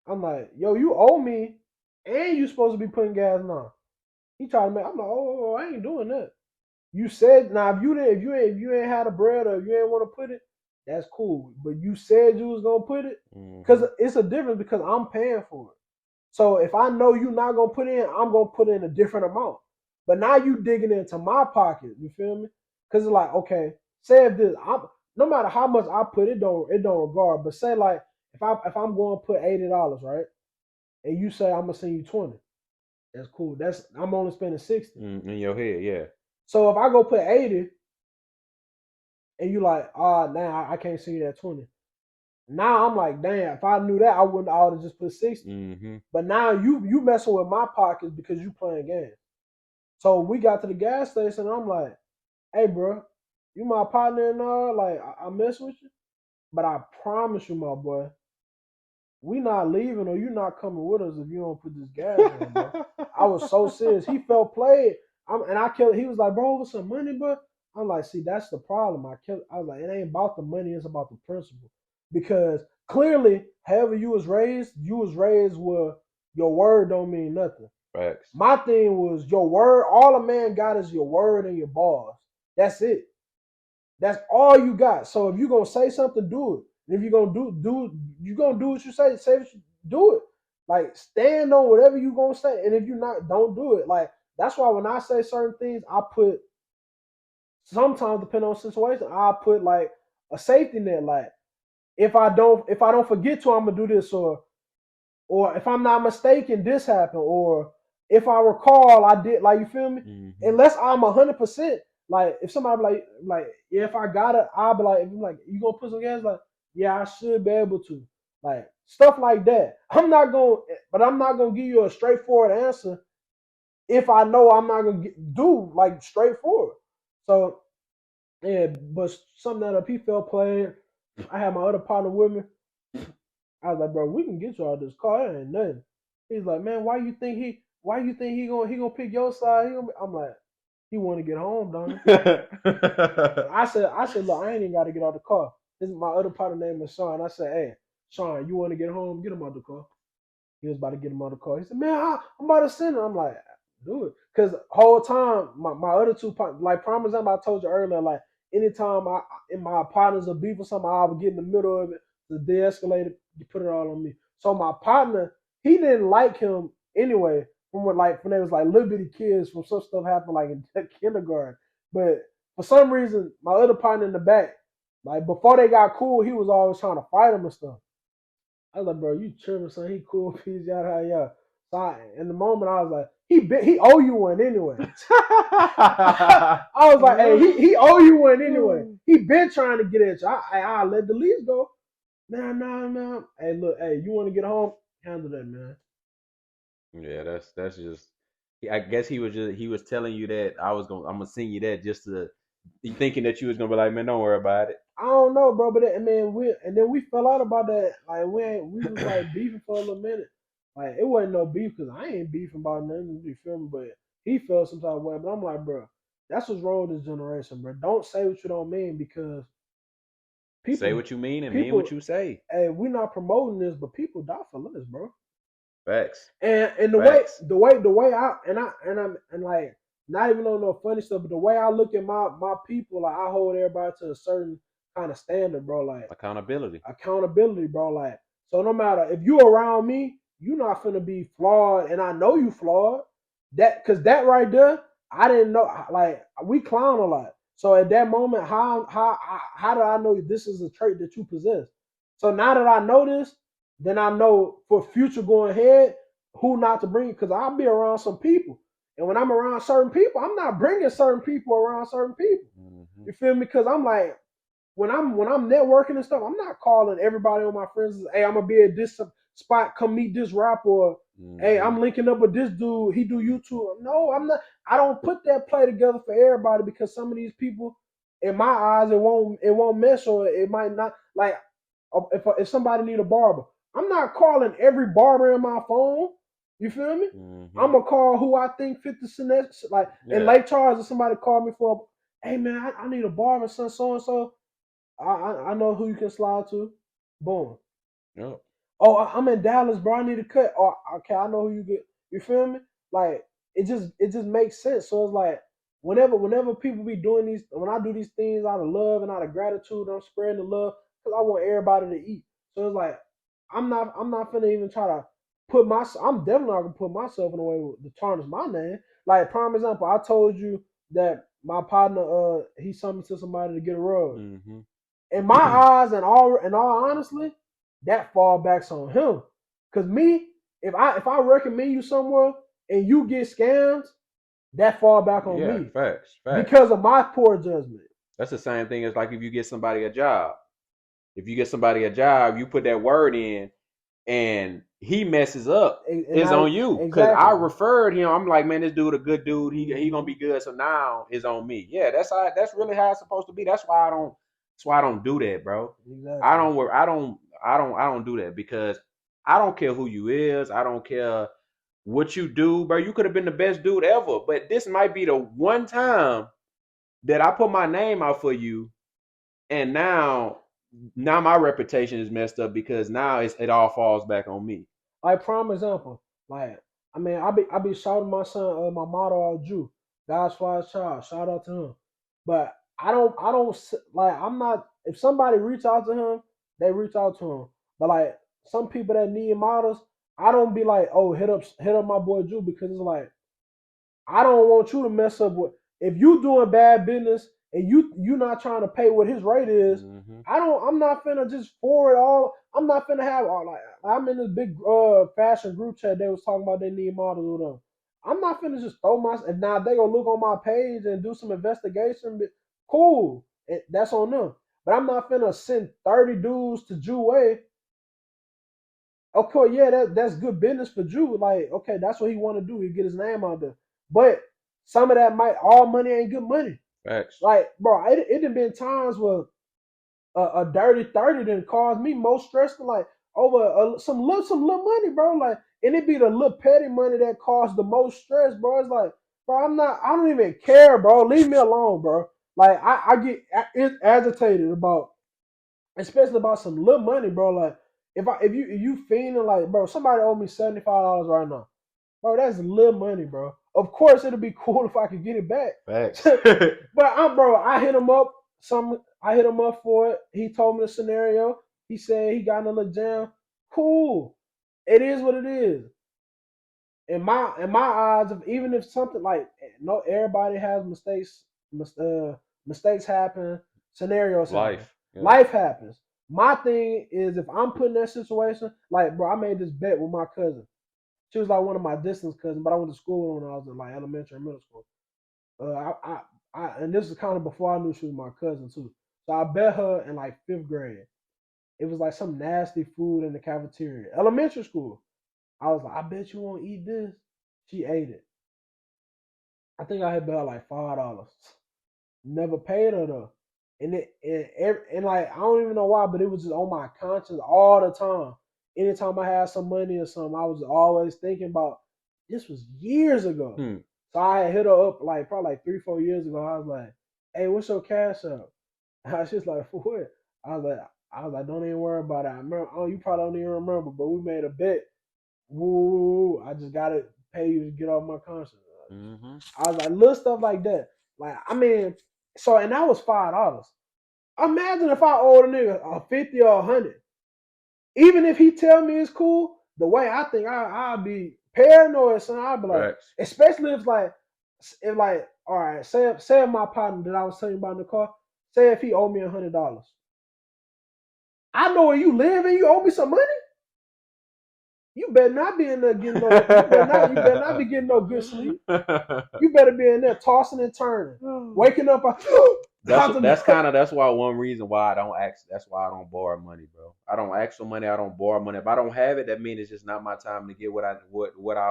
I'm like, yo, you owe me, and you supposed to be putting gas now. He tried to make. I'm like, oh, I ain't doing that. You said now if you ain't had a bread or if you ain't want to put it, that's cool. But you said you was gonna put it because it's a difference because I'm paying for it. So if I know you're not gonna put in, I'm gonna put in a different amount. But now you digging into my pocket. You feel me? Because it's like, okay, say if this, no matter how much I put, it don't regard. But say like if I'm going to put $80, right, and you say I'm gonna send you 20, that's cool. I'm only spending 60. In your head, yeah. So if I go put 80, and you like, now I can't send you that 20. Now I'm like, damn, if I knew that, I wouldn't. I would have just put 60. But now you messing with my pockets because you playing games. So we got to the gas station, and I'm like, hey, bro, you my partner and all. Like, I mess with you, but I promise you, my boy, we not leaving or you not coming with us if you don't put this gas in, bro. I was so serious. He felt played. And I kept. He was like, bro, what's some money, bro? I'm like, see, that's the problem. I was like, it ain't about the money. It's about the principle. Because clearly, however you was raised where your word don't mean nothing. Facts. My thing was your word. All a man got is your word and your balls. That's it. That's all you got. So if you're gonna say something, do it. And if you're gonna you gonna do what you say what you do it. Like stand on whatever you gonna say. And if you not, don't do it. Like that's why when I say certain things, I put sometimes depending on the situation, I put like a safety net. Like if I don't forget to, I'm gonna do this, or if I'm not mistaken, this happened, or if I recall, I did. Like you feel me? Unless I'm 100%. Like if somebody like yeah, if I got it, I'll be like, if you like, you gonna put some gas? Like yeah, I should be able to. Like stuff like that. I'm not gonna give you a straightforward answer if I know I'm not gonna do like straightforward. So yeah, but something that he felt playing. I had my other partner with me. I was like, bro, we can get you out of this car. It ain't nothing. He's like, man, why you think he gonna pick your side? I'm like, he want to get home, don't he? I said, look, I ain't even got to get out of the car. This is my other partner name is Sean. I said, hey, Sean, you want to get home? Get him out of the car. He was about to get him out of the car. He said, man, I'm about to send him. I'm like, do it. Because whole time, my other two partners, like prime example, I told you earlier, like anytime in my partners of beef or something, I would get in the middle of it to de-escalate it, you put it all on me. So my partner, he didn't like him anyway, from when they was like little bitty kids, from some stuff happened like in kindergarten. But for some reason, my other partner in the back, like before they got cool, he was always trying to fight him and stuff. I was like, bro, you tripping, son? He cool, peace, yada yada. So in the moment, I was like, he owe you one anyway. I was like, hey, he owe you one anyway. He been trying to get at you. I let the lease go. Nah. Hey, look, hey, you want to get home? Handle that, man. Yeah, that's just. I guess he was telling you that I'm gonna send you that just to thinking that you was gonna be like, man, don't worry about I don't know, bro, but man, we fell out about that. Like we was like beefing for a little minute. Like it wasn't no beef because I ain't beefing about nothing. You feel me? But he felt some type of way. But I'm like, bro, that's what's wrong with this generation, bro. Don't say what you don't mean because Say people, what you mean and mean people, what you say. hey, we not promoting this, but people die for this, bro. Facts. And the way Facts. and like not even on no funny stuff, but the way I look at my people, like I hold everybody to a certain kind of standard, bro. Like Accountability. accountability, bro. Like so, no matter if you around me, you not finna be flawed, and I know you flawed. Because that right there, I didn't know. Like we clown a lot. So at that moment, how did I know this is a trait that you possess? So now that I know this, then I know for future going ahead who not to bring. Because I'll be around some people, and when I'm around certain people, I'm not bringing certain people around certain people. Mm-hmm. You feel me? Because I'm like, when I'm networking and stuff, I'm not calling everybody on my friends. Hey, I'm gonna be at this spot. Come meet this rapper. Or, hey, Mm-hmm. I'm linking up with this dude. He do YouTube. No, I'm not. I don't put that play together for everybody because some of these people, in my eyes, it won't mesh or it might not. Like if somebody need a barber, I'm not calling every barber in my phone. You feel me? Mm-hmm. I'm gonna call who I think fit the scenario. Like in Yeah. Lake Charles, if somebody called me for, hey man, I need a barber, son, so and so. I know who you can slide to. Boom. Yep. Oh, I'm in Dallas, bro. I need a cut. Oh, okay, I know who you get. You feel me? Like it just makes sense. So it's like whenever people be doing these, when I do these things out of love and out of gratitude, I'm spreading the love because I want everybody to eat. So it's like I'm not finna even try to put my. I'm definitely not gonna put myself in a way to tarnish my name. Like prime example, I told you that my partner he summoned to somebody to get a rug. Mm-hmm. In my eyes, and all honestly, that fall backs on him. Cause me, if I recommend you somewhere and you get scammed, that fall back on Yeah. me Facts. Facts. because of my poor judgment. That's the same thing as like if you get somebody a job. If you get somebody a job, you put that word in, and he messes up, And it's I on you. Cause I exactly, referred him. I'm like, man, this dude a good dude. He gonna hmm be good. So now it's on me. Yeah, that's really how it's supposed to be. That's why I don't do that, bro. I exactly. don't work. I don't do that because I don't care who you is. I don't care what you do, bro. You could have been the best dude ever, but this might be the one time that I put my name out for you, and now my reputation is messed up because now it all falls back on me. Like prime example, like I be shouting my son my motto out Jew, God's father's child. Shout out to him. But like I'm not. If somebody reach out to him, they reach out to him. But like some people that need models, I don't be like, oh, hit up my boy Jew because it's like I don't want you to mess up with if you doing bad business and you not trying to pay what his rate is. Hmm. I'm not finna just forward all. I'm not finna have all like I'm in this big fashion group chat. They was talking about they need models or whatever. I'm not finna just throw my. If now they gonna look on my page and do some investigation, cool. That's on them. But I'm not finna send 30 dudes to Jew Way. Okay, yeah, that's good business for Drew. Like, okay, that's what he want to do. He get his name out there. But some of that might all money ain't good money. Facts. Like, bro, it done been times where a dirty 30 done caused me more stress than like over some little money, bro. Like, and it be the little petty money that caused the most stress, bro. It's like, bro, I don't even care, bro. Leave me alone, bro. Like, I get agitated about especially about some little money, bro. Like if you feeling like, bro, somebody owe me $75 right now, bro. That's little money, bro. Of course, it'd be cool if I could get it back, Facts. but bro, I hit him up. I hit him up for it. He told me the scenario. He said he got in a little jam. Cool. It is what it is. In my eyes, even if something like no, everybody has mistakes. Mistakes happen. Scenarios happen. Life. Yeah. Life happens. My thing is if I'm put in that situation, like bro, I made this bet with my cousin. She was like one of my distance cousins, but I went to school when I was in like elementary and middle school. And this is kind of before I knew she was my cousin too. So I bet her in like fifth grade. It was like some nasty food in the cafeteria, elementary school. I was like, I bet you won't eat this. She ate it. I think I had bet her like $5. Never paid her though. And like I don't even know why, but it was just on my conscience all the time. Anytime I had some money or something, I was always thinking about. This was years ago, Hmm. so I had hit her up like probably like 3 4 years ago. I was like, "Hey, what's your cash up?" And she's like, "For what?" I was like, "Don't even worry about it. I remember. Oh, you probably don't even remember, but we made a bet. Woo! I just gotta pay you to get off my conscience." Hmm. I was like, little stuff like that. Like, I mean, so and that was $5. Imagine if I owed a nigga a 50 or 100. Even if he tell me it's cool, the way I think I'll be paranoid, son. I'd be like, Facts. especially if like, all right, say my partner that I was telling you about in the car, say if he owed me $100. I know where you live and you owe me some money. You better not be in there getting no. You better not be getting no good sleep. You better be in there tossing and turning, waking up. That's why one reason why I don't ask. That's why I don't borrow money, bro. I don't ask for money. I don't borrow money. If I don't have it, that means it's just not my time to get what I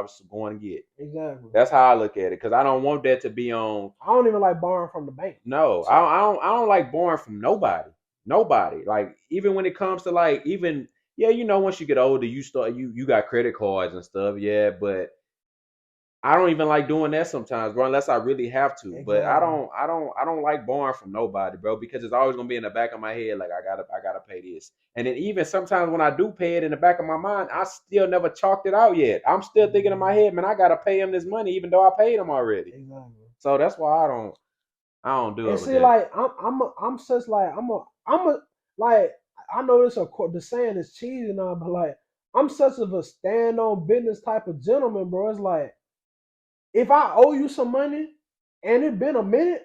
was going to get. Exactly. That's how I look at it because I don't want that to be on. I don't even like borrowing from the bank. No, I don't like borrowing from nobody. Nobody. Like even when it comes to like even yeah, once you get older, you got credit cards and stuff. Yeah, but I don't even like doing that sometimes, bro, unless I really have to. But Exactly. I don't like borrowing from nobody, bro, because it's always gonna be in the back of my head, like I gotta pay this. And then even sometimes when I do pay it in the back of my mind, I still never chalked it out yet. I'm still thinking in my head, man, I gotta pay him this money, even though I paid him already. Exactly. So that's why I don't do And it with see, that. like I'm such like I'm a like I know this the saying is cheesy now, but like I'm such of a stand on business type of gentleman, bro. It's like if I owe you some money and it been a minute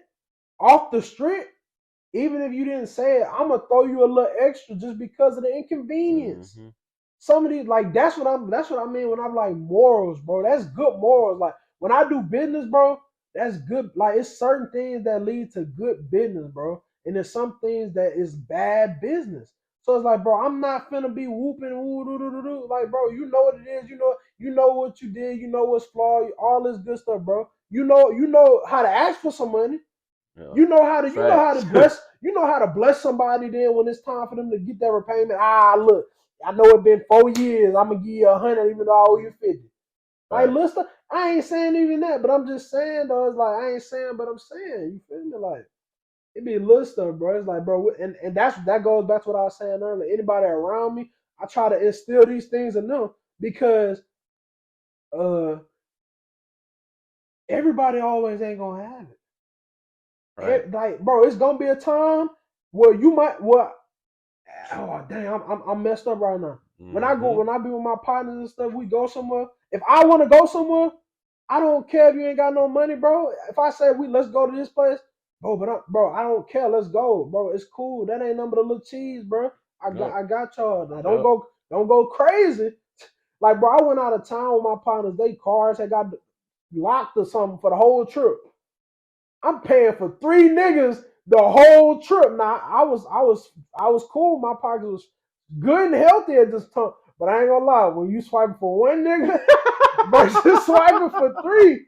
off the strip, even if you didn't say it, I'm gonna throw you a little extra just because of the inconvenience. Hmm. Some of these like that's what I mean when I'm like morals, bro. That's good morals. Like when I do business, bro, that's good. Like it's certain things that lead to good business, bro. And there's some things that is bad business. So it's like, bro, I'm not finna be whooping woo doo doo doo doo. Like, bro, you know what it is. You know what you did. You know what's flawed. All this good stuff, bro. You know how to ask for some money. Yeah. You know how to Facts. bless somebody then when it's time for them to get their repayment. Look, I know it's been 4 years. I'm gonna give you 100 even though I owe you 50. Like Facts. listen, I ain't saying even that, but I'm just saying though, it's like I ain't saying, but I'm saying, you feel me? Like it be little stuff, bro. It's like, bro, and that goes back to what I was saying earlier. Anybody around me, I try to instill these things in them because uh everybody always ain't gonna have it. Right. Like, bro, it's gonna be a time where you might oh damn, I'm messed up right now. Hmm. When I be with my partners and stuff, we go somewhere. If I want to go somewhere, I don't care if you ain't got no money, bro. If I say let's go to this place, bro, I don't care. Let's go, bro. It's cool. That ain't number the little cheese, bro. Yep. I got y'all. Now, Yep. don't go crazy. Like, bro, I went out of town with my partners. They cars had got locked or something for the whole trip. I'm paying for three niggas the whole trip. Now I was cool. My pockets was good and healthy at this time. But I ain't gonna lie, when you swiping for one nigga versus swiping for three,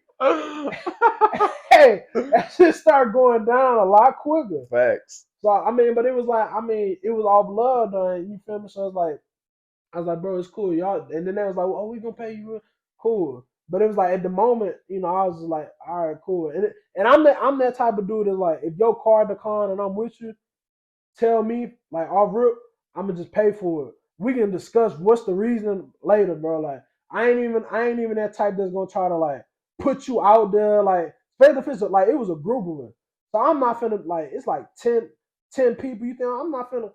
hey, that shit start going down a lot quicker. Facts. So I mean, but it was like, it was off love, done. You feel me? So it's like I was like, bro, it's cool, y'all. And then they was like, oh, we gonna pay you, cool. But it was like at the moment, I was just like, all right, cool. And I'm that type of dude that's like, if your car decline and I'm with you, tell me like off rip, I'm gonna just pay for it. We can discuss what's the reason later, bro. Like I ain't even that type that's gonna try to like put you out there, like especially if it's like it was a group of us. So I'm not finna like it's like 10 people. You think I'm not finna,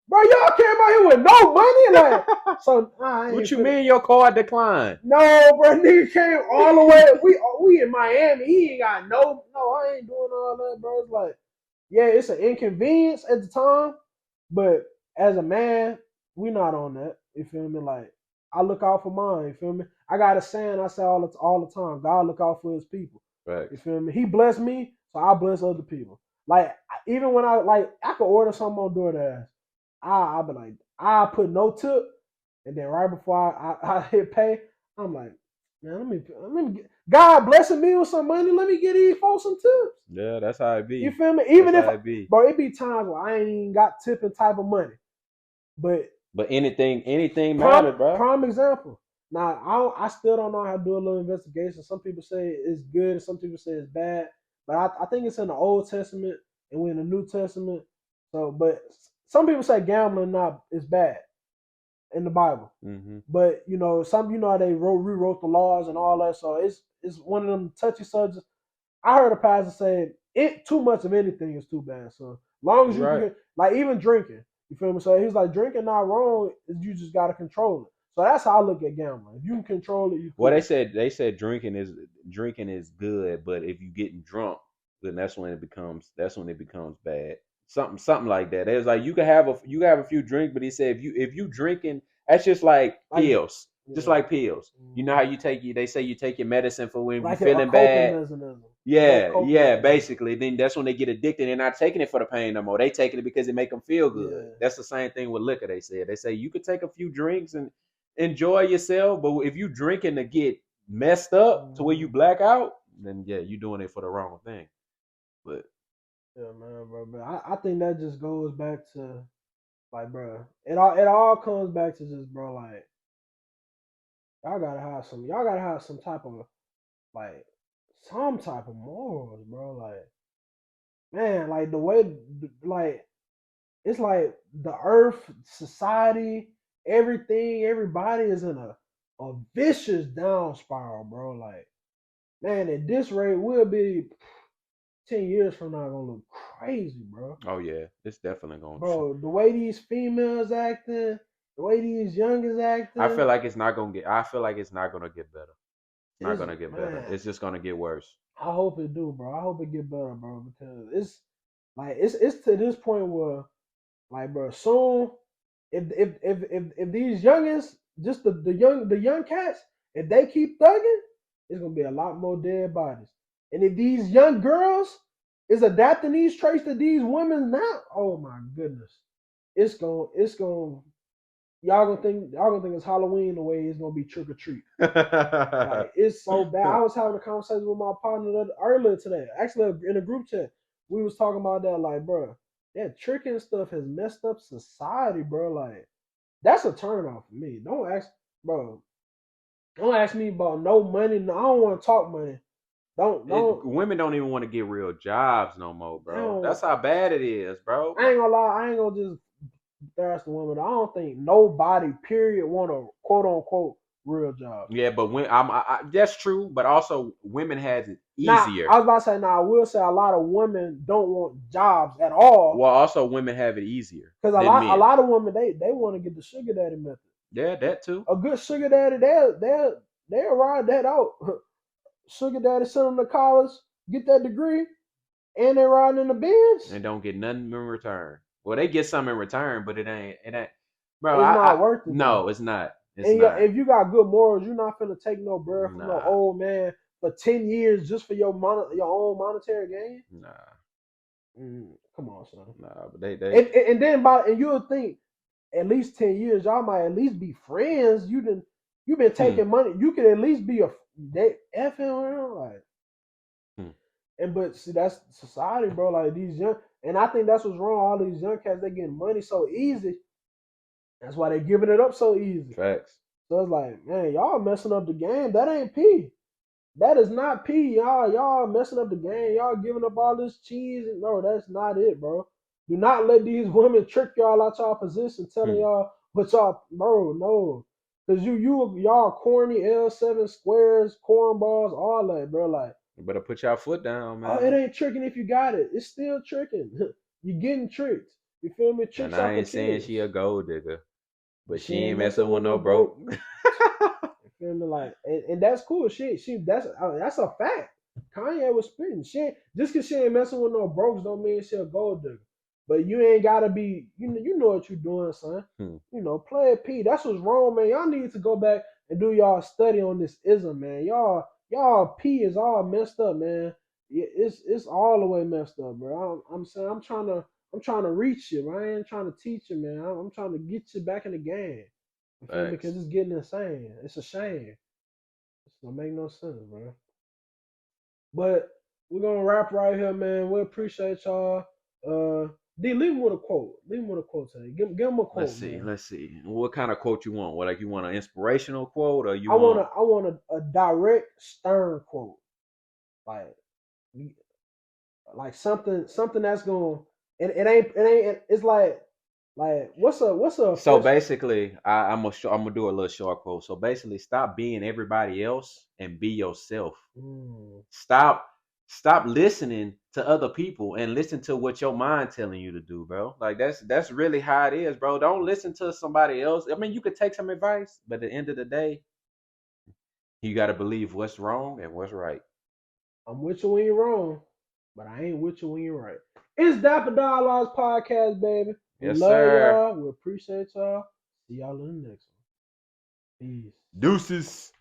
bro? Y'all came out here with no money, like so. I What ain't you finna. mean your card declined? No, bro, nigga came all the way. We in Miami. He ain't got no. I ain't doing all that, bro. It's like, yeah, it's an inconvenience at the time, but as a man, we not on that. You feel me? Like I look out for mine. You feel me? I got a saying I say all the time. God look out for His people. You Facts. feel me? He bless me, so I bless other people. Like even when I could order something on DoorDash, I be like I put no tip, and then right before I hit pay, I'm like, man, let me God blessing me with some money. Let me get these folks some tips. Yeah, that's how it You be. feel me? That's Even if, how it be. bro, it be times where I ain't even got tipping type of money. But But anything prime matter, bro. prime example. Now I still don't know how to do a little investigation. Some people say it's good, and some people say it's bad. But I think it's in the Old Testament and we're in the New Testament. So, but some people say gambling not is bad in the Bible. Hmm. But some how they rewrote the laws and all that. So it's one of them touchy subjects. I heard a pastor say it too much of anything is too bad. So long as You you right. can, like even drinking, you feel me? So he's like drinking not wrong. You just gotta control it. So that's how I look at gambling. If you can control it, you Well, cool. they said drinking is good, but if you getting drunk, then that's when it becomes bad. Something like that. It was like you can have a few drinks, but he said if you drinking, that's just like Like pills, just yeah, like pills. You know how you take they say you take your medicine for when you like a feeling coping bad. mechanism. That Yeah, coping yeah, mechanism. basically. Then that's when they get addicted. They're not taking it for the pain no more. They taking it because it make them feel good. Yeah. That's the same thing with liquor. They said. They say you could take a few drinks and enjoy yourself, but if you drinking to get messed up to where you Mm-hmm. black out, then yeah, you doing it for the wrong thing. But Yeah, man, bro. But I think that just goes back to like, bro. It all comes back to just, bro. Like, y'all gotta have some type of like some type of morals, bro. Like, man, like the way, like it's like the earth, society, everything, everybody is in a vicious down spiral, bro. Like, man, at this rate, we'll be 10 years from now gonna look crazy, bro. oh yeah, it's definitely going. Bro, the way these females acting, the way these youngins I acting, feel like it's not gonna get. I feel like it's not gonna get better. It's not is gonna get better. man. It's just gonna get worse. I hope it do, bro. I hope it get better, bro, because it's like it's to this point where like, bro, soon if these youngins, just the young cats, if they keep thugging, it's gonna be a lot more dead bodies. And if these young girls is adapting these traits to these women now, oh my goodness, it's gonna y'all gonna think it's Halloween the way it's gonna be trick or treat. Like it's so bad. I was having a conversation with my partner earlier today. Actually, in a group chat, we was talking about that. Like, bro, that tricking stuff has messed up society, bro. Like, that's a turn off for me. Bro. Don't ask me about no money. No, I don't want to talk money. Don't. Women don't even want to get real jobs no more, I bro. don't. That's how bad it is, bro. I ain't gonna lie. I ain't gonna just thrash the women. I don't think nobody, period, want a quote unquote real job. Yeah, but when that's true, but also women has it Now, easier. I was about to say, now I will say a lot of women don't want jobs at all Well, also women have it easier because a than lot a men. lot of women they want to get the sugar daddy method. Yeah, that too. A good sugar daddy, they'll ride that out. Sugar daddy send them to college, get that degree, and they riding in the Benz. And don't get nothing in return. Well, they get some in return, but it ain't. Bro, It's I not worth it though. no, it's not. It's And not. if you got good morals, you're not finna take no bread from no Nah, old man for 10 years just for your own monetary gain. nah, Come on, son. nah. But they And then you would think at least 10 years, y'all might at least be friends. You've been hmm, taking money. You could at least be a they effing around like. hmm. And but see, that's society, bro. Like these young, and I think that's what's wrong. All these young cats, they getting money so easy. That's why they giving it up so easy. Facts. So it's like, man, y'all messing up the game. That ain't P. That is not P, y'all. Y'all messing up the game. Y'all giving up all this cheese. And no, that's not it, bro. Do not let these women trick y'all out y'all position, telling Hmm. y'all what y'all, bro. No, cause y'all corny L7 squares, cornballs, all that, bro. Like, You better put your foot down, oh, it man. ain't tricking if you got it. It's still tricking. You getting tricked. You feel me? And Tricks I out for ain't saying kids. she a gold digger, But but she she ain't ain't messing messing with with no no broke. broke. You feel me? Like, and that's cool. That's a fact. Kanye was spitting. Just cause she ain't messing with no brokes don't mean she a gold digger. But you ain't gotta be. You know what you doing, son. Hmm. Play it P. That's what's wrong, man. Y'all need to go back and do y'all study on this ism, man. Y'all P is all messed up, man. It's all the way messed up, bro. I'm saying I'm trying to reach you, man. I ain't trying to teach you, man. I'm trying to get you back in the game. You feel me? Because Facts. it's getting insane. It's a shame. It don't make no sense, bro. But we're gonna wrap right here, man. We appreciate y'all. D, leave him with a quote. Leave him with a quote today. Give him a Let's quote, see. man. Let's see. What kind of quote you want? What, like you want an inspirational quote or you I want want? a I want a direct, stern quote, like something that's gonna. It's like what's a So official. basically, I'm gonna do a little short quote. So basically, stop being everybody else and be yourself. Mm, Stop stop listening to other people and listen to what your mind telling you to do, bro. Like that's really how it is, bro. Don't listen to somebody else. I mean, you could take some advice, but at the end of the day, you got to believe what's wrong and what's right. I'm with you when you're wrong, but I ain't with you when you're right. It's Dapper Dialogues podcast, baby. We Yes, love sir. y'all. We appreciate y'all. See y'all in the next one. Peace. Deuces.